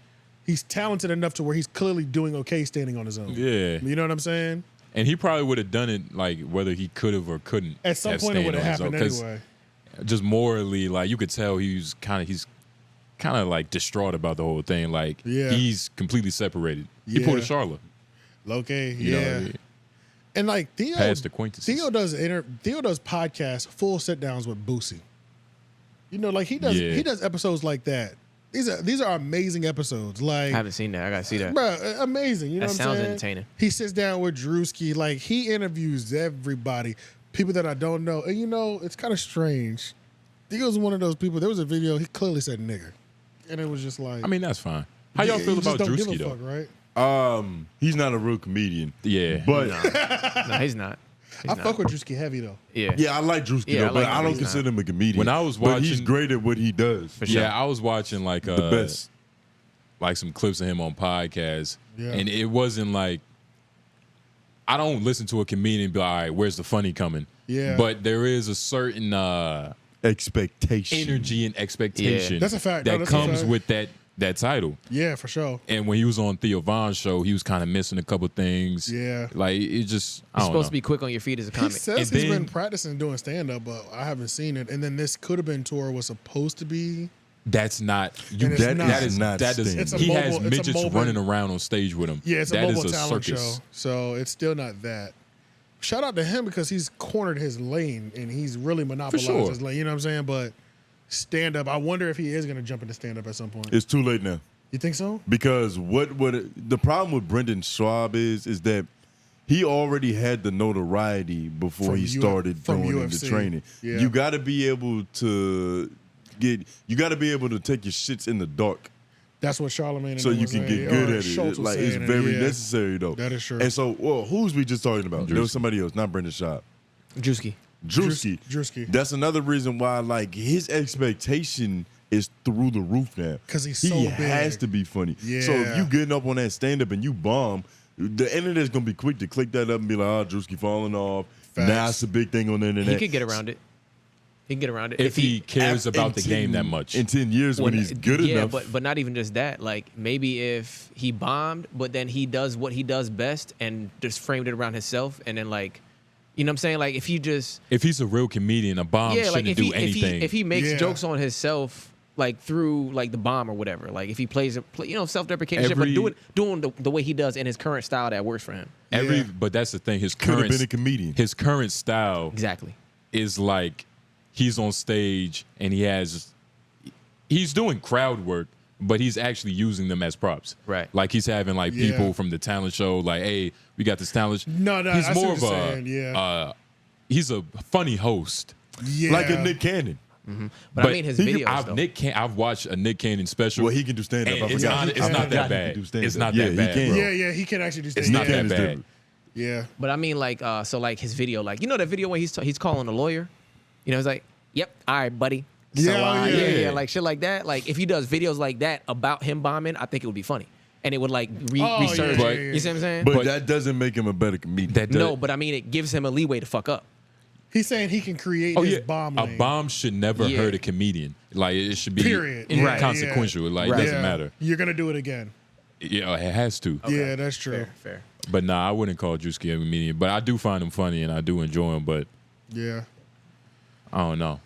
he's talented enough to where he's clearly doing okay standing on his own. Yeah. You know what I'm saying? And he probably would have done it, like, whether he could have or couldn't. At some point, it would have happened anyway. Just morally, like, you could tell he's kind of like distraught about the whole thing. Like, he's completely separated. He pulled a Charla. Okay, you know what I mean? And like Theo, past acquaintances. Theo does podcasts, full sit downs with Boosie. You know, like he does episodes like that. These are amazing episodes. Like, I haven't seen that. I gotta see that. Bro, amazing. You know what I'm saying? That sounds entertaining. He sits down with Drewski. Like, he interviews everybody, people that I don't know. And you know, it's kind of strange. Theo's one of those people. There was a video, he clearly said nigger. And it was just like, I mean, that's fine. How y'all feel about Drewski though? Fuck, right? He's not a real comedian. Yeah. But no, he's not. I fuck with Drewski heavy though. Yeah, I like Drewski though, but I don't consider him a comedian. When I was watching, but he's great at what he does. For sure. Yeah, I was watching like the best, like some clips of him on podcasts, yeah. And it wasn't like, I don't listen to a comedian and be like, all right, where's the funny coming? Yeah. But there is a certain expectation, energy and expectation. That's a fact. That comes with that that title. Yeah, for sure. And when he was on Theo Von's show, he was kind of missing a couple things. Yeah. Like, it just, I You're don't supposed know. to be quick on your feet as a He comic. says And he's then- been practicing doing stand-up, but I haven't seen it. And then this Could Have Been tour was supposed to be. That's not. And it's not. That is not that is. stand-up. It's a He mobile- has it's a midgets mobile- running around on stage with him. Yeah, it's a That is mobile talent circus. show. So it's still not that. Shout out to him because he's cornered his lane and he's really monopolized sure. his lane. You know what I'm saying? But stand-up, I wonder if he is going to jump into stand-up at some point. It's too late now. You think so? Because the problem with Brendan Schaub is that he already had the notoriety before From he started from going UFC. into training. Yeah. You got to be able to take your shits in the dark That's what Charlamagne and so them you was can saying, get good or at it. Schulz was Like it's saying, very yeah. necessary though. That is true. And so, well, who's we just talking about? There was somebody else, not Brendan Schaub. Drewski. Drewski. That's another reason why, like, his expectation is through the roof now. 'Cause he's he so has big. to be funny. Yeah. So if you getting up on that stand up and you bomb, the internet's gonna be quick to click that up and be like, "Oh, Drewski falling off." Facts. Now it's a big thing on the internet. He could get around it. He can get around it If he cares about in the game that much. In 10 years, when he's good yeah, enough. but not even just that. Like maybe if he bombed, but then he does what he does best and just framed it around himself, and then like, you know what I'm saying? Like if he's a real comedian, a bomb yeah, shouldn't like do anything. if he makes Yeah. jokes on himself. Like through like the bomb or whatever. Like if he plays, self-deprecating shit, but doing the way he does in his current style that works for him. But that's the thing. His Could have current been a comedian. His current style Exactly. is like he's on stage and he's doing crowd work, but he's actually using them as props. Right. Like he's having like Yeah. people from the talent show, like, hey, we got this talent. No, he's I see more what of you're a saying, yeah. he's a funny host. Yeah. Like a Nick Cannon. But I mean his videos though. I've watched a Nick Cannon special. Well, he can do stand up. and I it's forgot. not, I not forgot that he bad. could do stand-up. It's not Yeah, that he bad. can. bro. Yeah, he can actually do stand-up. It's not Cannon that is bad. different. Yeah. But I mean, like, so like his video, like, you know that video where he's calling a lawyer, you know, it's like, yep, all right, buddy. So, Yeah, yeah, like shit like that. Like if he does videos like that about him bombing, I think it would be funny, and it would like resurge. yeah, You see what I'm saying? But that doesn't make him a better comedian. No, but I mean, it gives him a leeway to fuck up. He's saying he can create his bomb a lane. bomb should never Yeah. hurt a comedian. Like it should be Period. inconsequential. Like it doesn't Yeah. matter. You're going to do it again. Yeah, it has to. Yeah, that's true. Fair. But nah, I wouldn't call Drewski a comedian. But I do find him funny and I do enjoy him. But Yeah. I don't know.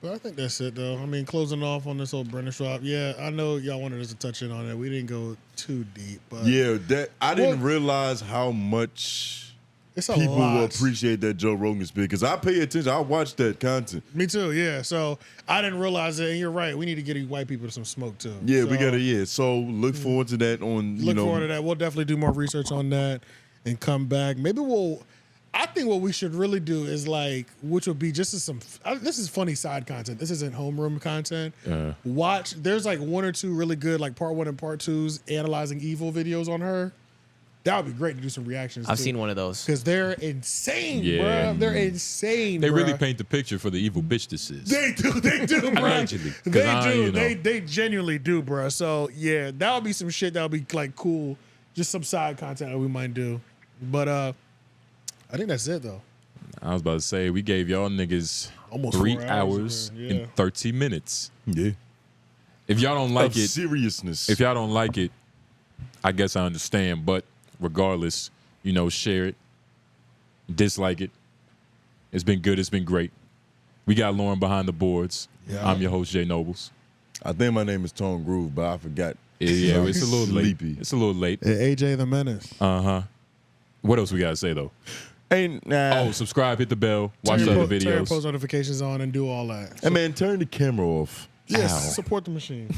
But I think that's it, though. I mean, closing off on this old Brendan Schaub. Yeah, I know y'all wanted us to touch in on it. We didn't go too deep, but Yeah, I didn't realize how much it's a people lot. appreciate that Joe Rogan speak because I pay attention. I watch that content. Me too. Yeah. So I didn't realize it, and you're right. We need to get you white people some smoke too. Yeah, so, we gotta. Yeah, so look forward to that. Look forward to that. We'll definitely do more research on that and come back. Maybe I think what we should really do is like, which would be just this is funny side content. This isn't homeroom content. There's like one or two really good like part 1 and part 2s analyzing evil videos on her. That would be great to do some reactions. I've seen one of those because they're insane, Yeah. bro. They're insane. They bruh. really paint the picture for the evil bitch this is. They do, bro. Allegedly. 'Cause They I, do. you know. They genuinely do, bro. So yeah, that would be some shit that would be like cool. Just some side content that we might do. But I think that's it though. I was about to say, we gave y'all niggas Almost 3 4 hours yeah. and 30 minutes. Yeah. If y'all don't like Of it, seriousness. if y'all don't like it, I guess I understand. But regardless, share it, dislike it. It's been good. It's been great. We got Lauren behind the boards. Yeah. I'm your host, Jay Nobles. I think my name is Tone Groove, but I forgot. Yeah, it's a little Sleepy. late. It's a little late. AJ the Menace. What else we gotta say though? Ain't nah. Oh, subscribe, hit the bell, watch the other Turn your videos. post notifications on and do all that. Hey man, turn the camera off. Yes, Ow. support the machine.